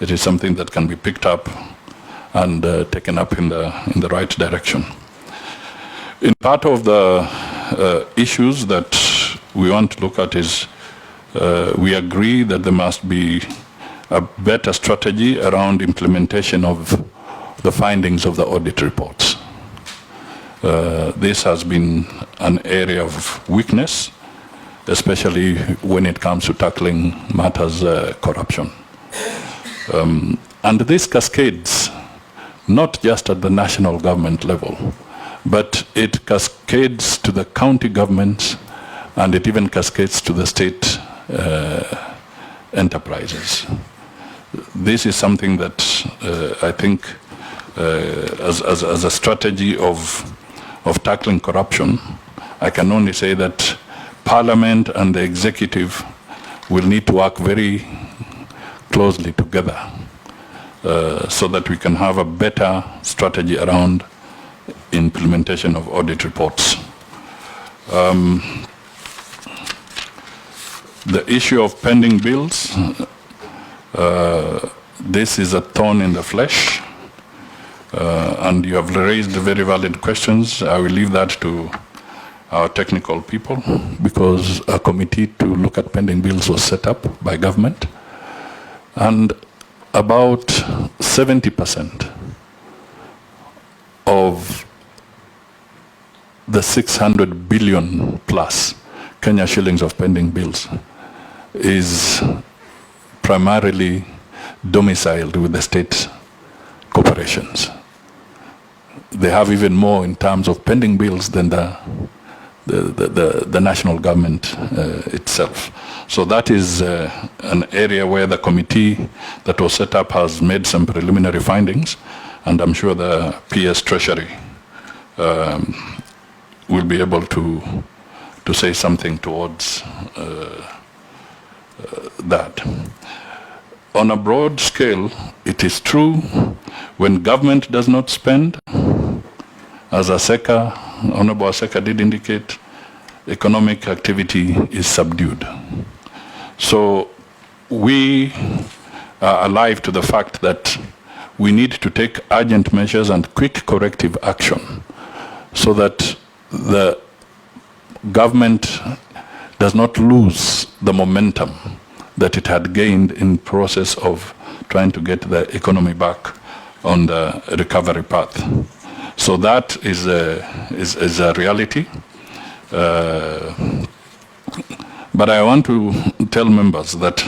[SPEAKER 23] It is something that can be picked up and taken up in the right direction. In part of the issues that we want to look at is we agree that there must be a better strategy around implementation of the findings of the audit reports. This has been an area of weakness, especially when it comes to tackling matters corruption. And this cascades not just at the national government level, but it cascades to the county governments, and it even cascades to the state enterprises. This is something that I think as a strategy of tackling corruption, I can only say that Parliament and the executive will need to work very closely together so that we can have a better strategy around implementation of audit reports. The issue of pending bills, this is a thorn in the flesh, and you have raised very valid questions. I will leave that to our technical people, because a committee to look at pending bills was set up by government, and about 70% of the 600 billion plus Kenya shillings of pending bills is primarily domiciled with the state corporations. They have even more in terms of pending bills than the national government itself. So that is an area where the committee that was set up has made some preliminary findings, and I'm sure the PS Treasury will be able to say something towards that. On a broad scale, it is true when government does not spend, as Honorable Aseka did indicate, economic activity is subdued. So we are alive to the fact that we need to take urgent measures and quick corrective action so that the government does not lose the momentum that it had gained in process of trying to get the economy back on the recovery path. So that is a reality. But I want to tell members that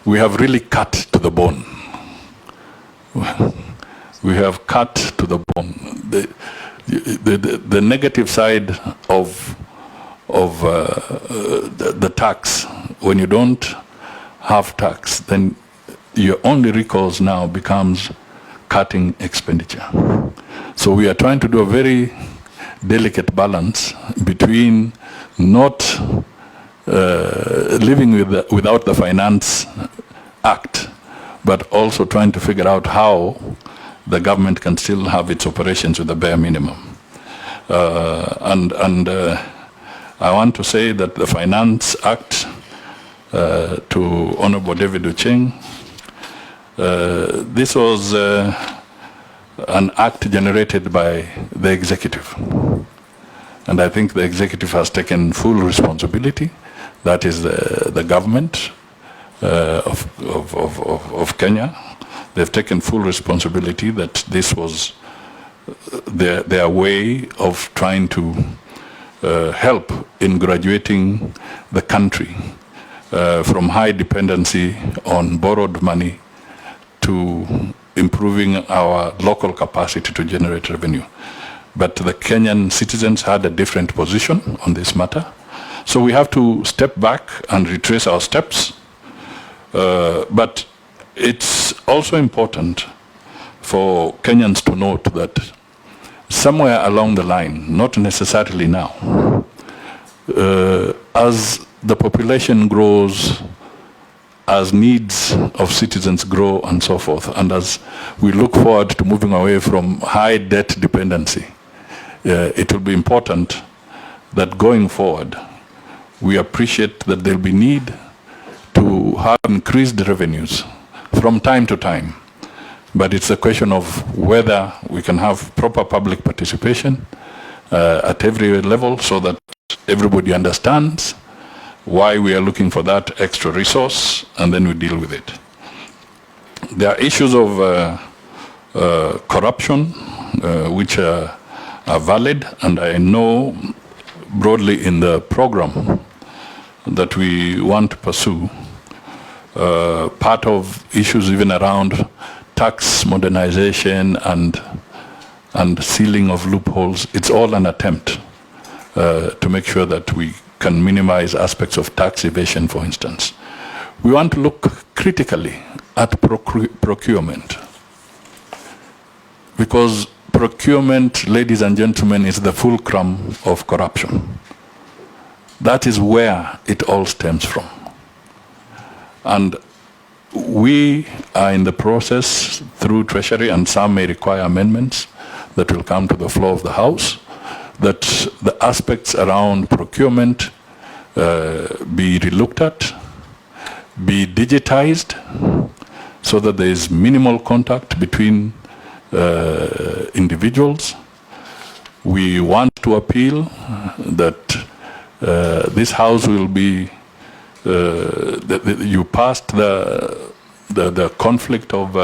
[SPEAKER 23] we have really cut to the bone. We have cut to the bone. The negative side of the tax, when you don't have tax, then your only recourse now becomes cutting expenditure. So we are trying to do a very delicate balance between not living without the Finance Act, but also trying to figure out how the government can still have its operations with the bare minimum. I want to say that the Finance Act, to Honorable David Ucheng, this was an act generated by the executive. And I think the executive has taken full responsibility. That is the government of Kenya. They've taken full responsibility that this was their way of trying to help in graduating the country from high dependency on borrowed money to improving our local capacity to generate revenue. But the Kenyan citizens had a different position on this matter. So we have to step back and retrace our steps. But it's also important for Kenyans to note that somewhere along the line, not necessarily now, as the population grows, as needs of citizens grow and so forth, and as we look forward to moving away from high debt dependency, it will be important that going forward, we appreciate that there will be need to have increased revenues from time to time. But it's a question of whether we can have proper public participation at every level so that everybody understands why we are looking for that extra resource, and then we deal with it. There are issues of corruption which are valid, and I know broadly in the program that we want to pursue, part of issues even around tax modernization and sealing of loopholes, it's all an attempt to make sure that we can minimize aspects of tax evasion, for instance. We want to look critically at procurement, because procurement, ladies and gentlemen, is the fulcrum of corruption. That is where it all stems from. And we are in the process through Treasury, and some may require amendments that will come to the floor of the House, that the aspects around procurement be relooked at, be digitized, so that there is minimal contact between individuals. We want to appeal that this House will be, you passed the conflict of,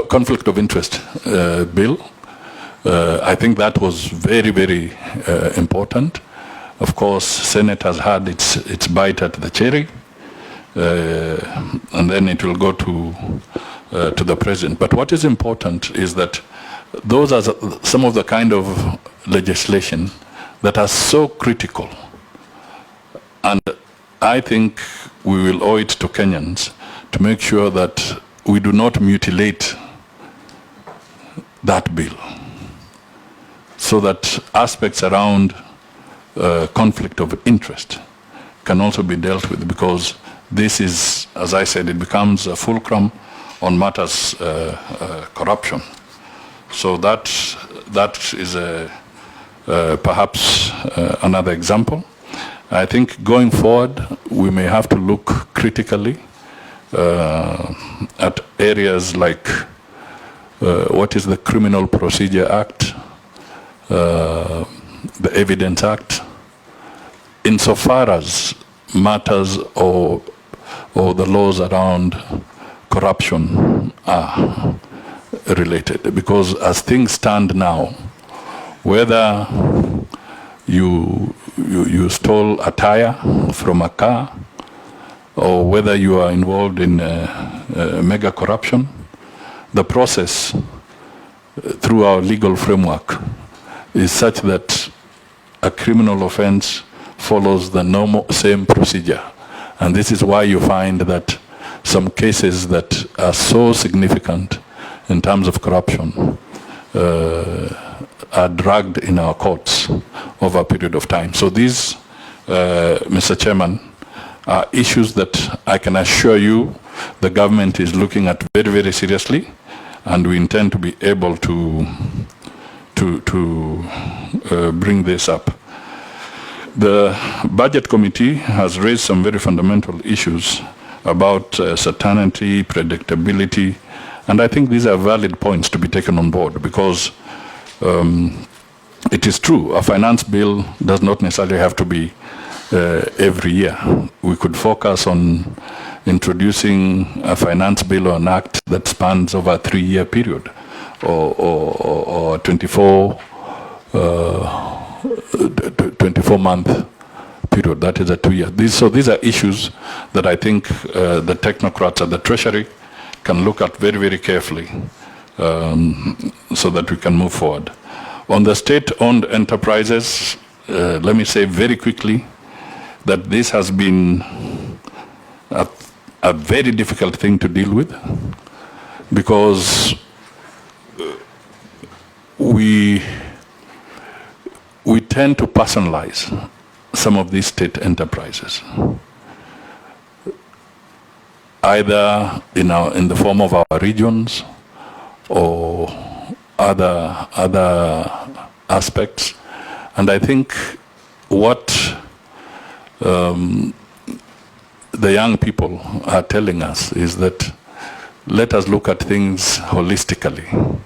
[SPEAKER 23] conflict of interest bill. I think that was very, very important. Of course, Senate has had its bite at the cherry, and then it will go to the president. But what is important is that those are some of the kind of legislation that are so critical. And I think we will owe it to Kenyans to make sure that we do not mutilate that bill, so that aspects around conflict of interest can also be dealt with, because this is, as I said, it becomes a fulcrum on matters corruption. So that is perhaps another example. I think going forward, we may have to look critically at areas like what is the Criminal Procedure Act, the Evidence Act, insofar as matters or the laws around corruption are related. Because as things stand now, whether you stole a tire from a car, or whether you are involved in mega corruption, the process through our legal framework is such that a criminal offense follows the normal same procedure. And this is why you find that some cases that are so significant in terms of corruption are dragged in our courts over a period of time. So these, Mr. Chairman, are issues that I can assure you the government is looking at very, very seriously, and we intend to be able to bring this up. The Budget Committee has raised some very fundamental issues about certainty, predictability, and I think these are valid points to be taken on board, because it is true, a finance bill does not necessarily have to be every year. We could focus on introducing a finance bill or an act that spans over a 3-year period, or 24-month period. That is a 2-year. So these are issues that I think the technocrats at the Treasury can look at very, very carefully, so that we can move forward. On the state-owned enterprises, let me say very quickly that this has been a very difficult thing to deal with, because we tend to personalize some of these state enterprises, either in the form of our regions or other aspects. And I think what the young people are telling us is that let us look at things holistically,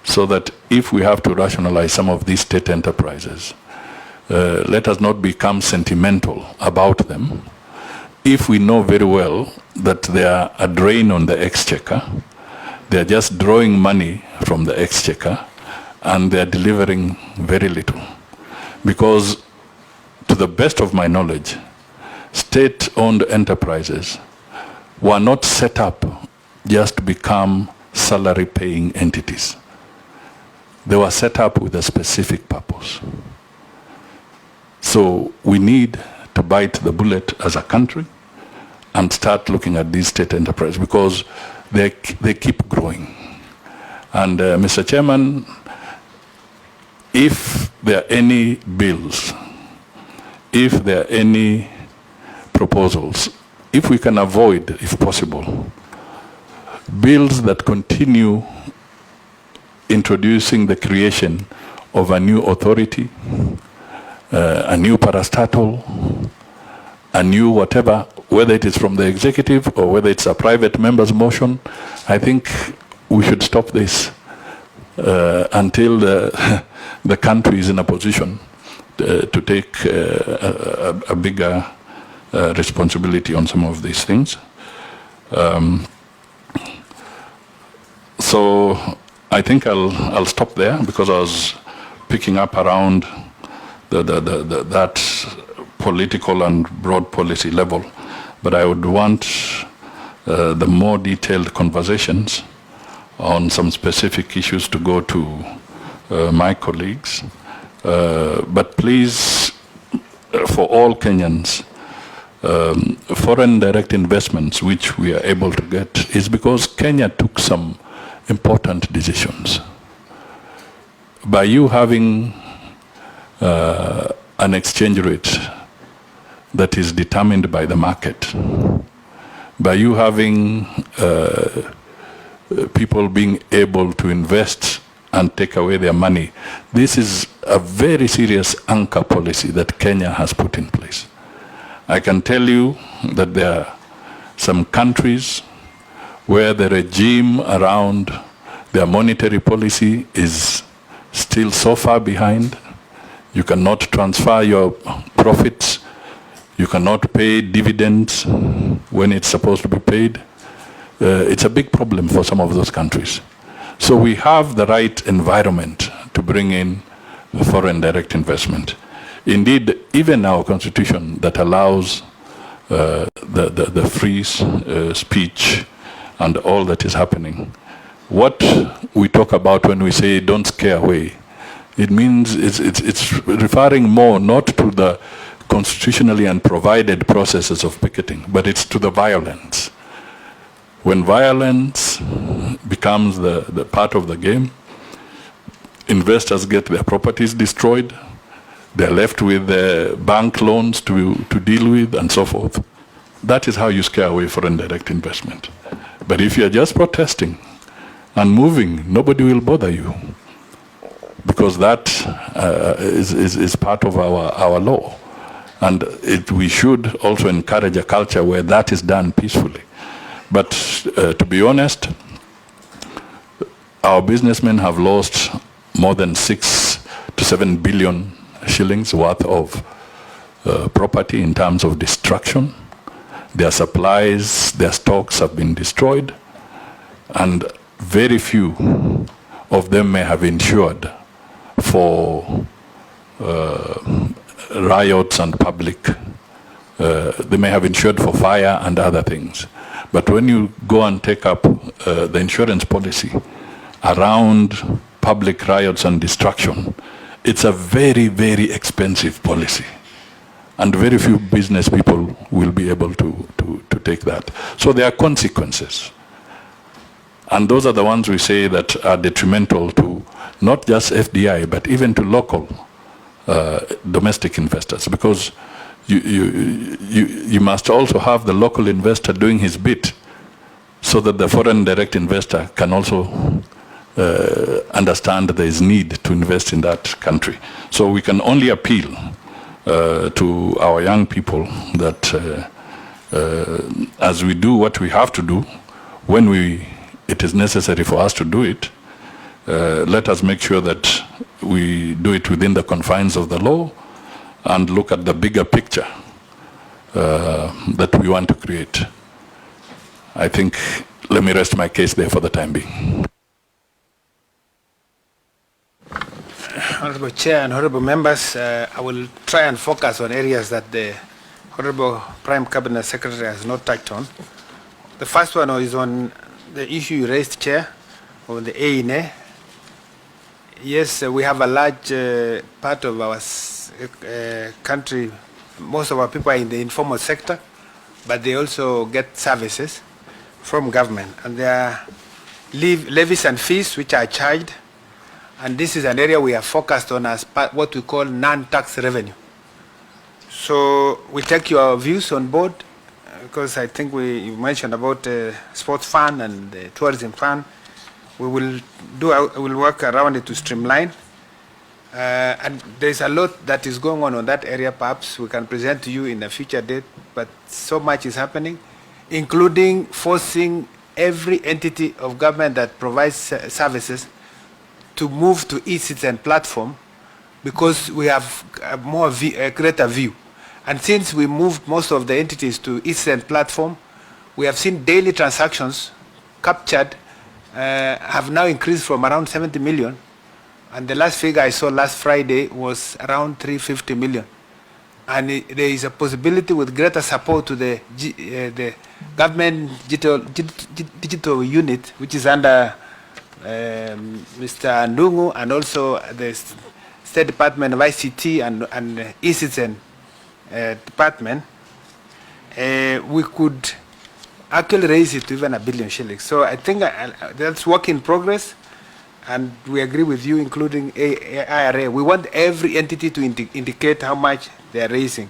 [SPEAKER 23] so that if we have to rationalize some of these state enterprises, let us not become sentimental about them. If we know very well that they are a drain on the exchequer, they are just drawing money from the exchequer, and they are delivering very little. Because to the best of my knowledge, state-owned enterprises were not set up just to become salary-paying entities. They were set up with a specific purpose. So we need to bite the bullet as a country and start looking at these state enterprises, because they keep growing. And Mr. Chairman, if there are any bills, if there are any proposals, if we can avoid, if possible, bills that continue introducing the creation of a new authority, a new parastatal, a new whatever, whether it is from the executive or whether it's a private member's motion, I think we should stop this until the country is in a position to take a bigger responsibility on some of these things. So I think I'll stop there because I was picking up around that political and broad policy level. But I would want the more detailed conversations on some specific issues to go to my colleagues. But please, for all Kenyans, foreign direct investments which we are able to get is because Kenya took some important decisions. By you having an exchange rate that is determined by the market, by you having people being able to invest and take away their money, this is a very serious anchor policy that Kenya has put in place. I can tell you that there are some countries where the regime around their monetary policy is still so far behind. You cannot transfer your profits. You cannot pay dividends when it's supposed to be paid. It's a big problem for some of those countries. So we have the right environment to bring in foreign direct investment. Indeed, even our constitution that allows the free speech and all that is happening, what we talk about when we say don't scare away, it means it's referring more not to the constitutionally and provided processes of picketing, but it's to the violence. When violence becomes the part of the game, investors get their properties destroyed, they're left with bank loans to deal with and so forth. That is how you scare away foreign direct investment. But if you're just protesting and moving, nobody will bother you, because that is part of our law. And we should also encourage a culture where that is done peacefully. But to be honest, our businessmen have lost more than 6 to 7 billion shillings worth of property in terms of destruction. Their supplies, their stocks have been destroyed, and very few of them may have insured for riots and public. They may have insured for fire and other things. But when you go and take up the insurance policy around public riots and destruction, it's a very, very expensive policy. And very few business people will be able to take that. So there are consequences. And those are the ones we say that are detrimental to not just FDI, but even to local domestic investors, because you must also have the local investor doing his bit so that the foreign direct investor can also understand that there is need to invest in that country. So we can only appeal to our young people that as we do what we have to do, when it is necessary for us to do it, let us make sure that we do it within the confines of the law and look at the bigger picture that we want to create. I think, let me rest my case there for the time being.
[SPEAKER 1] Honorable Chair and Honorable Members, I will try and focus on areas that the Honorable Prime Cabinet Secretary has not touched on. The first one is on the issue you raised, Chair, on the ANA. Yes, we have a large part of our country. Most of our people are in the informal sector, but they also get services from government. And there are levies and fees which are charged. And this is an area we are focused on as what we call non-tax revenue. So we take your views on board, because I think you mentioned about the sports fund and the tourism fund. We will work around it to streamline. And there's a lot that is going on that area. Perhaps we can present to you in a future date, but so much is happening, including forcing every entity of government that provides services to move to e-citizen platform, because we have a greater view. And since we moved most of the entities to e-citizen platform, we have seen daily transactions captured have now increased from around 70 million, and the last figure I saw last Friday was around 350 million. And there is a possibility with greater support to the government digital unit, which is under Mr. Ndungu, and also the State Department of ICT and e-citizen department, we could actually raise it to even $1 billion shillings. So I think that's work in progress, and we agree with you, including IRA. We want every entity to indicate how much they are raising.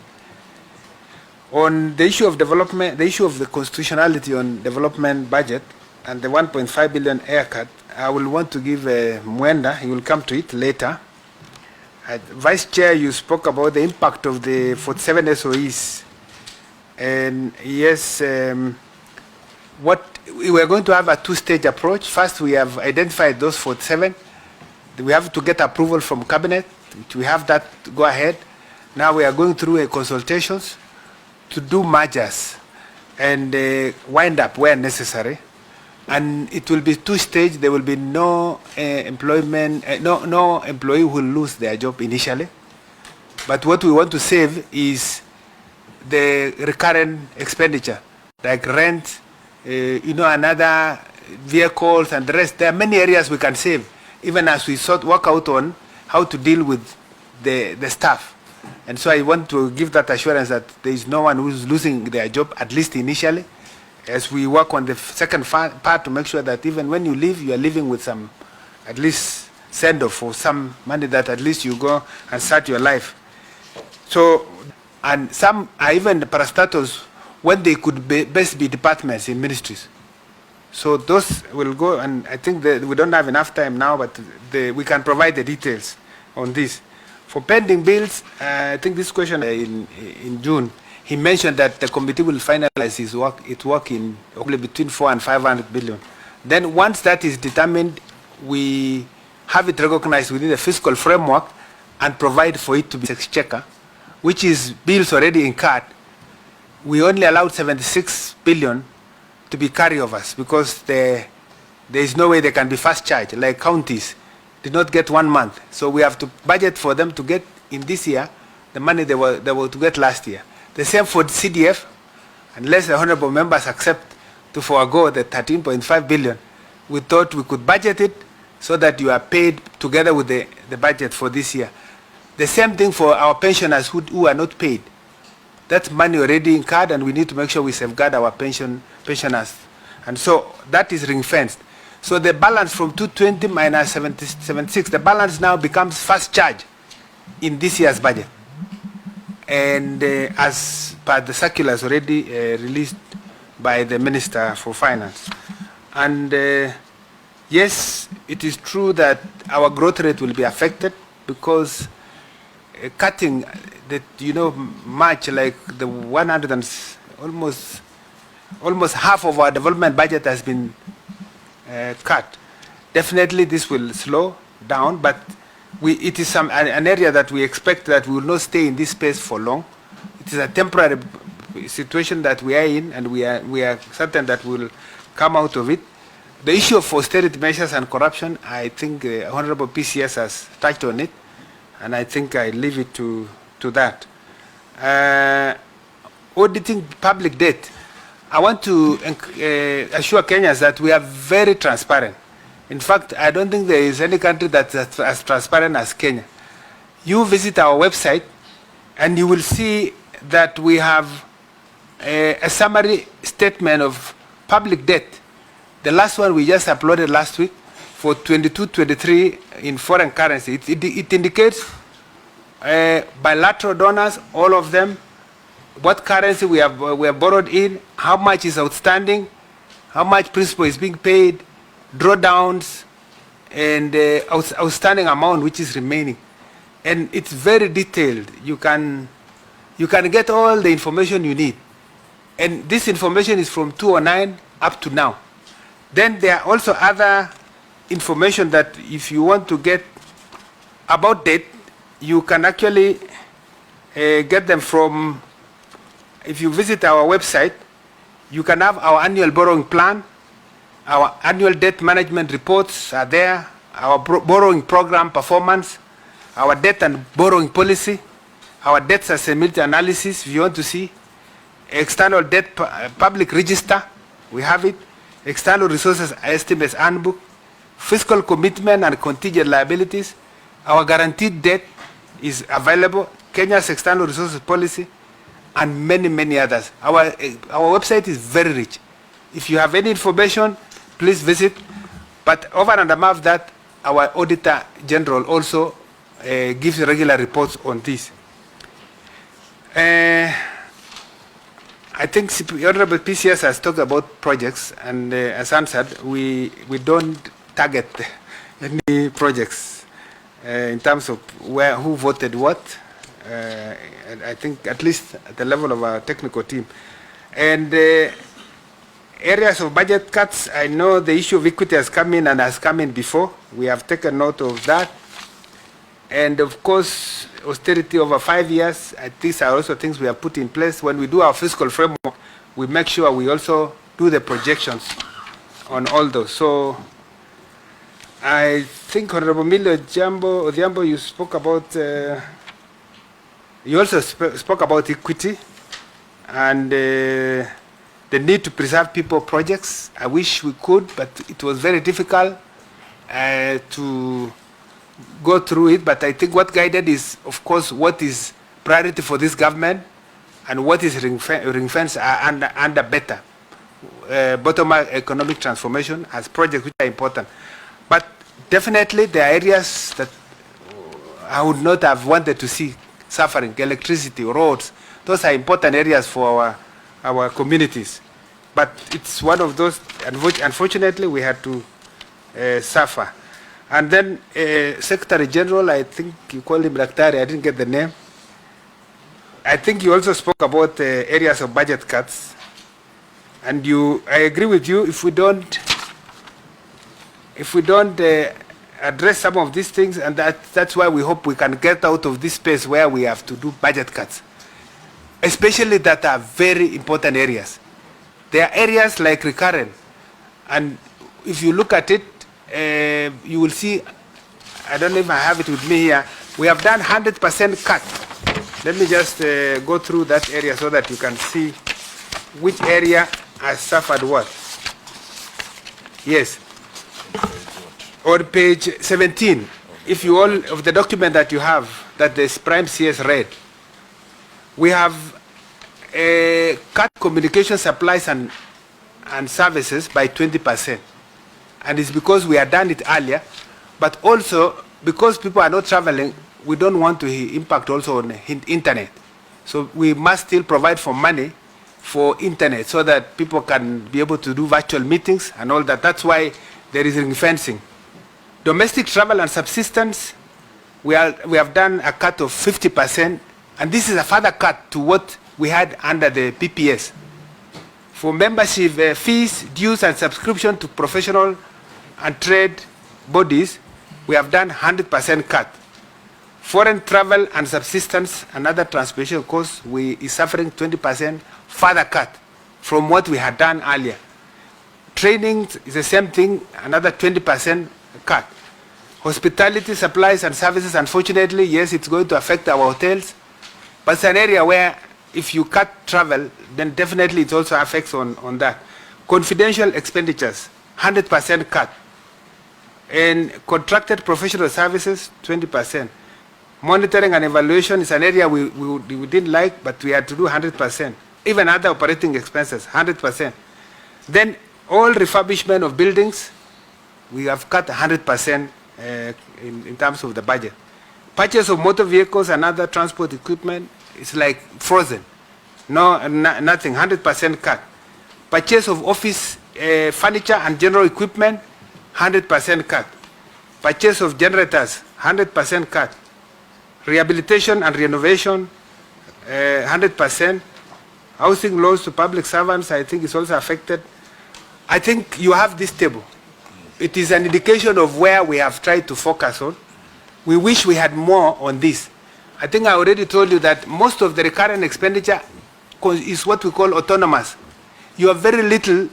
[SPEAKER 1] On the issue of development, the issue of the constitutionality on development budget and the 1.5 billion haircut, I will want to give Mwenda, he will come to it later. Vice Chair, you spoke about the impact of the 47 SOEs. And yes, we are going to have a two-stage approach. First, we have identified those 47. We have to get approval from Cabinet, which we have that go ahead. Now we are going through consultations to do mergers and wind up where necessary. And it will be two-stage. There will be no no employee who will lose their job initially. But what we want to save is the recurrent expenditure, like rent, another vehicles and the rest. There are many areas we can save, even as we work out on how to deal with the staff. And so I want to give that assurance that there is no one who is losing their job, at least initially, as we work on the second part to make sure that even when you leave, you are leaving with some, at least, send-off or some money that at least you go and start your life. So, and some are even parastatals when they could best be departments in ministries. So those will go, and I think that we don't have enough time now, but we can provide the details on this. For pending bills, I think this question in June, he mentioned that the committee will finalize its work in only between 400 and 500 billion. Then once that is determined, we have it recognized within the fiscal framework and provide for it to be exchequer, which is bills already incurred. We only allowed 76 billion to be carryovers because there is no way they can be fast charged, like counties did not get 1 month. So we have to budget for them to get in this year the money they were to get last year. The same for the CDF, unless the honorable members accept to forego the 13.5 billion, we thought we could budget it so that you are paid together with the budget for this year. The same thing for our pensioners who are not paid. That's money already incurred, and we need to make sure we safeguard our pensioners. And so that is ring-fenced. So the balance from 220 minus 76, the balance now becomes fast charge in this year's budget. And as per the circulars already released by the Minister for Finance. And yes, it is true that our growth rate will be affected because cutting that, much like the 100 and almost half of our development budget has been cut. Definitely this will slow down, but it is an area that we expect that we will not stay in this space for long. It is a temporary situation that we are in, and we are certain that we will come out of it. The issue of austerity measures and corruption, I think Honorable PCS has touched on it, and I think I leave it to that. Auditing public debt. I want to assure Kenyans that we are very transparent. In fact, I don't think there is any country that's as transparent as Kenya. You visit our website and you will see that we have a summary statement of public debt. The last one we just uploaded last week for 22-23 in foreign currency. It indicates bilateral donors, all of them, what currency we have borrowed in, how much is outstanding, how much principal is being paid, drawdowns, and outstanding amount which is remaining. And it's very detailed. You can get all the information you need. And this information is from 2009 up to now. Then there are also other information that if you want to get about debt, you can actually get them from, if you visit our website, you can have our annual borrowing plan, Our annual debt management reports are there. Our borrowing program performance, our debt and borrowing policy, our debt sustainability analysis, if you want to see, external debt public register, we have it, external resources estimates handbook, fiscal commitment and contingent liabilities, our guaranteed debt is available, Kenya's external resources policy, and many, many others. Our website is very rich. If you have any information, please visit. But over and above that, our Auditor General also gives regular reports on this. I think Honorable PCS has talked about projects, and as answered, we don't target any projects in terms of who voted what. And I think at least at the level of our technical team. And areas of budget cuts, I know the issue of equity has come in and has come in before. We have taken note of that. And of course, austerity over 5 years, these are also things we have put in place. When we do our fiscal framework, we make sure we also do the projections on all those. So I think Honorable Milo Odhiambo, you spoke about, you also spoke about equity and the need to preserve people projects. I wish we could, but it was very difficult to go through it. But I think what guided is, of course, what is priority for this government and what is ring-fenced under better bottom-up economic transformation as projects which are important. But definitely there are areas that I would not have wanted to see suffering, electricity, roads. Those are important areas for our communities. But it's one of those, unfortunately, we had to suffer. And then Secretary General, I think you called him Daktari, I didn't get the name. I think you also spoke about areas of budget cuts. And I agree with you, if we don't address some of these things, and that's why we hope we can get out of this space where we have to do budget cuts, especially that are very important areas. There are areas like recurrent, and if you look at it, you will see, I don't know if I have it with me here, we have done 100% cut. Let me just go through that area so that you can see which area has suffered what. Yes. On page 17, if you all of the document that you have, that the Prime CS read, we have cut communication supplies and services by 20%. And it's because we had done it earlier, but also because people are not traveling, we don't want to impact also on internet. So we must still provide for money for internet so that people can be able to do virtual meetings and all that. That's why there is ring fencing. Domestic travel and subsistence, we have done a cut of 50%, and this is a further cut to what we had under the PPS. For membership fees, dues and subscription to professional and trade bodies, we have done 100% cut. Foreign travel and subsistence and other transportation costs, is suffering 20% further cut from what we had done earlier. Training is the same thing, another 20% cut. Hospitality, supplies and services, unfortunately, yes, it's going to affect our hotels, but it's an area where if you cut travel, then definitely it also affects on that. Confidential expenditures, 100% cut. And contracted professional services, 20%. Monitoring and evaluation is an area we didn't like, but we had to do 100%. Even other operating expenses, 100%. Then all refurbishment of buildings, we have cut 100% in terms of the budget. Purchase of motor vehicles and other transport equipment is like frozen. Nothing, 100% cut. Purchase of office furniture and general equipment, 100% cut. Purchase of generators, 100% cut. Rehabilitation and renovation, 100%. Housing loans to public servants, I think is also affected. I think you have this table. It is an indication of where we have tried to focus on. We wish we had more on this. I think I already told you that most of the recurrent expenditure is what we call autonomous. You have very little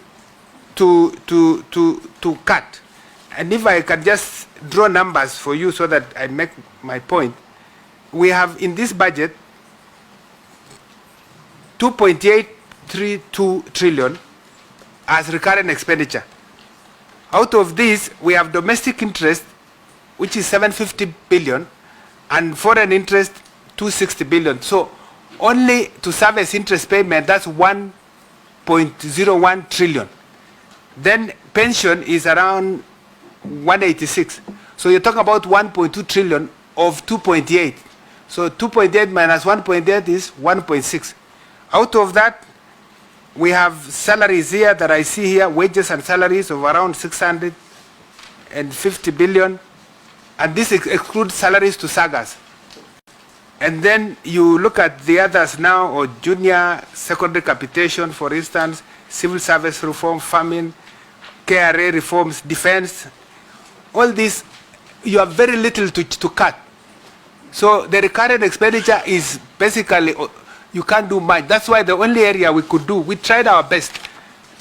[SPEAKER 1] to cut. And if I can just draw numbers for you so that I make my point, we have in this budget 2.832 trillion as recurrent expenditure. Out of this, we have domestic interest, which is 750 billion, and foreign interest, 260 billion. So only to service interest payment, that's 1.01 trillion. Then pension is around 186. So you're talking about 1.2 trillion of 2.8. So 2.8 minus 1.8 is 1.6. Out of that, we have salaries here that I see here, wages and salaries of around 650 billion. And this excludes salaries to sagas. And then you look at the others now, or junior secondary capitation, for instance, civil service reform, famine, KRA reforms, defense. All this, you have very little to cut. So the recurrent expenditure is basically, you can't do much. That's why the only area we could do, we tried our best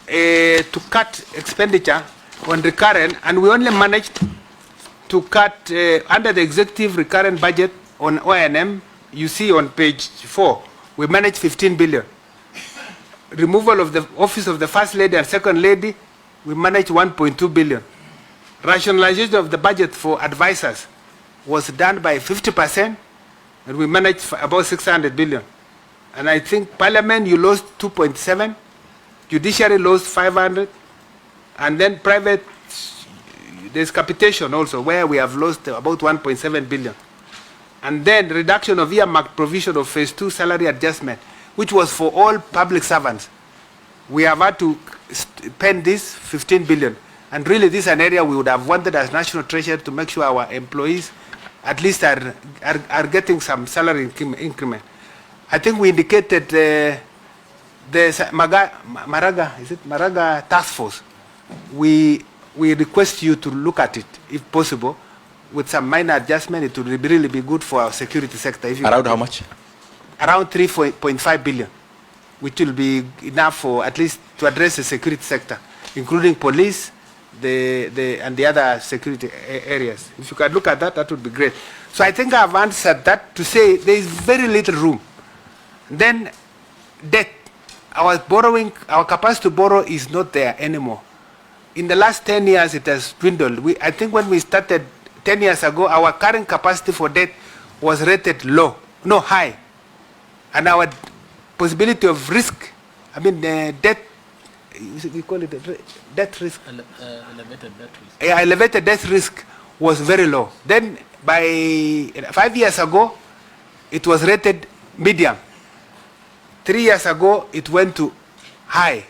[SPEAKER 1] to cut expenditure on recurrent, and we only managed to cut under the executive recurrent budget on O&M. You see on page 4, we managed 15 billion. Removal of the office of the First Lady and Second Lady, we managed 1.2 billion. Rationalization of the budget for advisors was done by 50%, and we managed about 600 billion. And I think Parliament, you lost 2.7, Judiciary lost 500, and then private, there's capitation also, where we have lost about 1.7 billion. And then reduction of earmarked provision of phase 2 salary adjustment, which was for all public servants. We have had to spend this 15 billion. And really this is an area we would have wanted as National Treasury to make sure our employees at least are getting some salary increment. I think we indicated the Maraga task force. We request you to look at it, if possible, with some minor adjustment. It would really be good for our security sector. If you
[SPEAKER 13] Around how much?
[SPEAKER 1] Around 3.5 billion, which will be enough for at least to address the security sector, including police, and the other security areas. If you can look at that, that would be great. So I think I've answered that to say there is very little room. Then debt, our borrowing, our capacity to borrow is not there anymore. In the last 10 years, it has dwindled. I think when we started 10 years ago, our current capacity for debt was rated low, no high. And our possibility of risk, I mean debt, we call it debt risk.
[SPEAKER 27] Elevated debt risk.
[SPEAKER 1] Elevated debt risk was very low. Then by 5 years ago, it was rated medium. 3 years ago, it went to high.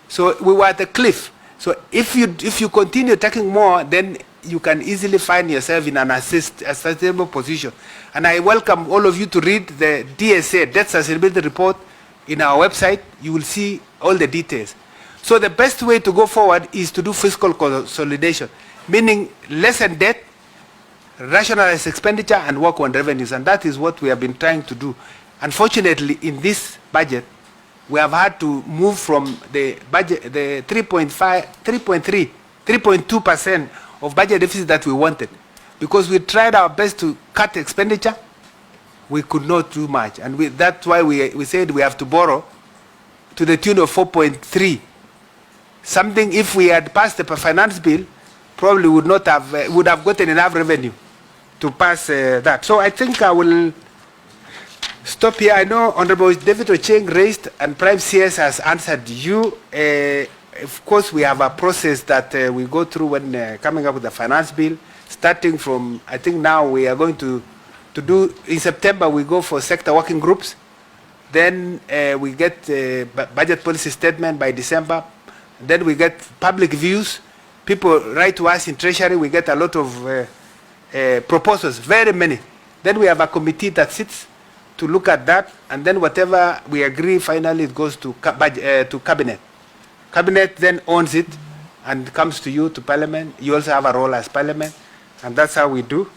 [SPEAKER 1] So we were at a cliff. So if you continue taking more, then you can easily find yourself in a sustainable position. And I welcome all of you to read the DSA, Debt Sustainability Report, in our website. You will see all the details. So the best way to go forward is to do fiscal consolidation, meaning lessen debt, rationalize expenditure, and work on revenues. And that is what we have been trying to do. Unfortunately, in this budget, we have had to move from the budget, the 3.2% of budget deficit that we wanted. Because we tried our best to cut expenditure, we could not do much. And that's why we said we have to borrow to the tune of 4.3. Something, if we had passed the finance bill, probably would have gotten enough revenue to pass that. So I think I will stop here. I know Honorable David Ocheng raised, and Prime CS has answered you. Of course, we have a process that we go through when coming up with the finance bill, starting from, I think now we are going to do, in September, we go for sector working groups. Then we get budget policy statement by December. Then we get public views. People write to us in Treasury. We get a lot of proposals, very many. Then we have a committee that sits to look at that, and then whatever we agree, finally it goes to cabinet. Cabinet then owns it and comes to you, to Parliament. You also have a role as Parliament, and that's how we do.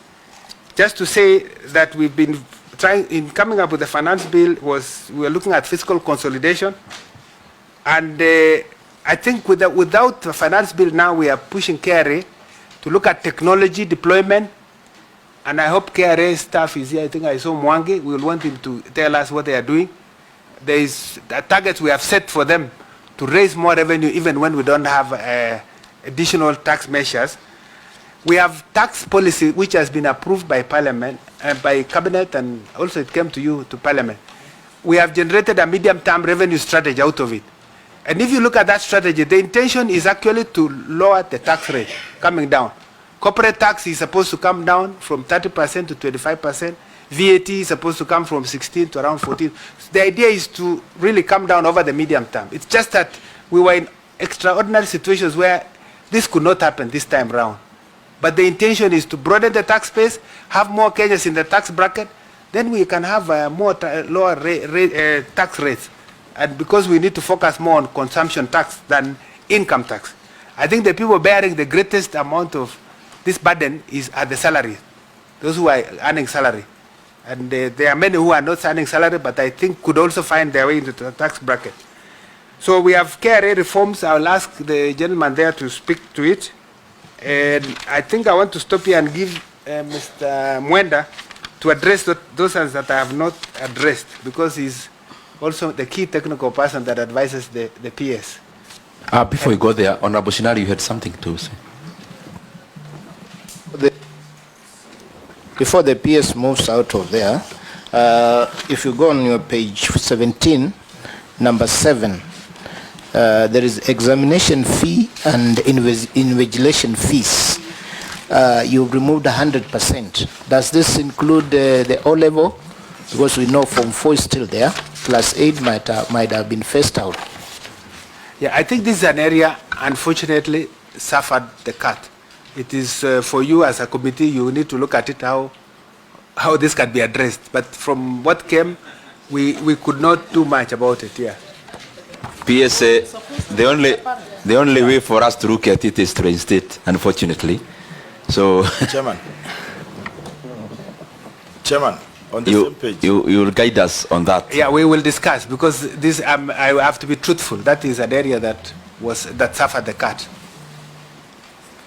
[SPEAKER 1] Just to say that we've been trying, in coming up with the finance bill, we were looking at fiscal consolidation, and I think without the finance bill now, we are pushing KRA to look at technology deployment, and I hope KRA staff is here. I think I saw Mwangi. We will want him to tell us what they are doing. There is targets we have set for them to raise more revenue even when we don't have additional tax measures. We have tax policy which has been approved by Parliament, by Cabinet, and also it came to you, to Parliament. We have generated a medium-term revenue strategy out of it. And if you look at that strategy, the intention is actually to lower the tax rate, coming down. Corporate tax is supposed to come down from 30% to 25%. VAT is supposed to come from 16 to around 14. So the idea is to really come down over the medium term. It's just that we were in extraordinary situations where this could not happen this time round. But the intention is to broaden the tax base, have more Kenyans in the tax bracket, then we can have lower tax rates. And because we need to focus more on consumption tax than income tax. I think the people bearing the greatest amount of this burden are the salary, those who are earning salary. And there are many who are not earning salary, but I think could also find their way into the tax bracket. So we have KRA reforms. I'll ask the gentleman there to speak to it. And I think I want to stop here and give Mr. Mwenda to address those ones that I have not addressed, because he's also the key technical person that advises the PS.
[SPEAKER 13] Before you go there, Honorable Shinari, you had something to say.
[SPEAKER 2] Before the PS moves out of there, if you go on your page 17, number 7, there is examination fee and invigilation fees. You've removed 100%. Does this include the O level? Because we know Form 4 is still there, plus 8 might have been phased out.
[SPEAKER 1] Yeah, I think this is an area, unfortunately, suffered the cut. It is for you as a committee, you need to look at it how this can be addressed. But from what came, we could not do much about it, yeah.
[SPEAKER 13] PSA, the only way for us to look at it is to reinstate, unfortunately. So,
[SPEAKER 14] Chairman, on the same page.
[SPEAKER 13] You will guide us on that.
[SPEAKER 1] Yeah, we will discuss, because this I have to be truthful. That is an area that suffered the cut.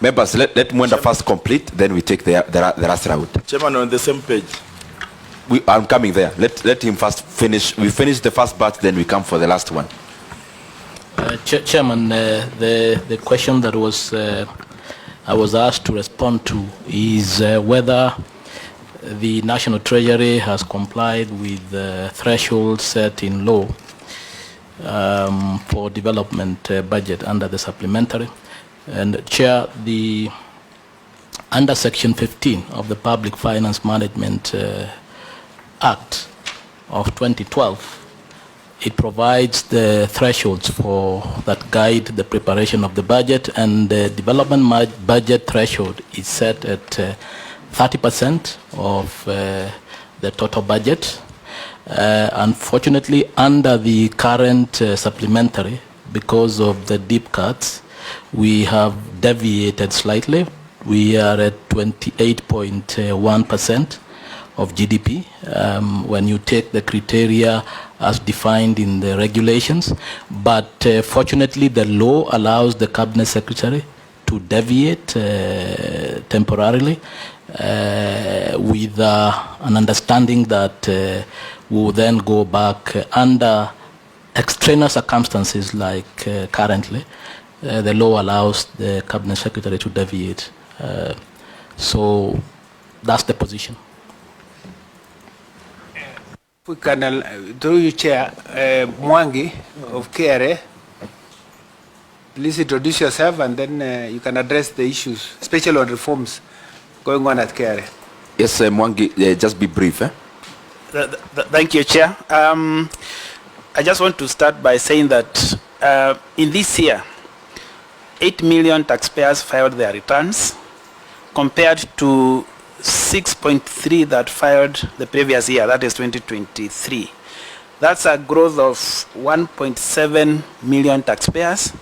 [SPEAKER 13] Members, let Mwenda first complete, then we take the last round.
[SPEAKER 14] Chairman, on the same page.
[SPEAKER 13] I'm coming there. Let him first finish. We finish the first batch, then we come for the last one.
[SPEAKER 8] Chairman, the question that I was asked to respond to is whether the National Treasury has complied with the threshold set in law for development budget under the supplementary. And Chair, under Section 15 of the Public Finance Management Act of 2012, it provides the thresholds that guide the preparation of the budget, and the development budget threshold is set at 30% of the total budget. Unfortunately, under the current supplementary, because of the deep cuts, we have deviated slightly. We are at 28.1% of GDP when you take the criteria as defined in the regulations. But fortunately, the law allows the Cabinet Secretary to deviate temporarily with an understanding that we will then go back under extraneous circumstances like currently. The law allows the Cabinet Secretary to deviate. So that's the position.
[SPEAKER 1] We can, through you, Chair, Mwangi of KRA, please introduce yourself, and then you can address the issues, especially on reforms going on at KRA.
[SPEAKER 13] Yes, Mwangi, just be brief.
[SPEAKER 16] Thank you, Chair. I just want to start by saying that in this year, 8 million taxpayers filed their returns compared to 6.3 that filed the previous year, that is 2023. That's a growth of 1.7 million taxpayers,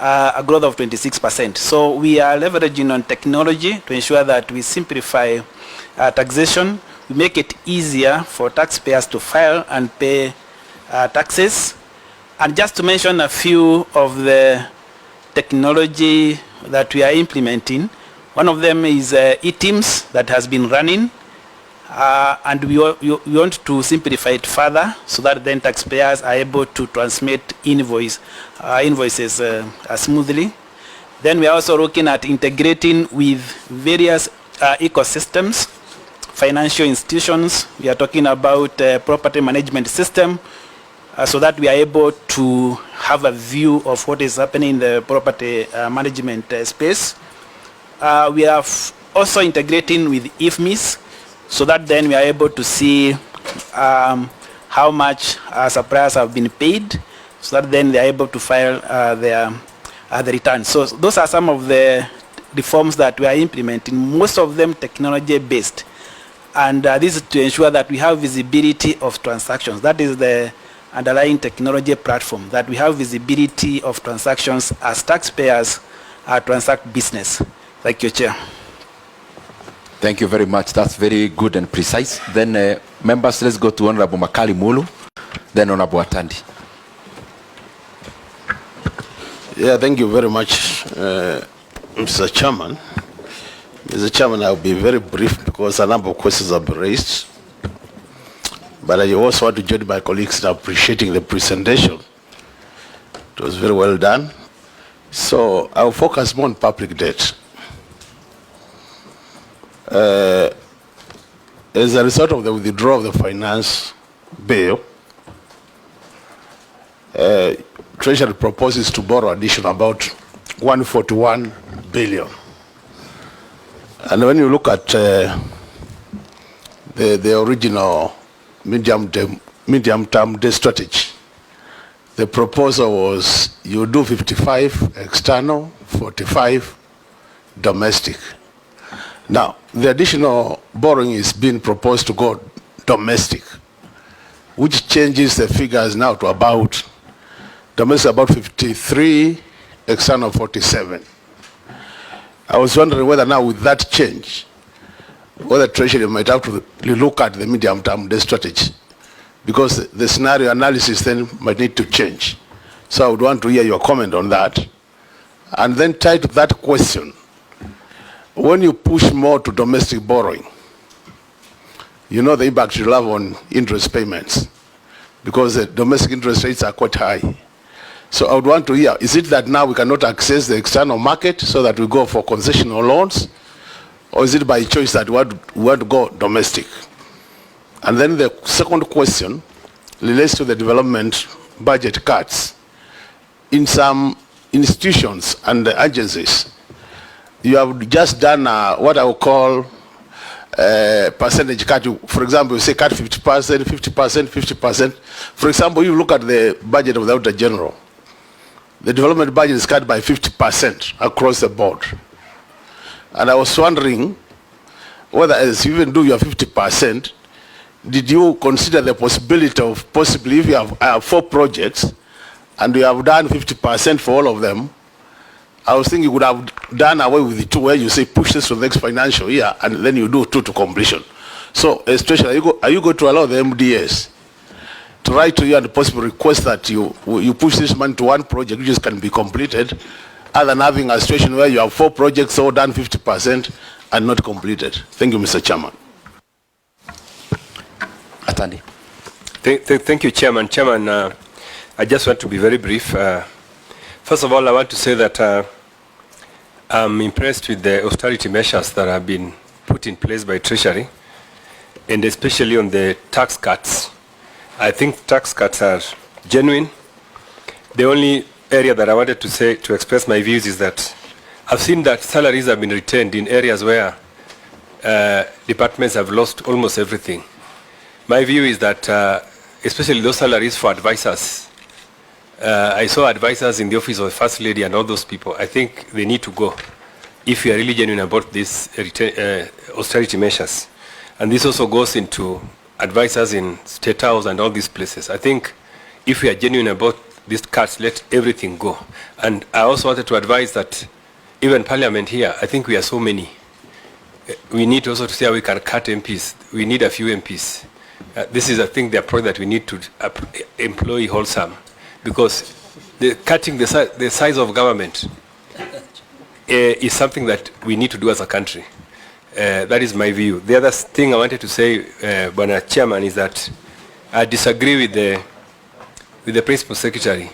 [SPEAKER 16] a growth of 26%. So we are leveraging on technology to ensure that we simplify taxation. We make it easier for taxpayers to file and pay taxes. And just to mention a few of the technology that we are implementing, one of them is e-Teams that has been running, and we want to simplify it further so that then taxpayers are able to transmit invoices smoothly. Then we are also looking at integrating with various ecosystems, financial institutions. We are talking about property management system, so that we are able to have a view of what is happening in the property management space. We are also integrating with IFMIS, so that then we are able to see how much suppliers have been paid, so that then they are able to file their returns. So those are some of the reforms that we are implementing, most of them technology-based. And this is to ensure that we have visibility of transactions. That is the underlying technology platform, that we have visibility of transactions as taxpayers transact business. Thank you, Chair.
[SPEAKER 13] Thank you very much. That's very good and precise. Then members, let's go to Honorable Makali Mulu, then Honorable Atandi.
[SPEAKER 3] Yeah, thank you very much, Mr. Chairman. Mr. Chairman, I'll be very brief because a number of questions have been raised. But I also want to join my colleagues in appreciating the presentation. It was very well done. So I'll focus more on public debt. As a result of the withdrawal of the finance bill, Treasury proposes to borrow additional about 141 billion. And when you look at the original medium-term debt strategy, the proposal was you do 55 external, 45 domestic. Now, the additional borrowing is being proposed to go domestic, which changes the figures now to about domestic about 53, external 47. I was wondering whether now with that change, whether Treasury might have to look at the medium-term debt strategy, because the scenario analysis then might need to change. So I would want to hear your comment on that. And then tied to that question, when you push more to domestic borrowing, you know the impact you'll have on interest payments, because the domestic interest rates are quite high. So I would want to hear, is it that now we cannot access the external market so that we go for concessional loans? Or is it by choice that we want to go domestic? And then the second question relates to the development budget cuts. In some institutions and agencies, you have just done what I would call percentage cut. For example, you say cut 50%, 50%, 50%. For example, you look at the budget of the Auditor General. The development budget is cut by 50% across the board. And I was wondering whether, as you even do your 50%, did you consider the possibility of possibly, if you have 4 projects and you have done 50% for all of them, I was thinking you would have done away with the 2 where you say push this to the next financial year and then you do 2 to completion. So, especially, are you going to allow the MDS to write to you and possibly request that you push this money to 1 project which can be completed, other than having a situation where you have 4 projects all done 50% and not completed? Thank you, Mr. Chairman.
[SPEAKER 13] Atandi.
[SPEAKER 18] Thank you, Chairman. Chairman, I just want to be very brief. First of all, I want to say that I'm impressed with the austerity measures that have been put in place by Treasury, and especially on the tax cuts. I think tax cuts are genuine. The only area that I wanted to say, to express my views, is that I've seen that salaries have been retained in areas where departments have lost almost everything. My view is that, especially those salaries for advisors, I saw advisors in the office of the First Lady and all those people. I think they need to go if we are really genuine about these austerity measures. And this also goes into advisors in State House and all these places. I think if we are genuine about these cuts, let everything go. And I also wanted to advise that even Parliament here, I think we are so many. We need also to see how we can cut MPs. We need a few MPs. This is, I think, the approach that we need to employ wholesome. because cutting the size of government is something that we need to do as a country. That is my view. The other thing I wanted to say, Bwana Chairman, is that I disagree with the Principal Secretary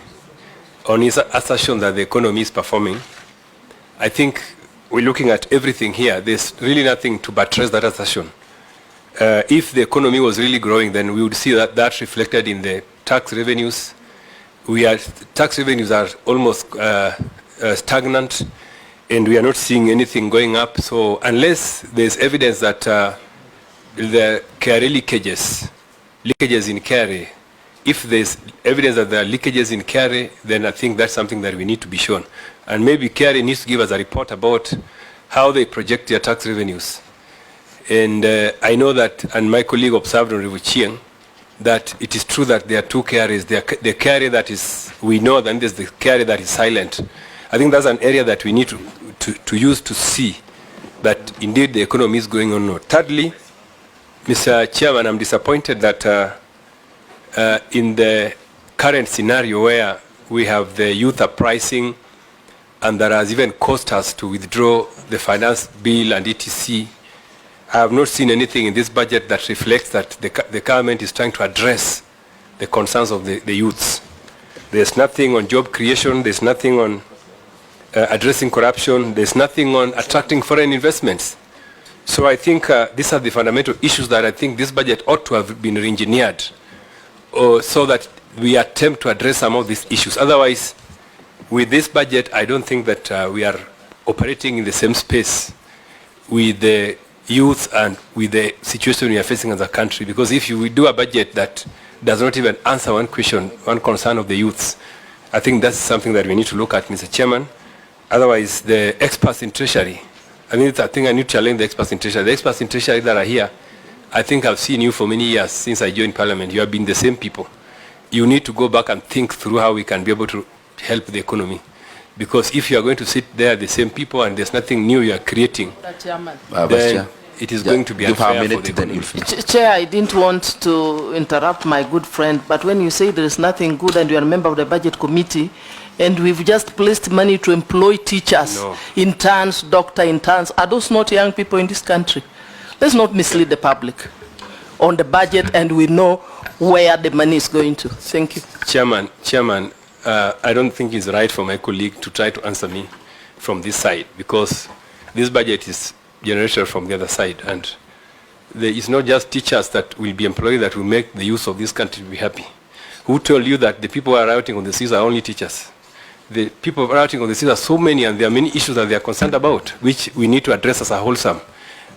[SPEAKER 18] on his assertion that the economy is performing. I think we're looking at everything here. There's really nothing to buttress that assertion. If the economy was really growing, then we would see that reflected in the tax revenues. Tax revenues are almost stagnant, and we are not seeing anything going up. So unless there's evidence that the KRA leakages in KRA, if there's evidence that there are leakages in KRA, then I think that's something that we need to be shown. And maybe KRA needs to give us a report about how they project their tax revenues. And I know that, and my colleague observed on Rivuchiang, that it is true that there are two KRAs. The KRA that is, we know, then there's the KRA that is silent. I think that's an area that we need to use to see that indeed the economy is going on. Thirdly, Mr. Chairman, I'm disappointed that in the current scenario where we have the youth uprising and that has even cost us to withdraw the finance bill and etc., I have not seen anything in this budget that reflects that the government is trying to address the concerns of the youths. There's nothing on job creation, there's nothing on addressing corruption, there's nothing on attracting foreign investments. So I think these are the fundamental issues that I think this budget ought to have been re-engineered so that we attempt to address some of these issues. Otherwise, with this budget, I don't think that we are operating in the same space with the youth and with the situation we are facing as a country. Because if we do a budget that does not even answer one question, one concern of the youths, I think that's something that we need to look at, Mr. Chairman. Otherwise, the experts in Treasury, I think I need to challenge the experts in Treasury. The experts in Treasury that are here, I think I've seen you for many years since I joined Parliament. You have been the same people. You need to go back and think through how we can be able to help the economy. Because if you are going to sit there, the same people, and there's nothing new you are creating, then it is going to be unfair for the economy.
[SPEAKER 7] Chair, I didn't want to interrupt my good friend, but when you say there is nothing good and you are a member of the budget committee, and we've just placed money to employ teachers, interns, doctor interns, are those not young people in this country? Let's not mislead the public on the budget, and we know where the money is going to. Thank you.
[SPEAKER 18] Chairman, I don't think it's right for my colleague to try to answer me from this side, because this budget is generated from the other side, and it's not just teachers that will be employed that will make the youth of this country be happy. Who told you that the people who are routing on the seas are only teachers? The people routing on the seas are so many, and there are many issues that they are concerned about, which we need to address as a wholesome.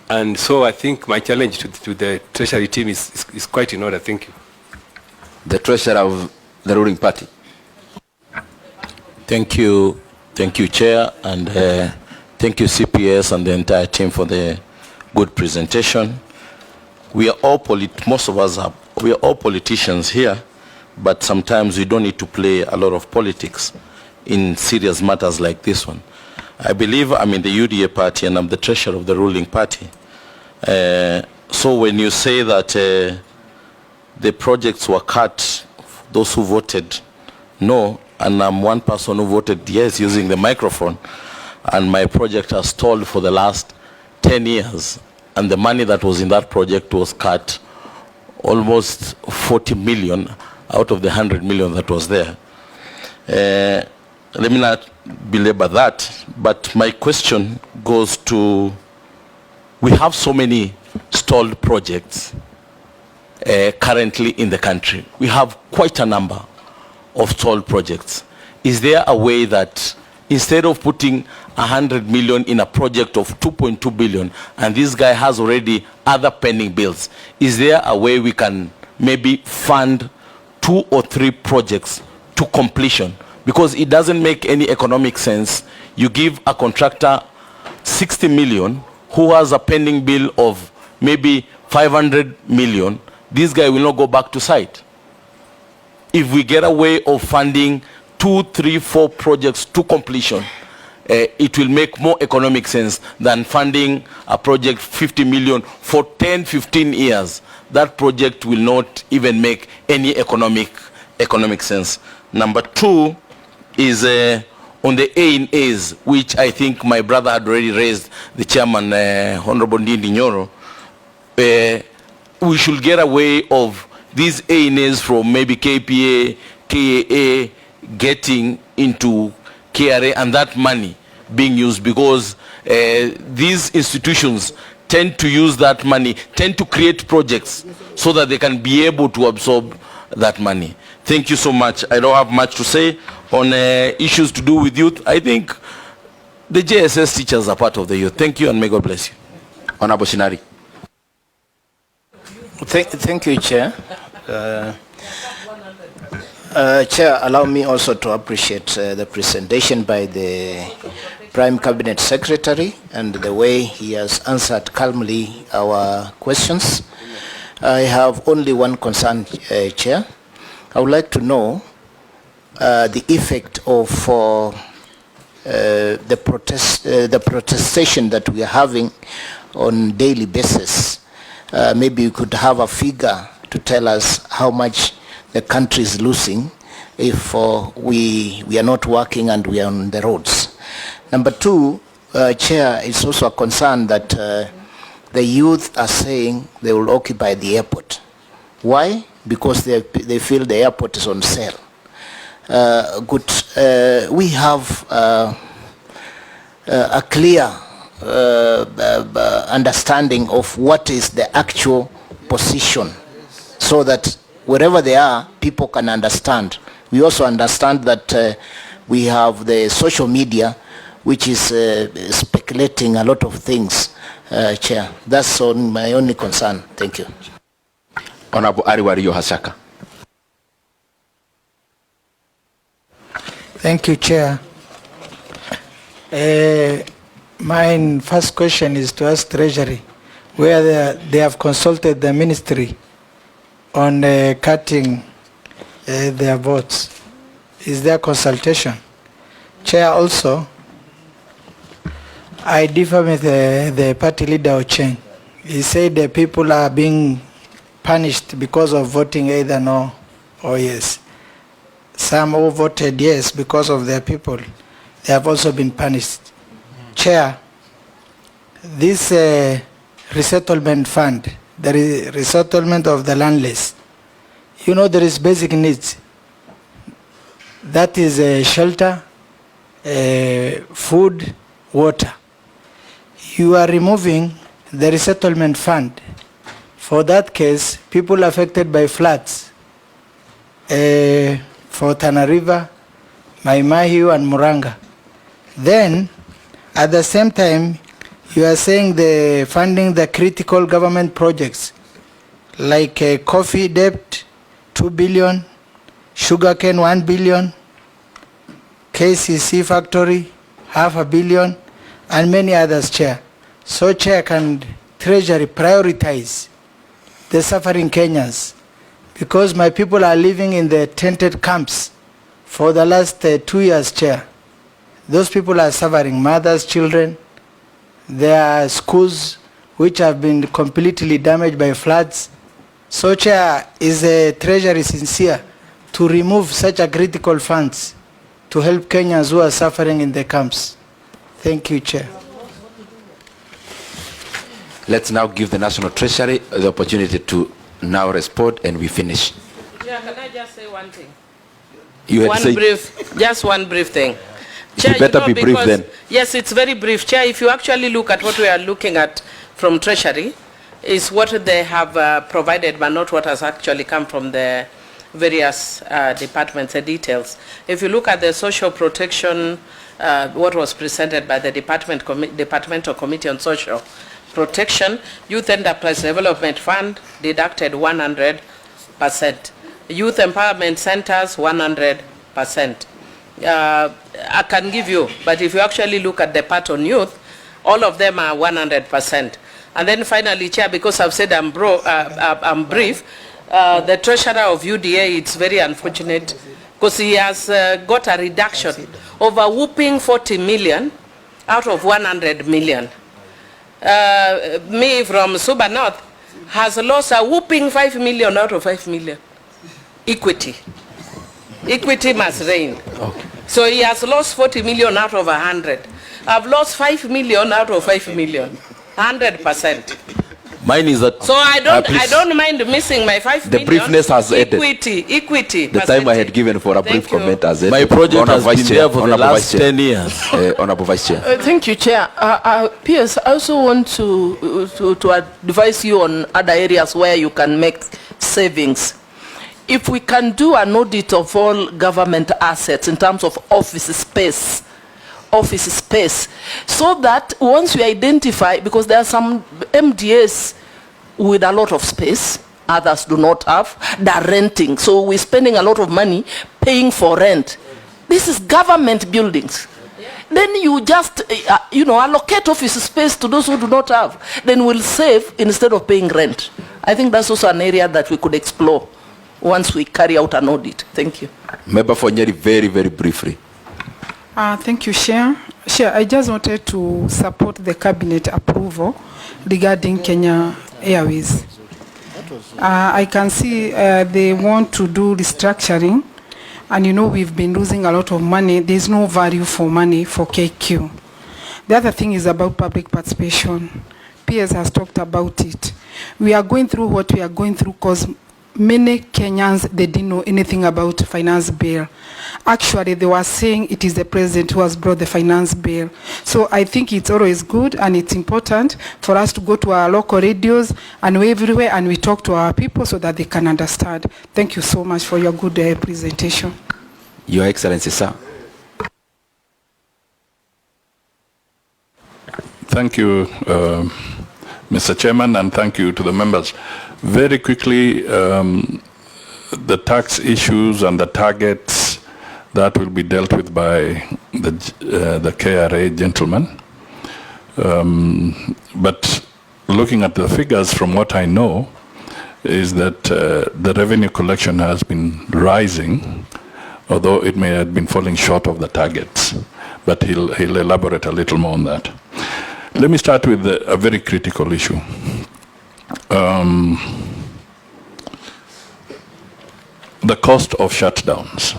[SPEAKER 18] And so I think my challenge to the Treasury team is quite in order. Thank you.
[SPEAKER 13] The Treasurer of the ruling party.
[SPEAKER 8] Thank you, Chair, and thank you, CPS and the entire team for the good presentation. We are all most of us we are all politicians here, but sometimes we don't need to play a lot of politics in serious matters like this one. I believe I'm in the UDA party and I'm the treasurer of the ruling party. So when you say that the projects were cut, those who voted no, and I'm one person who voted yes using the microphone, and my project has stalled for the last 10 years, and the money that was in that project was cut, almost 40 million out of the 100 million that was there. Let me not belabor that, but my question goes to, we have so many stalled projects currently in the country. We have quite a number of stalled projects. Is there a way that instead of putting 100 million in a project of 2.2 billion, and this guy has already other pending bills, is there a way we can maybe fund 2 or 3 projects to completion? Because it doesn't make any economic sense. You give a contractor 60 million who has a pending bill of maybe 500 million. This guy will not go back to site. If we get a way of funding 2, 3, 4 projects to completion, it will make more economic sense than funding a project 50 million for 10, 15 years. That project will not even make any economic
[SPEAKER 5] economic sense. Number two is on the A&As, which I think my brother had already raised, the chairman, Honorable Ndindi Nyoro. We should get away of these A&As from maybe KPA, KAA, getting into KRA and that money being used, because these institutions tend to use that money, tend to create projects so that they can be able to absorb that money. Thank you so much. I don't have much to say on issues to do with youth. I think the JSS teachers are part of the youth. Thank you and may God bless you. Honorable Shinari.
[SPEAKER 2] Thank you, Chair. Chair, allow me also to appreciate the presentation by the Prime Cabinet Secretary and the way he has answered calmly our questions. I have only one concern, Chair. I would like to know the effect of the protestation that we are having on daily basis. Maybe you could have a figure to tell us how much the country is losing if we are not working and we are on the roads. Number two, Chair, it's also a concern that the youth are saying they will occupy the airport. Why? Because they feel the airport is on sale. We have a clear understanding of what is the actual position, so that wherever they are, people can understand. We also understand that we have the social media, which is speculating a lot of things, Chair. That's my only concern. Thank you.
[SPEAKER 13] Honorable Ariwario Hasaka.
[SPEAKER 19] Thank you, Chair. My first question is to ask Treasury, where they have consulted the ministry on cutting their votes. Is there consultation? Chair, also, I differ with the party leader Ocheng. He said the people are being punished because of voting either no or yes. Some who voted yes because of their people, they have also been punished. Chair, this resettlement fund, the resettlement of the landless, you know there is basic needs. That is shelter, food, water. You are removing the resettlement fund. For that case, people affected by floods, for Tana River, Mai Mahiu and Muranga. Then, at the same time, you are saying the funding the critical government projects, like coffee debt, 2 billion, sugarcane 1 billion, KCC factory, 500 million, and many others, Chair. So, Chair, can Treasury prioritize the suffering Kenyans? Because my people are living in the tented camps for the last 2 years, Chair. Those people are suffering, mothers, children. There are schools which have been completely damaged by floods. So, Chair, is the Treasury sincere to remove such a critical funds to help Kenyans who are suffering in the camps? Thank you, Chair.
[SPEAKER 13] Let's now give the National Treasury the opportunity to now respond, and we finish.
[SPEAKER 11] Yeah, can I just say one thing? Just one brief thing. Chair,
[SPEAKER 13] you better be brief then.
[SPEAKER 11] Yes, it's very brief. Chair, if you actually look at what we are looking at from Treasury, is what they have provided, but not what has actually come from the various departments, the details. If you look at the social protection, what was presented by the Departmental Committee on Social Protection, Youth Enterprise Development Fund deducted 100%. Youth Empowerment Centers, 100%. I can give you, but if you actually look at the part on youth, all of them are 100%. And then finally, Chair, because I've said I'm brief, the treasurer of UDA, it's very unfortunate because he has got a reduction of a whooping 40 million out of 100 million. Me from Suba North has lost a whooping 5 million out of 5 million. Equity. Equity must reign.
[SPEAKER 14] Okay.
[SPEAKER 11] So he has lost 40 million out of 100. I've lost 5 million out of 5 million. 100%.
[SPEAKER 5] Mine is that.
[SPEAKER 11] So I don't mind missing my 5
[SPEAKER 13] The
[SPEAKER 11] million.
[SPEAKER 13] briefness has ended.
[SPEAKER 11] Equity.
[SPEAKER 13] The time I had given for a brief comment has ended.
[SPEAKER 5] My project has
[SPEAKER 13] Vice
[SPEAKER 5] been
[SPEAKER 13] Chair,
[SPEAKER 5] there for the
[SPEAKER 13] Honorable
[SPEAKER 5] last
[SPEAKER 13] Vice Chair.
[SPEAKER 5] 10 years.
[SPEAKER 13] Honorable Vice Chair.
[SPEAKER 7] Thank you, Chair. P.S. I also want to advise you on other areas where you can make savings. If we can do an audit of all government assets in terms of office space, so that once we identify, because there are some MDAs with a lot of space, others do not have, they're renting. So we're spending a lot of money paying for rent. This is government buildings. Then you just, allocate office space to those who do not have. Then we'll save instead of paying rent. I think that's also an area that we could explore once we carry out an audit. Thank you.
[SPEAKER 13] Member for Nyeri, very, very briefly.
[SPEAKER 10] Thank you, Chair. Chair, I just wanted to support the cabinet approval regarding Kenya Airways. I can see they want to do restructuring, and we've been losing a lot of money. There's no value for money for KQ. The other thing is about public participation. PS has talked about it. We are going through what we are going through because many Kenyans, they didn't know anything about finance bill. Actually, they were saying it is the president who has brought the finance bill. So I think it's always good and it's important for us to go to our local radios and everywhere and we talk to our people so that they can understand. Thank you so much for your good presentation.
[SPEAKER 13] Your Excellency, sir.
[SPEAKER 23] Thank you, Mr. Chairman, and thank you to the members. Very quickly, the tax issues and the targets, that will be dealt with by the KRA gentleman. But looking at the figures, from what I know, is that the revenue collection has been rising, although it may have been falling short of the targets. But he'll elaborate a little more on that. Let me start with a very critical issue. The cost of shutdowns.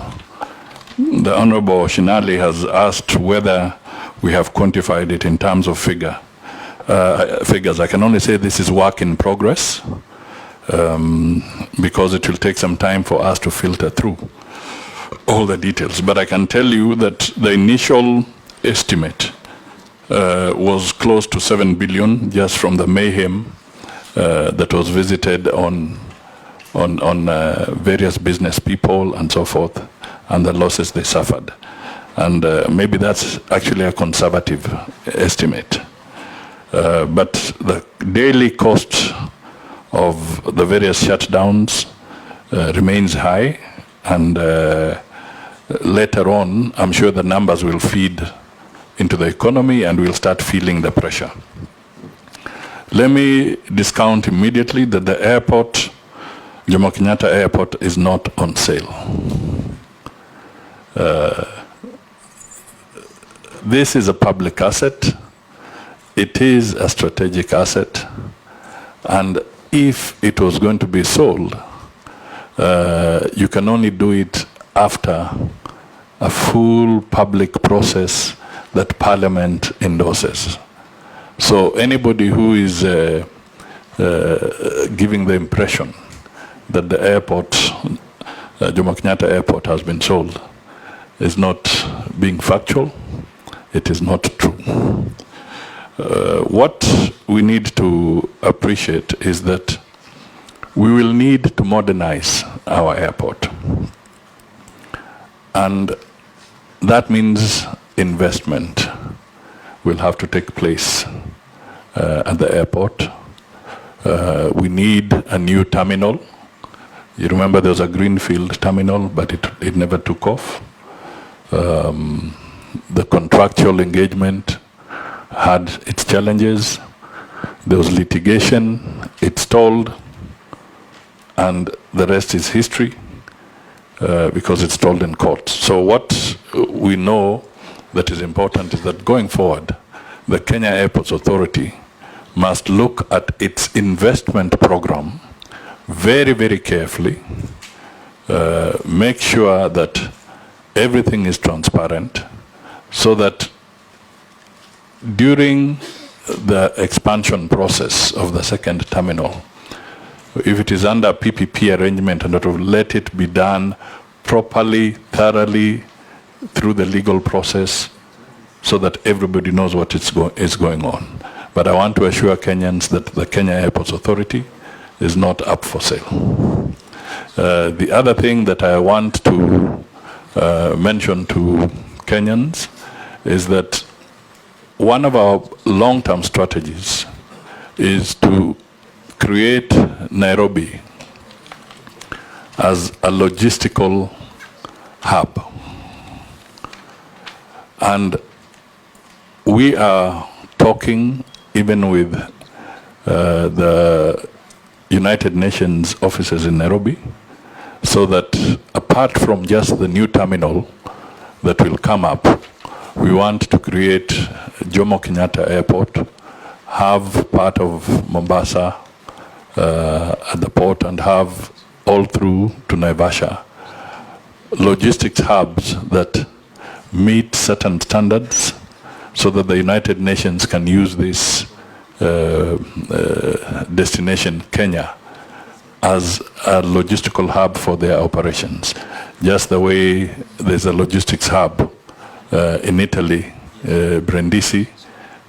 [SPEAKER 23] The Honorable Shinali has asked whether we have quantified it in terms of figures. I can only say this is work in progress because it will take some time for us to filter through all the details. But I can tell you that the initial estimate was close to 7 billion just from the mayhem that was visited on various business people and so forth, and the losses they suffered. And maybe that's actually a conservative estimate. But the daily cost of the various shutdowns remains high, and later on, I'm sure the numbers will feed into the economy and we'll start feeling the pressure. Let me discount immediately that the airport, Jomo Kenyatta Airport, is not on sale. This is a public asset. It is a strategic asset. And if it was going to be sold, you can only do it after a full public process that Parliament endorses. So anybody who is giving the impression that the airport, Jomo Kenyatta Airport, has been sold is not being factual. It is not true. What we need to appreciate is that we will need to modernize our airport. And that means investment will have to take place at the airport. We need a new terminal. You remember there was a greenfield terminal, but it never took off. The contractual engagement had its challenges. There was litigation, it stalled, and the rest is history because it stalled in court. So what we know that is important is that going forward, the Kenya Airports Authority must look at its investment program very, very carefully make sure that everything is transparent, so that during the expansion process of the second terminal, if it is under PPP arrangement, and to let it be done properly, thoroughly, through the legal process, so that everybody knows what is going on. But I want to assure Kenyans that the Kenya Airports Authority is not up for sale. The other thing that I want to mention to Kenyans is that one of our long-term strategies is to create Nairobi as a logistical hub. And we are talking even with the United Nations offices in Nairobi, so that apart from just the new terminal that will come up, we want to create Jomo Kenyatta Airport, have part of Mombasa at the port, and have all through to Naivasha logistics hubs that meet certain standards, so that the United Nations can use this destination, Kenya, as a logistical hub for their operations. Just the way there's a logistics hub in Italy, Brindisi,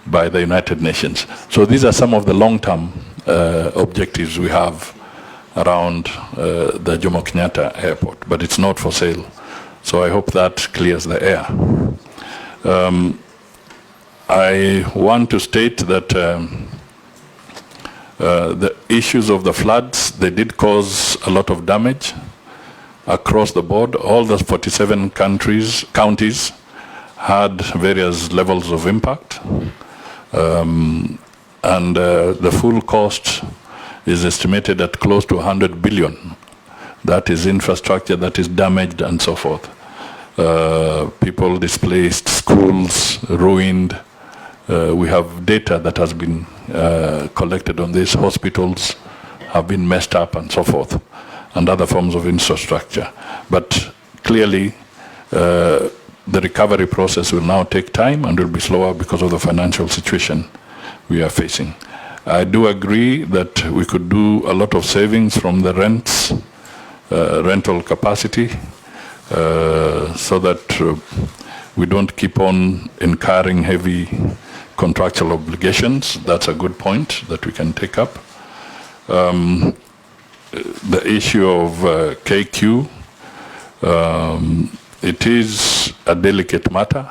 [SPEAKER 23] by the United Nations. So these are some of the long-term objectives we have around the Jomo Kenyatta Airport, but it's not for sale. So I hope that clears the air. I want to state that the issues of the floods, they did cause a lot of damage across the board. All the 47 counties had various levels of impact. And the full cost is estimated at close to 100 billion. That is infrastructure that is damaged and so forth. People displaced, schools ruined. We have data that has been collected on this. Hospitals have been messed up and so forth, and other forms of infrastructure. But clearly, the recovery process will now take time and will be slower because of the financial situation we are facing. I do agree that we could do a lot of savings from the rental capacity, so that we don't keep on incurring heavy contractual obligations. That's a good point that we can take up. The issue of KQ, it is a delicate matter,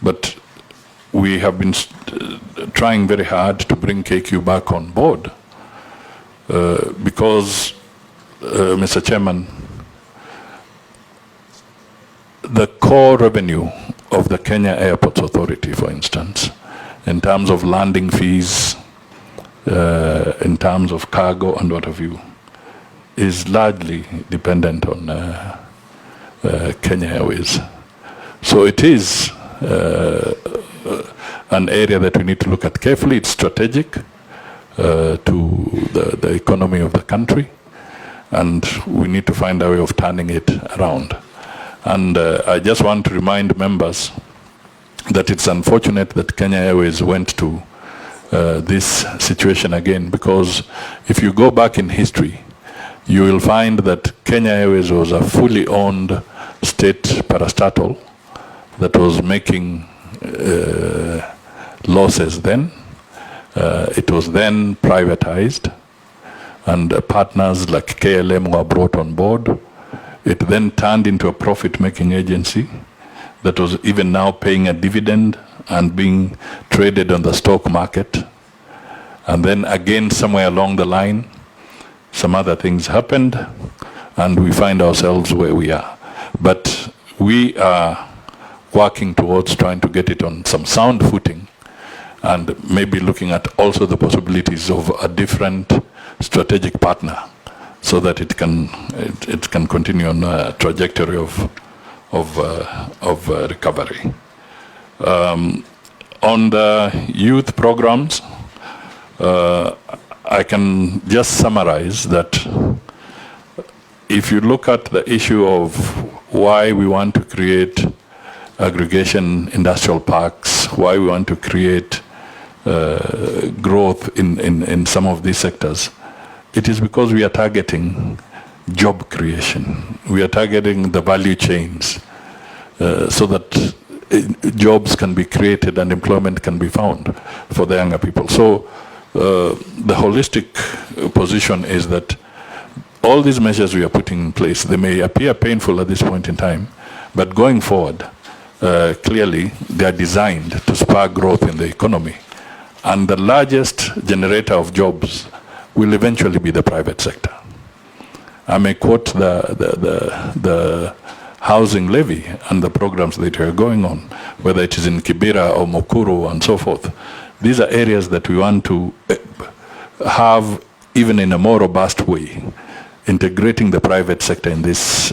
[SPEAKER 23] but we have been trying very hard to bring KQ back on board, because, Mr. Chairman, the core revenue of the Kenya Airports Authority, for instance, in terms of landing fees, in terms of cargo and what have you, is largely dependent on Kenya Airways. So it is an area that we need to look at carefully. It's strategic to the economy of the country, and we need to find a way of turning it around. And I just want to remind members that it's unfortunate that Kenya Airways went to this situation again, because if you go back in history, you will find that Kenya Airways was a fully owned state parastatal that was making losses then. It was then privatized, and partners like KLM were brought on board. It then turned into a profit-making agency that was even now paying a dividend and being traded on the stock market. And then again, somewhere along the line, some other things happened, and we find ourselves where we are. But we are working towards trying to get it on some sound footing, and maybe looking at also the possibilities of a different strategic partner, so that it can continue on a trajectory of recovery. On the youth programs, I I can just summarize that if you look at the issue of why we want to create aggregation industrial parks, why we want to create growth in some of these sectors, it is because we are targeting job creation. We are targeting the value chains so that jobs can be created and employment can be found for the younger people. So the holistic position is that all these measures we are putting in place, they may appear painful at this point in time, but going forward, clearly they are designed to spur growth in the economy. And the largest generator of jobs will eventually be the private sector. I may quote the housing levy and the programs that are going on, whether it is in Kibera or Mukuru and so forth. These are areas that we want to have, even in a more robust way, integrating the private sector in this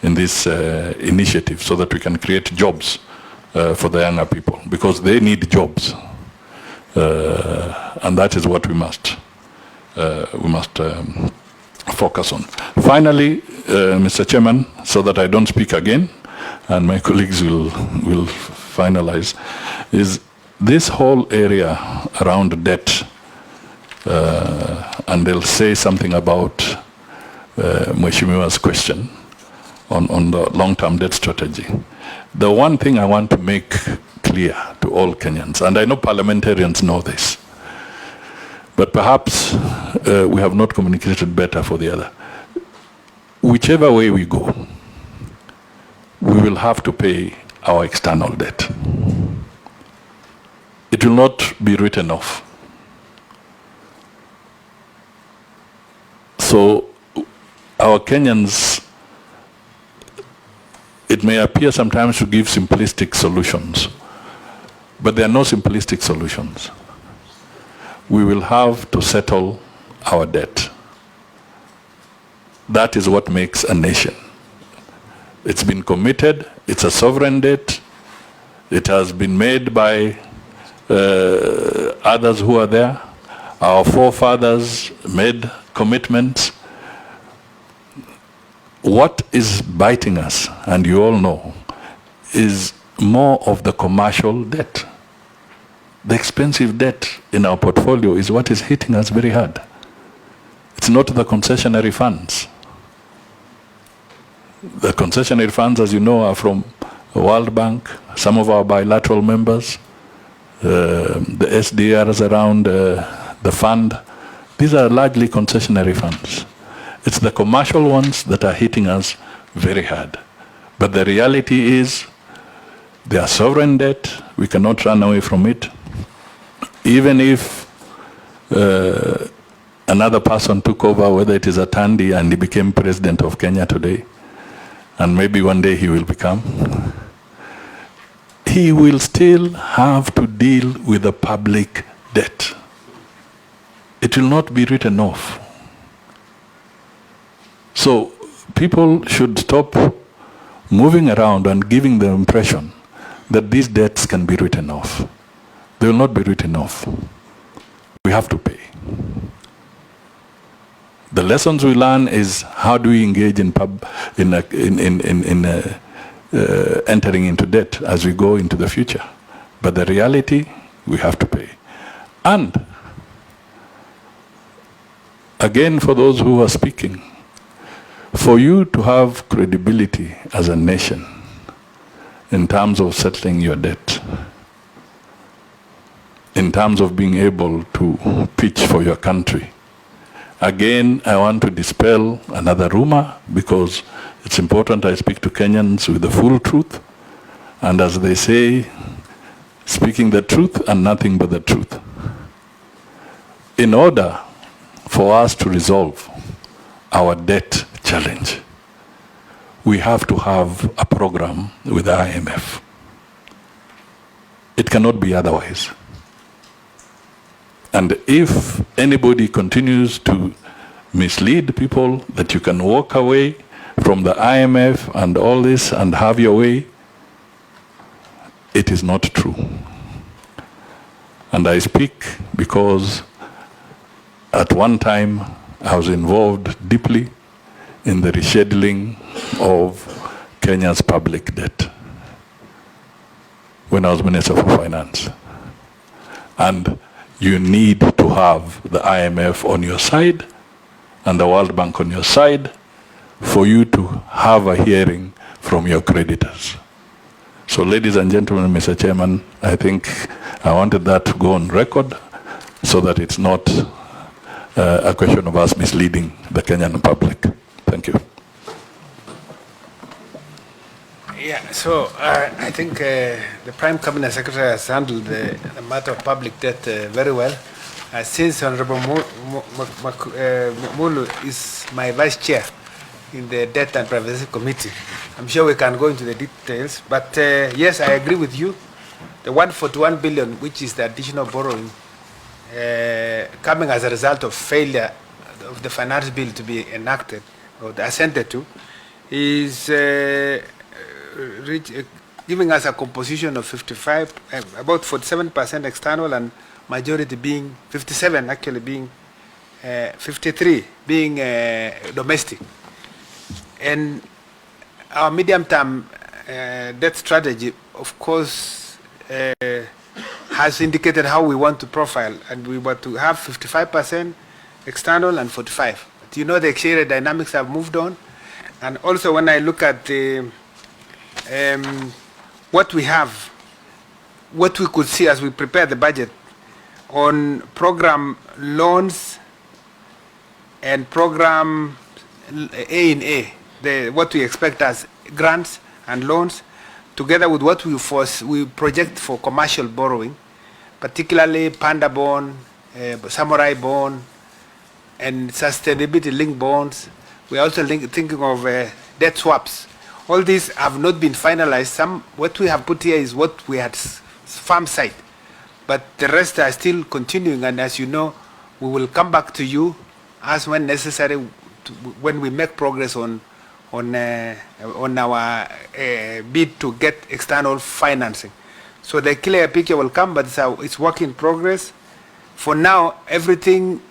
[SPEAKER 23] initiative, so that we can create jobs for the younger people, because they need jobs, and that is what we must focus on. Finally, Mr. Chairman, so that I don't speak again, and my colleagues will finalize, is this whole area around debt, and they'll say something about Mheshimiwa's question on the long-term debt strategy. The one thing I want to make clear to all Kenyans, and I know parliamentarians know this, but perhaps we have not communicated better for the other. Whichever way we go, we will have to pay our external debt. It will not be written off. So our Kenyans, it may appear sometimes to give simplistic solutions, but there are no simplistic solutions. We will have to settle our debt. That is what makes a nation. It's been committed, it's a sovereign debt, it has been made by others who are there. Our forefathers made commitments. What is biting us, and you all know, is more of the commercial debt. The expensive debt in our portfolio is what is hitting us very hard. It's not the concessionary funds. The concessionary funds, as you know, are from the World Bank, some of our bilateral members, the SDRs around the fund. These are largely concessionary funds. It's the commercial ones that are hitting us very hard. But the reality is, they are sovereign debt. We cannot run away from it. Even if another person took over, whether it is Atandi and he became president of Kenya today, and maybe one day he will become, he will still have to deal with the public debt. It will not be written off. So people should stop moving around and giving the impression that these debts can be written off. They will not be written off. We have to pay. The lessons we learn is how do we engage in entering into debt as we go into the future. But the reality, we have to pay. And again, for those who are speaking, for you to have credibility as a nation in terms of settling your debt, in terms of being able to pitch for your country, again, I want to dispel another rumor, because it's important I speak to Kenyans with the full truth, and as they say, speaking the truth and nothing but the truth. In order for us to resolve our debt challenge, we have to have a program with the IMF. It cannot be otherwise. And if anybody continues to mislead people that you can walk away from the IMF and all this and have your way, it is not true. And I speak because at one time, I was involved deeply in the rescheduling of Kenya's public debt when I was Minister for Finance. And you need to have the IMF on your side and the World Bank on your side for you to have a hearing from your creditors. So ladies and gentlemen, Mr. Chairman, I think I wanted that to go on record so that it's not a question of us misleading the Kenyan public. Thank you.
[SPEAKER 1] Yeah, so I think the Prime Cabinet Secretary has handled the matter of public debt very well. Since Honorable Mulu is my vice chair in the Debt and Privacy Committee, I'm sure we can go into the details. But yes, I agree with you. The 141 billion, which is the additional borrowing, coming as a result of failure of the finance bill to be enacted or assented to, is giving us a composition of 55, about 47% external, and majority being 57, actually being 53 being domestic. And our medium-term debt strategy, of course, has indicated how we want to profile, and we want to have 55% external and 45. But you know, the exchange dynamics have moved on, and also when I look at the what we have, what we could see as we prepare the budget on program loans and program A in A, what we expect as grants and loans, together with what we project for commercial borrowing, particularly Panda bond, Samurai bond, and sustainability-linked bonds. We are also thinking of debt swaps. All these have not been finalized. What we have put here is what we had farm side, but the rest are still continuing. And as you know, we will come back to you as when necessary when we make progress on our bid to get external financing. So the clear picture will come, but it's work in progress. For now, everything,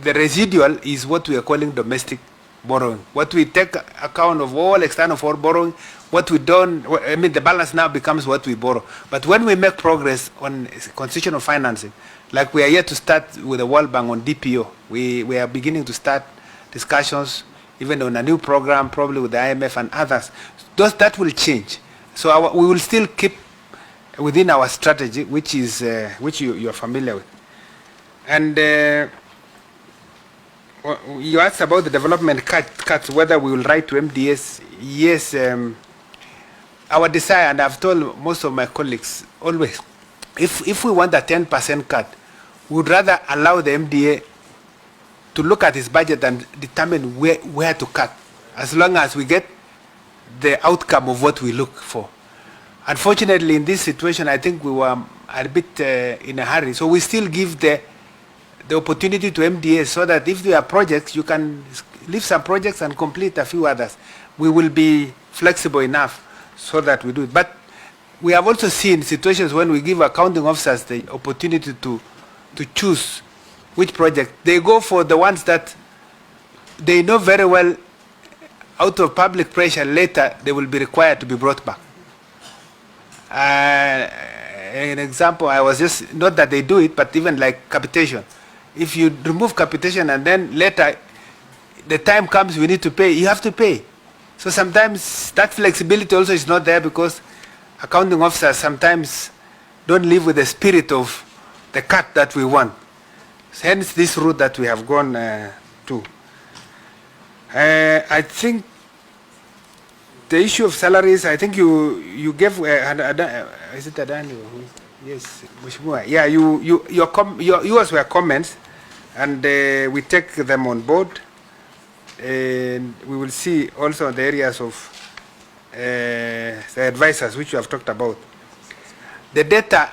[SPEAKER 1] the residual is what we are calling domestic borrowing. What we take account of all external for borrowing, what we don't, I mean, the balance now becomes what we borrow. But when we make progress on constitutional financing, like we are yet to start with the World Bank on DPO, we are beginning to start discussions even on a new program, probably with the IMF and others. That will change. So we will still keep within our strategy, which is which you are familiar with. And you asked about the development cuts, whether we will write to MDS. Yes, our desire, and I've told most of my colleagues always, if we want a 10% cut, we would rather allow the MDA to look at his budget and determine where to cut, as long as we get the outcome of what we look for. Unfortunately, in this situation, I think we were a bit in a hurry. So we still give the opportunity to MDA, so that if there are projects, you can leave some projects and complete a few others. We will be flexible enough so that we do it. But we have also seen situations when we give accounting officers the opportunity to choose which project. They go for the ones that they know very well, out of public pressure, later they will be required to be brought back. An example, I was just, not that they do it, but even like capitation. If you remove capitation and then later the time comes we need to pay, you have to pay. So sometimes that flexibility also is not there, because accounting officers sometimes don't live with the spirit of the cut that we want. Hence this route that we have gone to. I think the issue of salaries, I think you gave, is it Adani? Yes, Mheshimiwa. Yeah, yours were comments, and we take them on board. And we will see also the areas of the advisors which you have talked about. The data,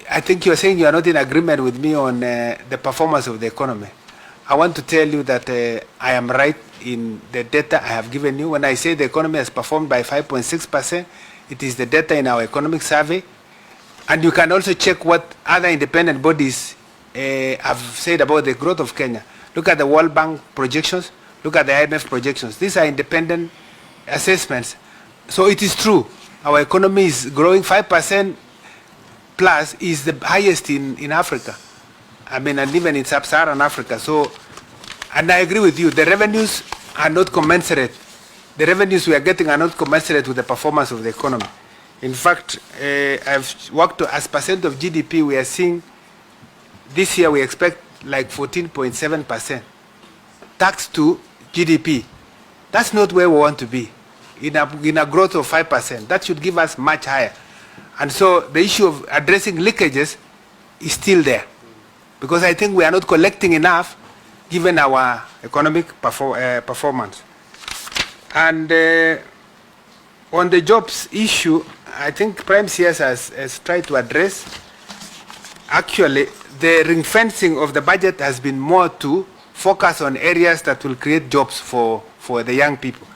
[SPEAKER 1] I think you are saying you are not in agreement with me on the performance of the economy. I want to tell you that I am right in the data I have given you. When I say the economy has performed by 5.6%, it is the data in our economic survey. And you can also check what other independent bodies have said about the growth of Kenya. Look at the World Bank projections. Look at the IMF projections. These are independent assessments. So it is true. Our economy is growing 5% plus is the highest in Africa. I mean, and even in sub-Saharan Africa. So, and I agree with you, the revenues are not commensurate. The revenues we are getting are not commensurate with the performance of the economy. In fact, I've worked as percent of GDP, we are seeing this year we expect like 14.7% tax to GDP. That's not where we want to be. In a growth of 5%, that should give us much higher. And so the issue of addressing leakages is still there. Because I think we are not collecting enough given our economic performance. And on the jobs issue, I think Prime CS has tried to address. Actually, the ring fencing of the budget has been more to focus on areas that will create jobs for the young people.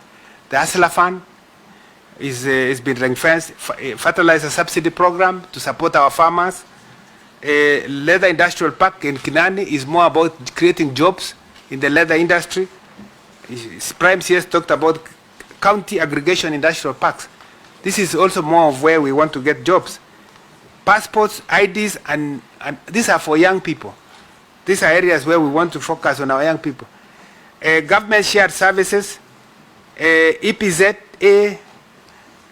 [SPEAKER 1] The Hustler Fund is been ring fenced. Fertilizer subsidy program to support our farmers. Leather industrial park in Kinani is more about creating jobs in the leather industry. Prime CS talked about county aggregation industrial parks. This is also more of where we want to get jobs. Passports, IDs, and these are for young people. These are areas where we want to focus on our young people. Government shared services, EPZA,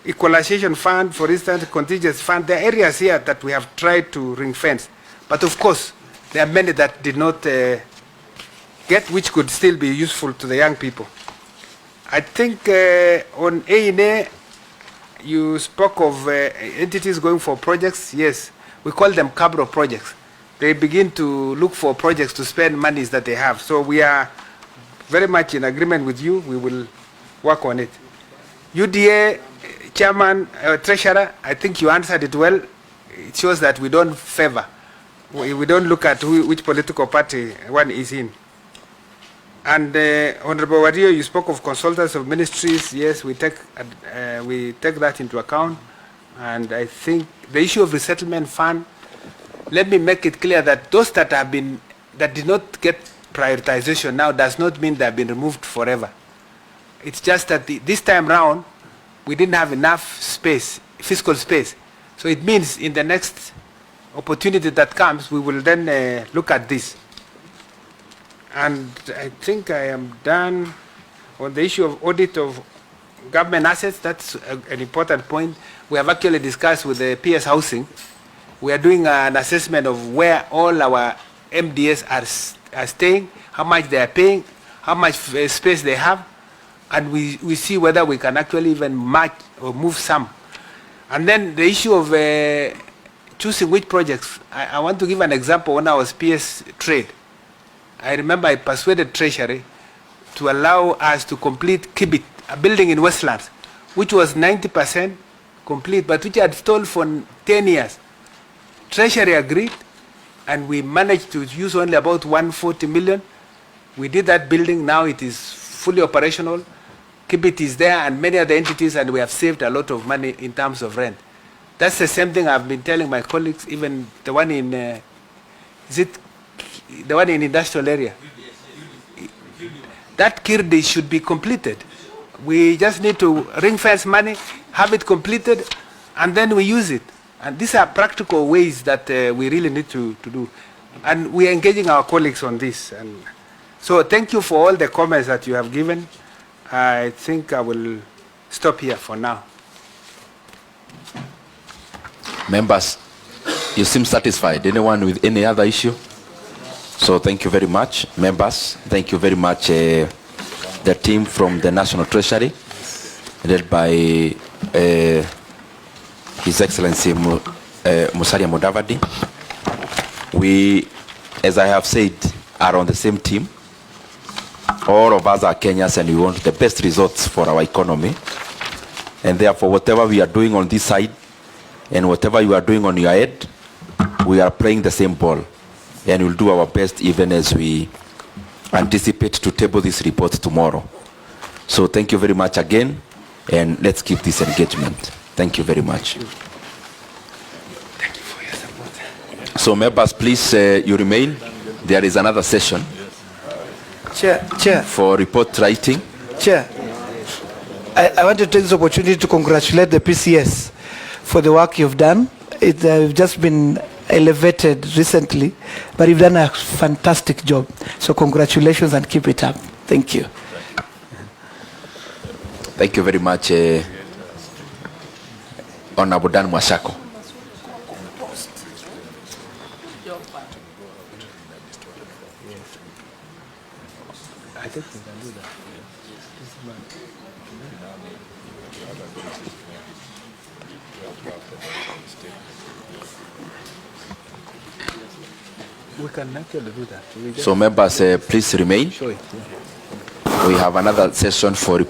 [SPEAKER 1] equalization fund, for instance, contingency fund. There are areas here that we have tried to ring fence. But of course, there are many that did not get, which could still be useful to the young people. I think on A&A, you spoke of entities going for projects. Yes, we call them Cabro projects. They begin to look for projects to spend monies that they have. So we are very much in agreement with you. We will work on it. UDA chairman, treasurer, I think you answered it well. It shows that we don't favor. We don't look at which political party one is in. And Honorable Wario, you spoke of consultants of ministries. Yes, we take that into account. And I think the issue of resettlement fund, let me make it clear that those that did not get prioritization now does not mean they have been removed forever. It's just that this time round, we didn't have enough space, fiscal space. So it means in the next opportunity that comes, we will then look at this. And I think I am done on the issue of audit of government assets. That's an important point. We have actually discussed with the PS Housing. We are doing an assessment of where all our MDS are staying, how much they are paying, how much space they have, and we see whether we can actually even match or move some. And then the issue of choosing which projects. I want to give an example. When I was PS Trade, I remember I persuaded Treasury to allow us to complete Kibit, a building in Westlands, which was 90% complete, but which had stalled for 10 years. Treasury agreed, and we managed to use only about 140 million. We did that building. Now it is fully operational. Kibit is there, and many other entities, and we have saved a lot of money in terms of rent. That's the same thing I've been telling my colleagues, even the one in, the one in industrial area. That Kirdi should be completed. We just need to ring fence money, have it completed, and then we use it. And these are practical ways that we really need to do. And we are engaging our colleagues on this. And so thank you for all the comments that you have given. I think I will stop here for now.
[SPEAKER 13] Members, you seem satisfied. Anyone with any other issue? So thank you very much, members. Thank you very much, the team from the National Treasury, led by His Excellency Musalia Mudavadi. We, as I have said, are on the same team. All of us are Kenyans, and we want the best results for our economy. And therefore, whatever we are doing on this side, and whatever you are doing on your head, we are playing the same ball. And we'll do our best even as we anticipate to table this report tomorrow. So thank you very much again, and let's keep this engagement. Thank you very much.
[SPEAKER 1] Thank you for your support.
[SPEAKER 13] So members, please, you remain. There is another session
[SPEAKER 15] Chair.
[SPEAKER 13] for report writing.
[SPEAKER 15] Chair, I want to take this opportunity to congratulate the PCS for the work you've done. You've just been elevated recently, but you've done a fantastic job. So congratulations and keep it up. Thank you.
[SPEAKER 13] Thank you very much, Honorable Dan Mwashako.
[SPEAKER 1] I think we can do that. We can actually do that.
[SPEAKER 13] So members, please remain.
[SPEAKER 1] Show it, yeah.
[SPEAKER 13] We have another session for